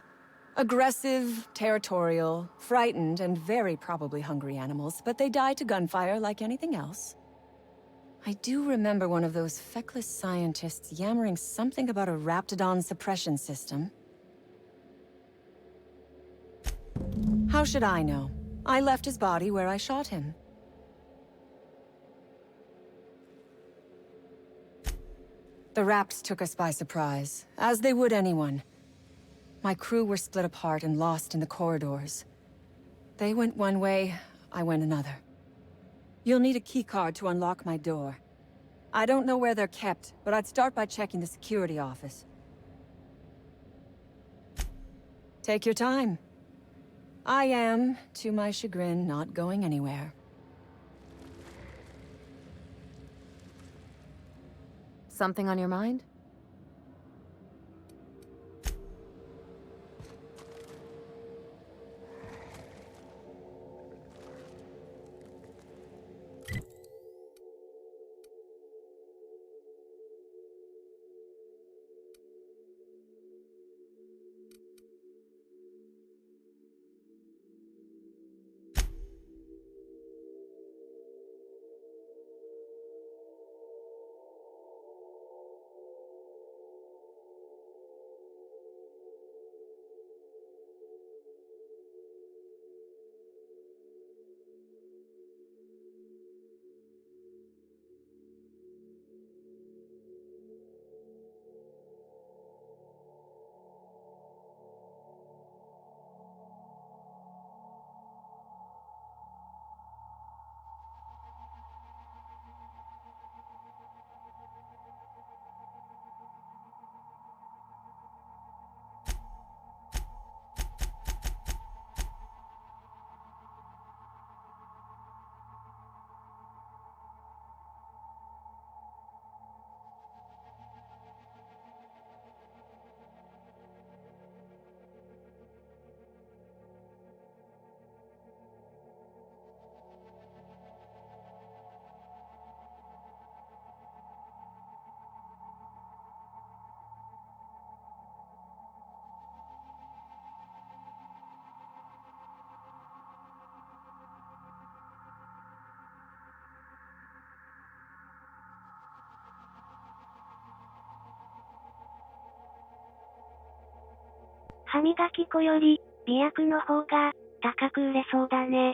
Aggressive, territorial, frightened, and very probably hungry animals, but they die to gunfire like anything else. I do remember one of those feckless scientists yammering something about a raptidon suppression system. How should I know? I left his body where I shot him. The Rapts took us by surprise, as they would anyone. My crew were split apart and lost in the corridors. They went one way, I went another. You'll need a keycard to unlock my door. I don't know where they're kept, but I'd start by checking the security office. Take your time. I am, to my chagrin, not going anywhere. Something on your mind?歯磨き粉より、美薬の方が、高く売れそうだね。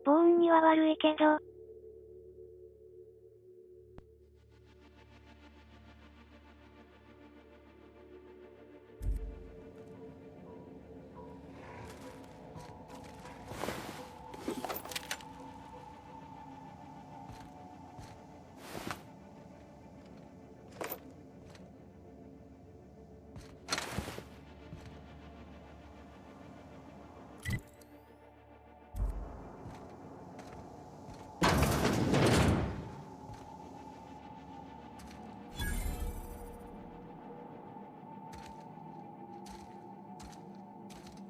防音には悪いけど、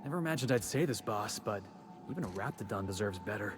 Never imagined I'd say this, boss, but Even a Raptidon deserves better.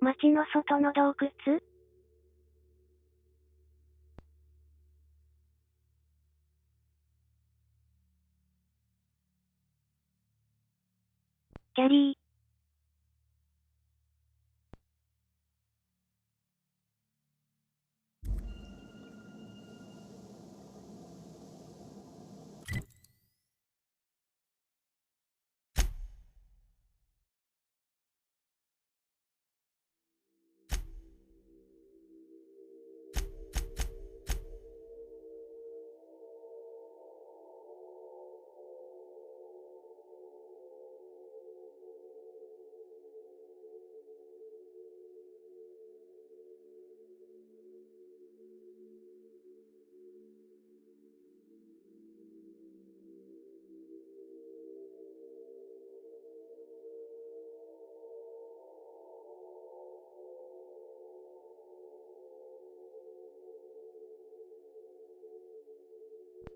町の外の洞窟？キャリー。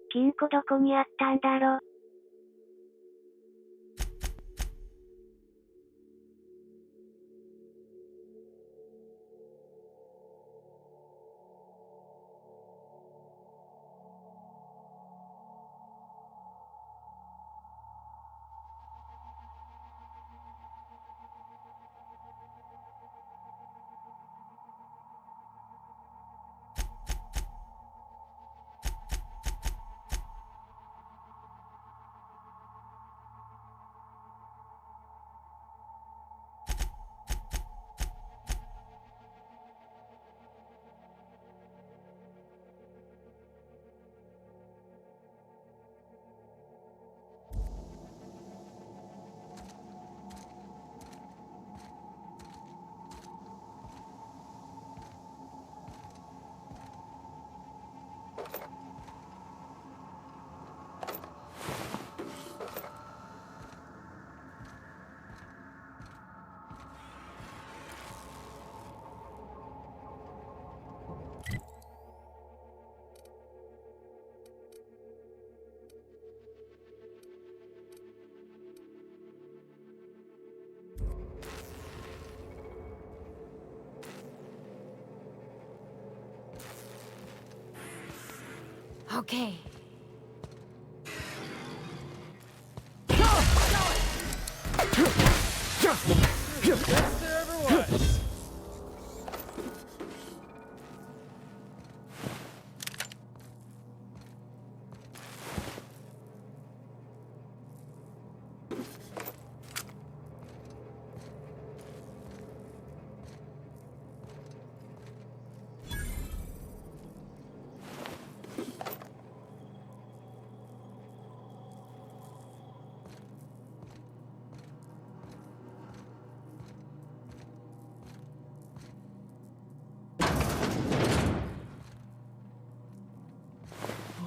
金庫どこにあったんだろ。Okay. Best there ever was.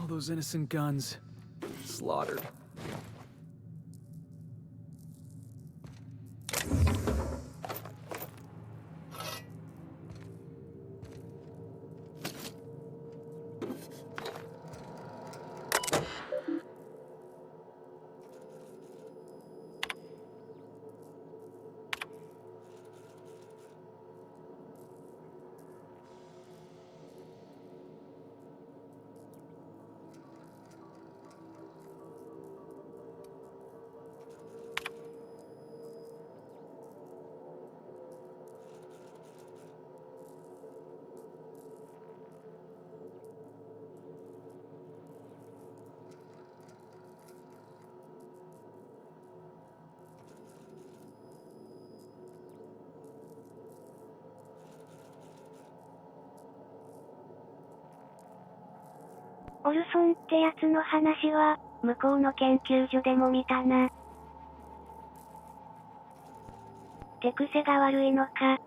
All those innocent guns. Slaughtered.オルソンってやつの話は、向こうの研究所でも見たな。手癖が悪いのか。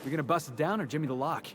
You're gonna bust it down or Jimmy the lock?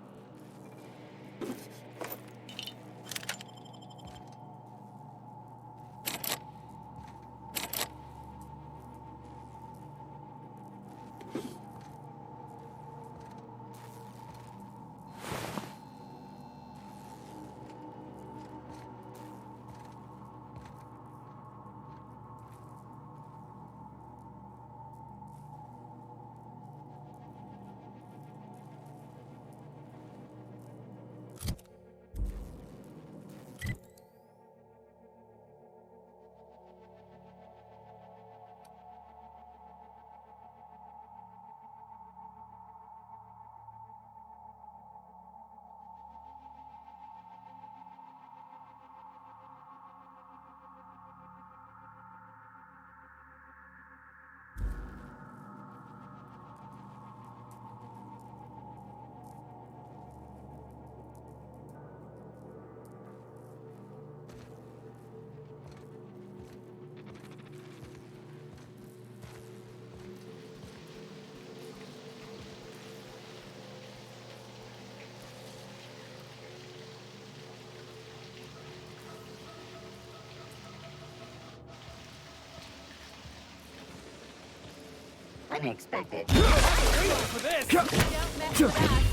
Unexpected. For this. Don't mess with us.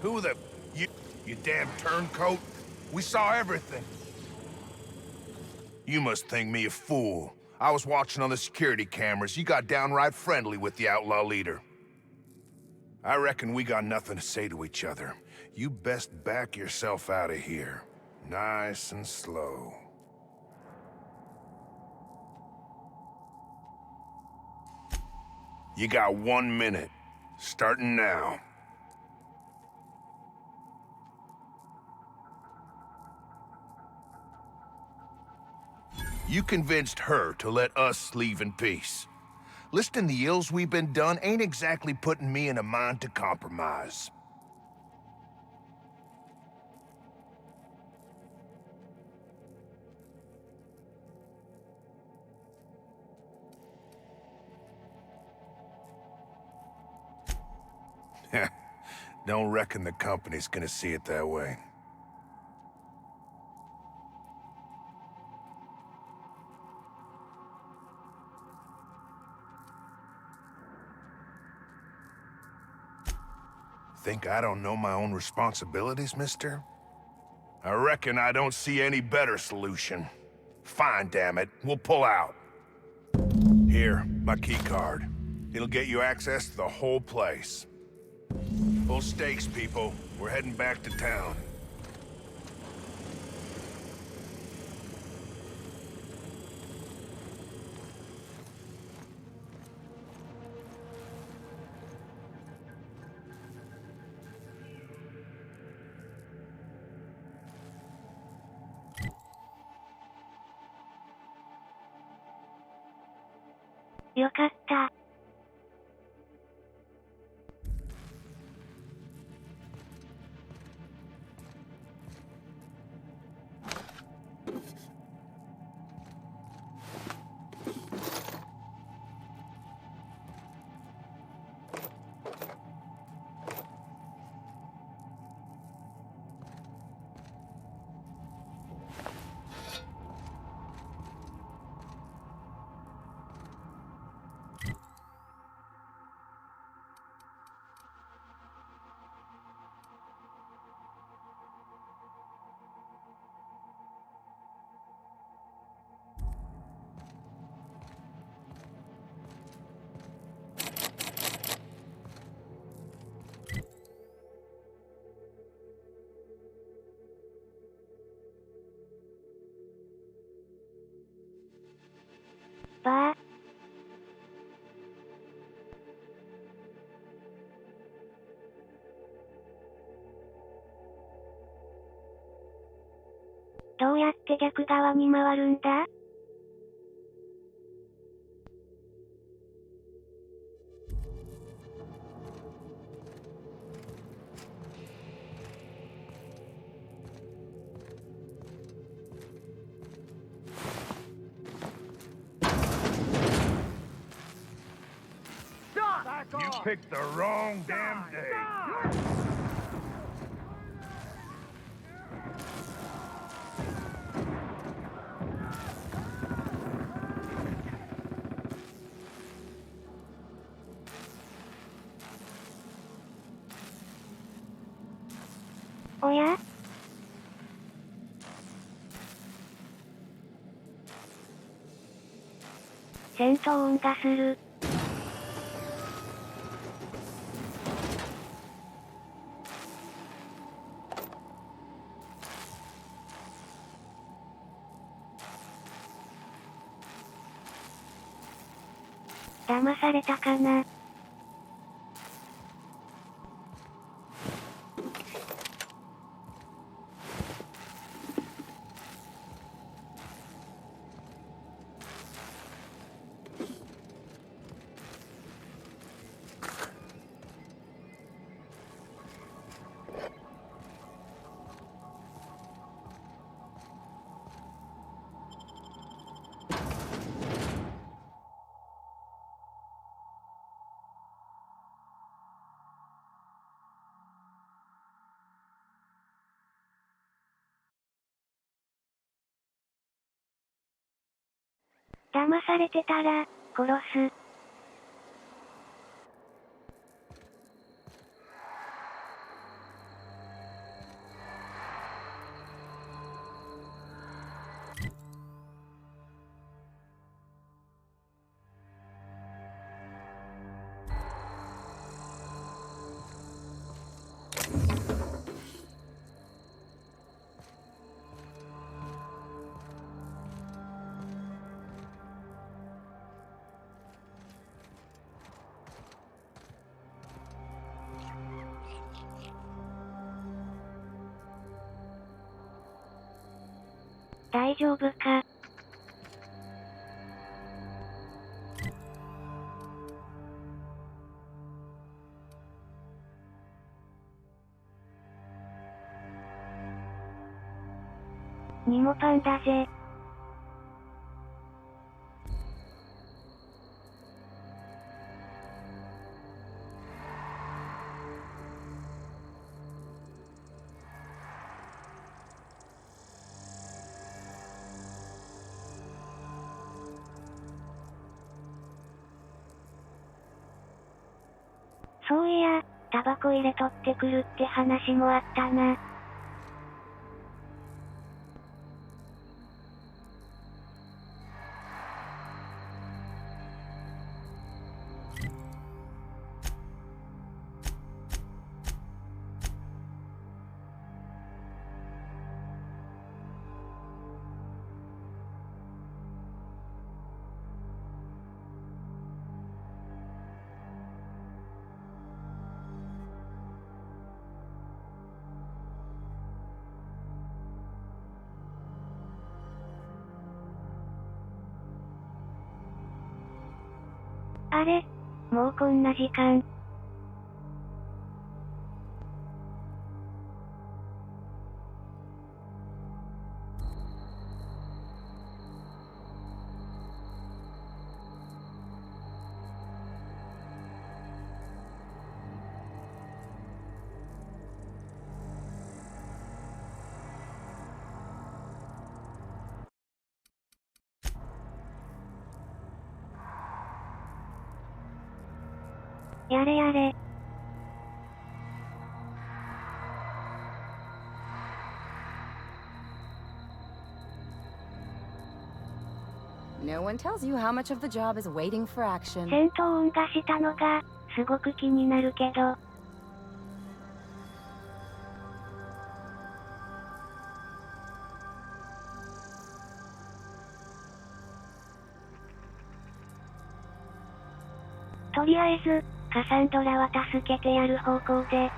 Who the... You damn turncoat? We saw everything. You must think me a fool. I was watching on the security cameras. You got downright friendly with the outlaw leader. I reckon we got nothing to say to each other. You best back yourself out of here. Nice and slow. You got 1 minute. Starting now. You convinced her to let us leave in peace. Listing the ills we've been done ain't exactly putting me in a mind to compromise. Don't reckon the company's gonna see it that way. think I don't know my own responsibilities, mister? I reckon I don't see any better solution. Fine, damn it. We'll pull out. Here, my key card. It'll get you access to the whole place. Full stakes, people. We're heading back to town.よかった。バー。どうやって逆側に回るんだ？You picked the wrong damn day. Oh yeah? 戦闘音がする。騙されたかな。騙されてたら、殺す。大丈夫か？ニモパンだぜ。そういや、タバコ入れ取ってくるって話もあったな。あれ？もうこんな時間。やれやれ。No one tells you how much of the job is waiting for action. 戦闘音がしたのが、すごく気になるけど。とりあえず、カサンドラは助けてやる方向で。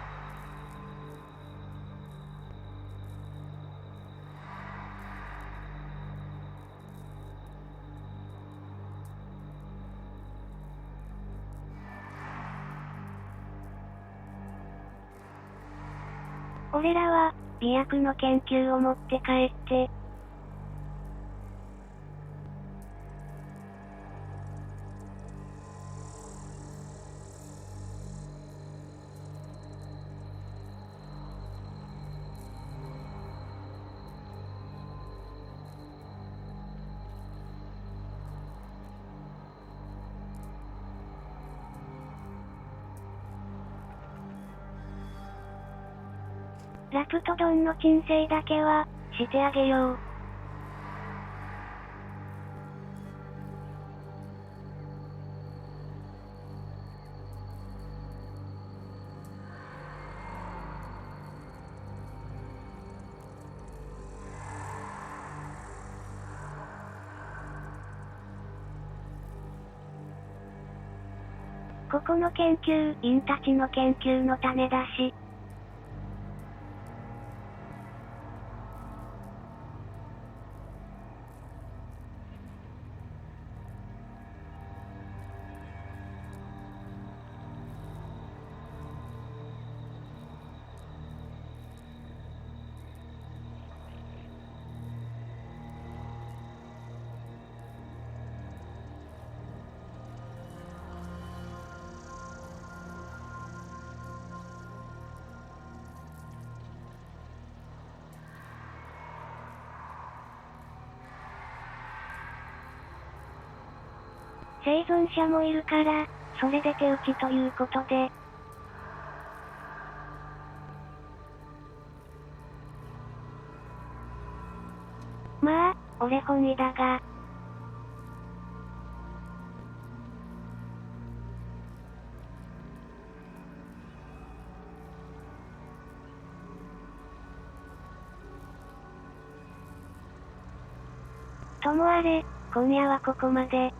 俺らは、美薬の研究を持って帰って。ラプトドンの鎮静だけは、してあげよう。ここの研究員たちの研究の種だし。生存者もいるから、それで手打ちということで。まあ、俺本意だが。ともあれ、今夜はここまで。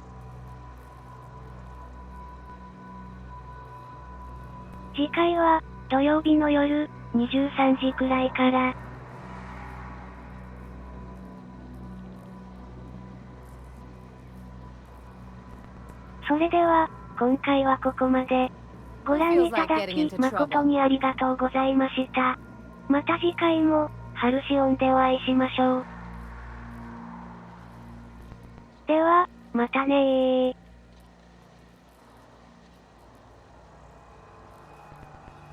次回は、土曜日の夜、23時くらいから。それでは、今回はここまで。ご覧いただき、誠にありがとうございました。また次回も、ハルシオンでお会いしましょう。では、またねー。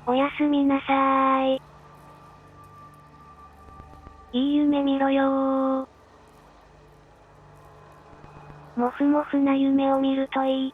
おやすみなさーい。いい夢見ろよー。もふもふな夢を見るといい。